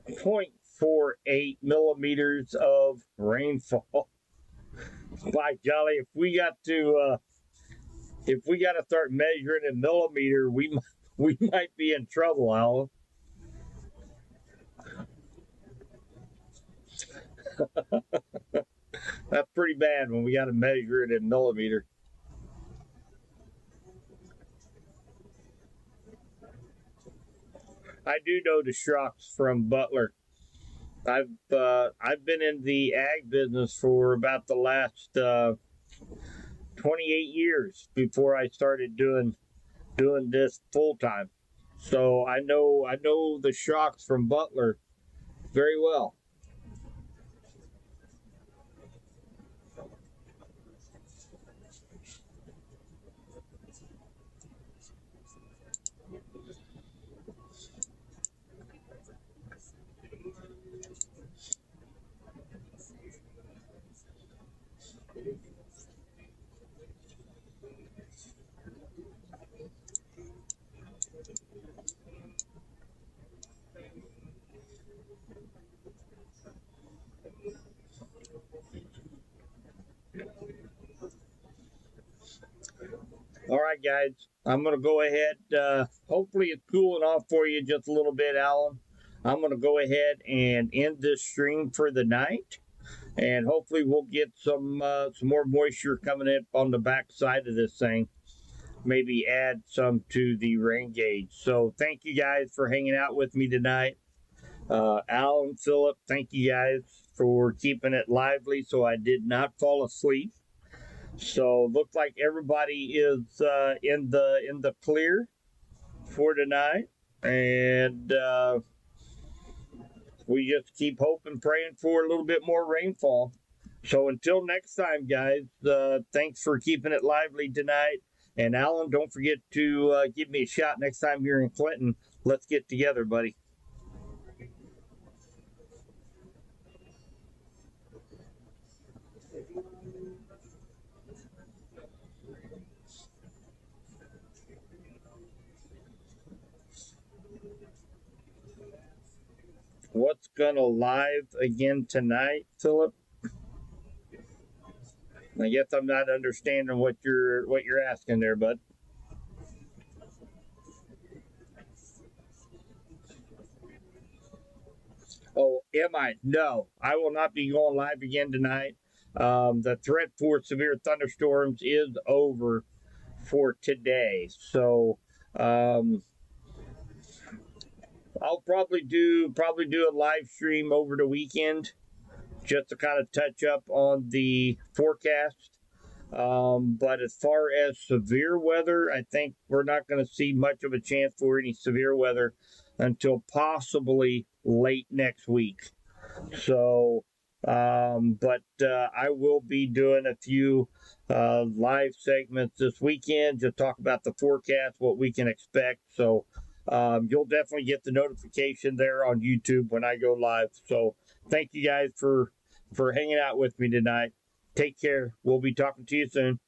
0.48 millimeters of rainfall. By golly, if we got to start measuring in millimeter, we might be in trouble, Alan. That's pretty bad when we got to measure it in millimeter. I do know the shocks from Butler. I've been in the ag business for about the last 28 years before I started doing this full time. So I know the shocks from Butler very well. All right, guys, I'm going to go ahead. Hopefully, it's cooling off for you just a little bit, Alan. I'm going to go ahead and end this stream for the night, and hopefully, we'll get some more moisture coming in on the back side of this thing. Maybe add some to the rain gauge. So, thank you guys for hanging out with me tonight. Alan, Philip, thank you guys for keeping it lively so I did not fall asleep. So looks like everybody is in the clear for tonight, and we just keep hoping, praying for a little bit more rainfall. So until next time, guys, thanks for keeping it lively tonight. And Alan, don't forget to give me a shot next time you're in Clinton. Let's get together, buddy. What's gonna live again tonight, Philip? I guess I'm not understanding what you're asking there, bud. Oh, am I? No, I will not be going live again tonight. The threat for severe thunderstorms is over for today. So I'll probably do a live stream over the weekend just to kind of touch up on the forecast. But as far as severe weather, I think we're not going to see much of a chance for any severe weather until possibly late next week. So, but I will be doing a few live segments this weekend to talk about the forecast, what we can expect. So, you'll definitely get the notification there on YouTube when I go live. So, thank you guys for hanging out with me tonight. Take care. We'll be talking to you soon.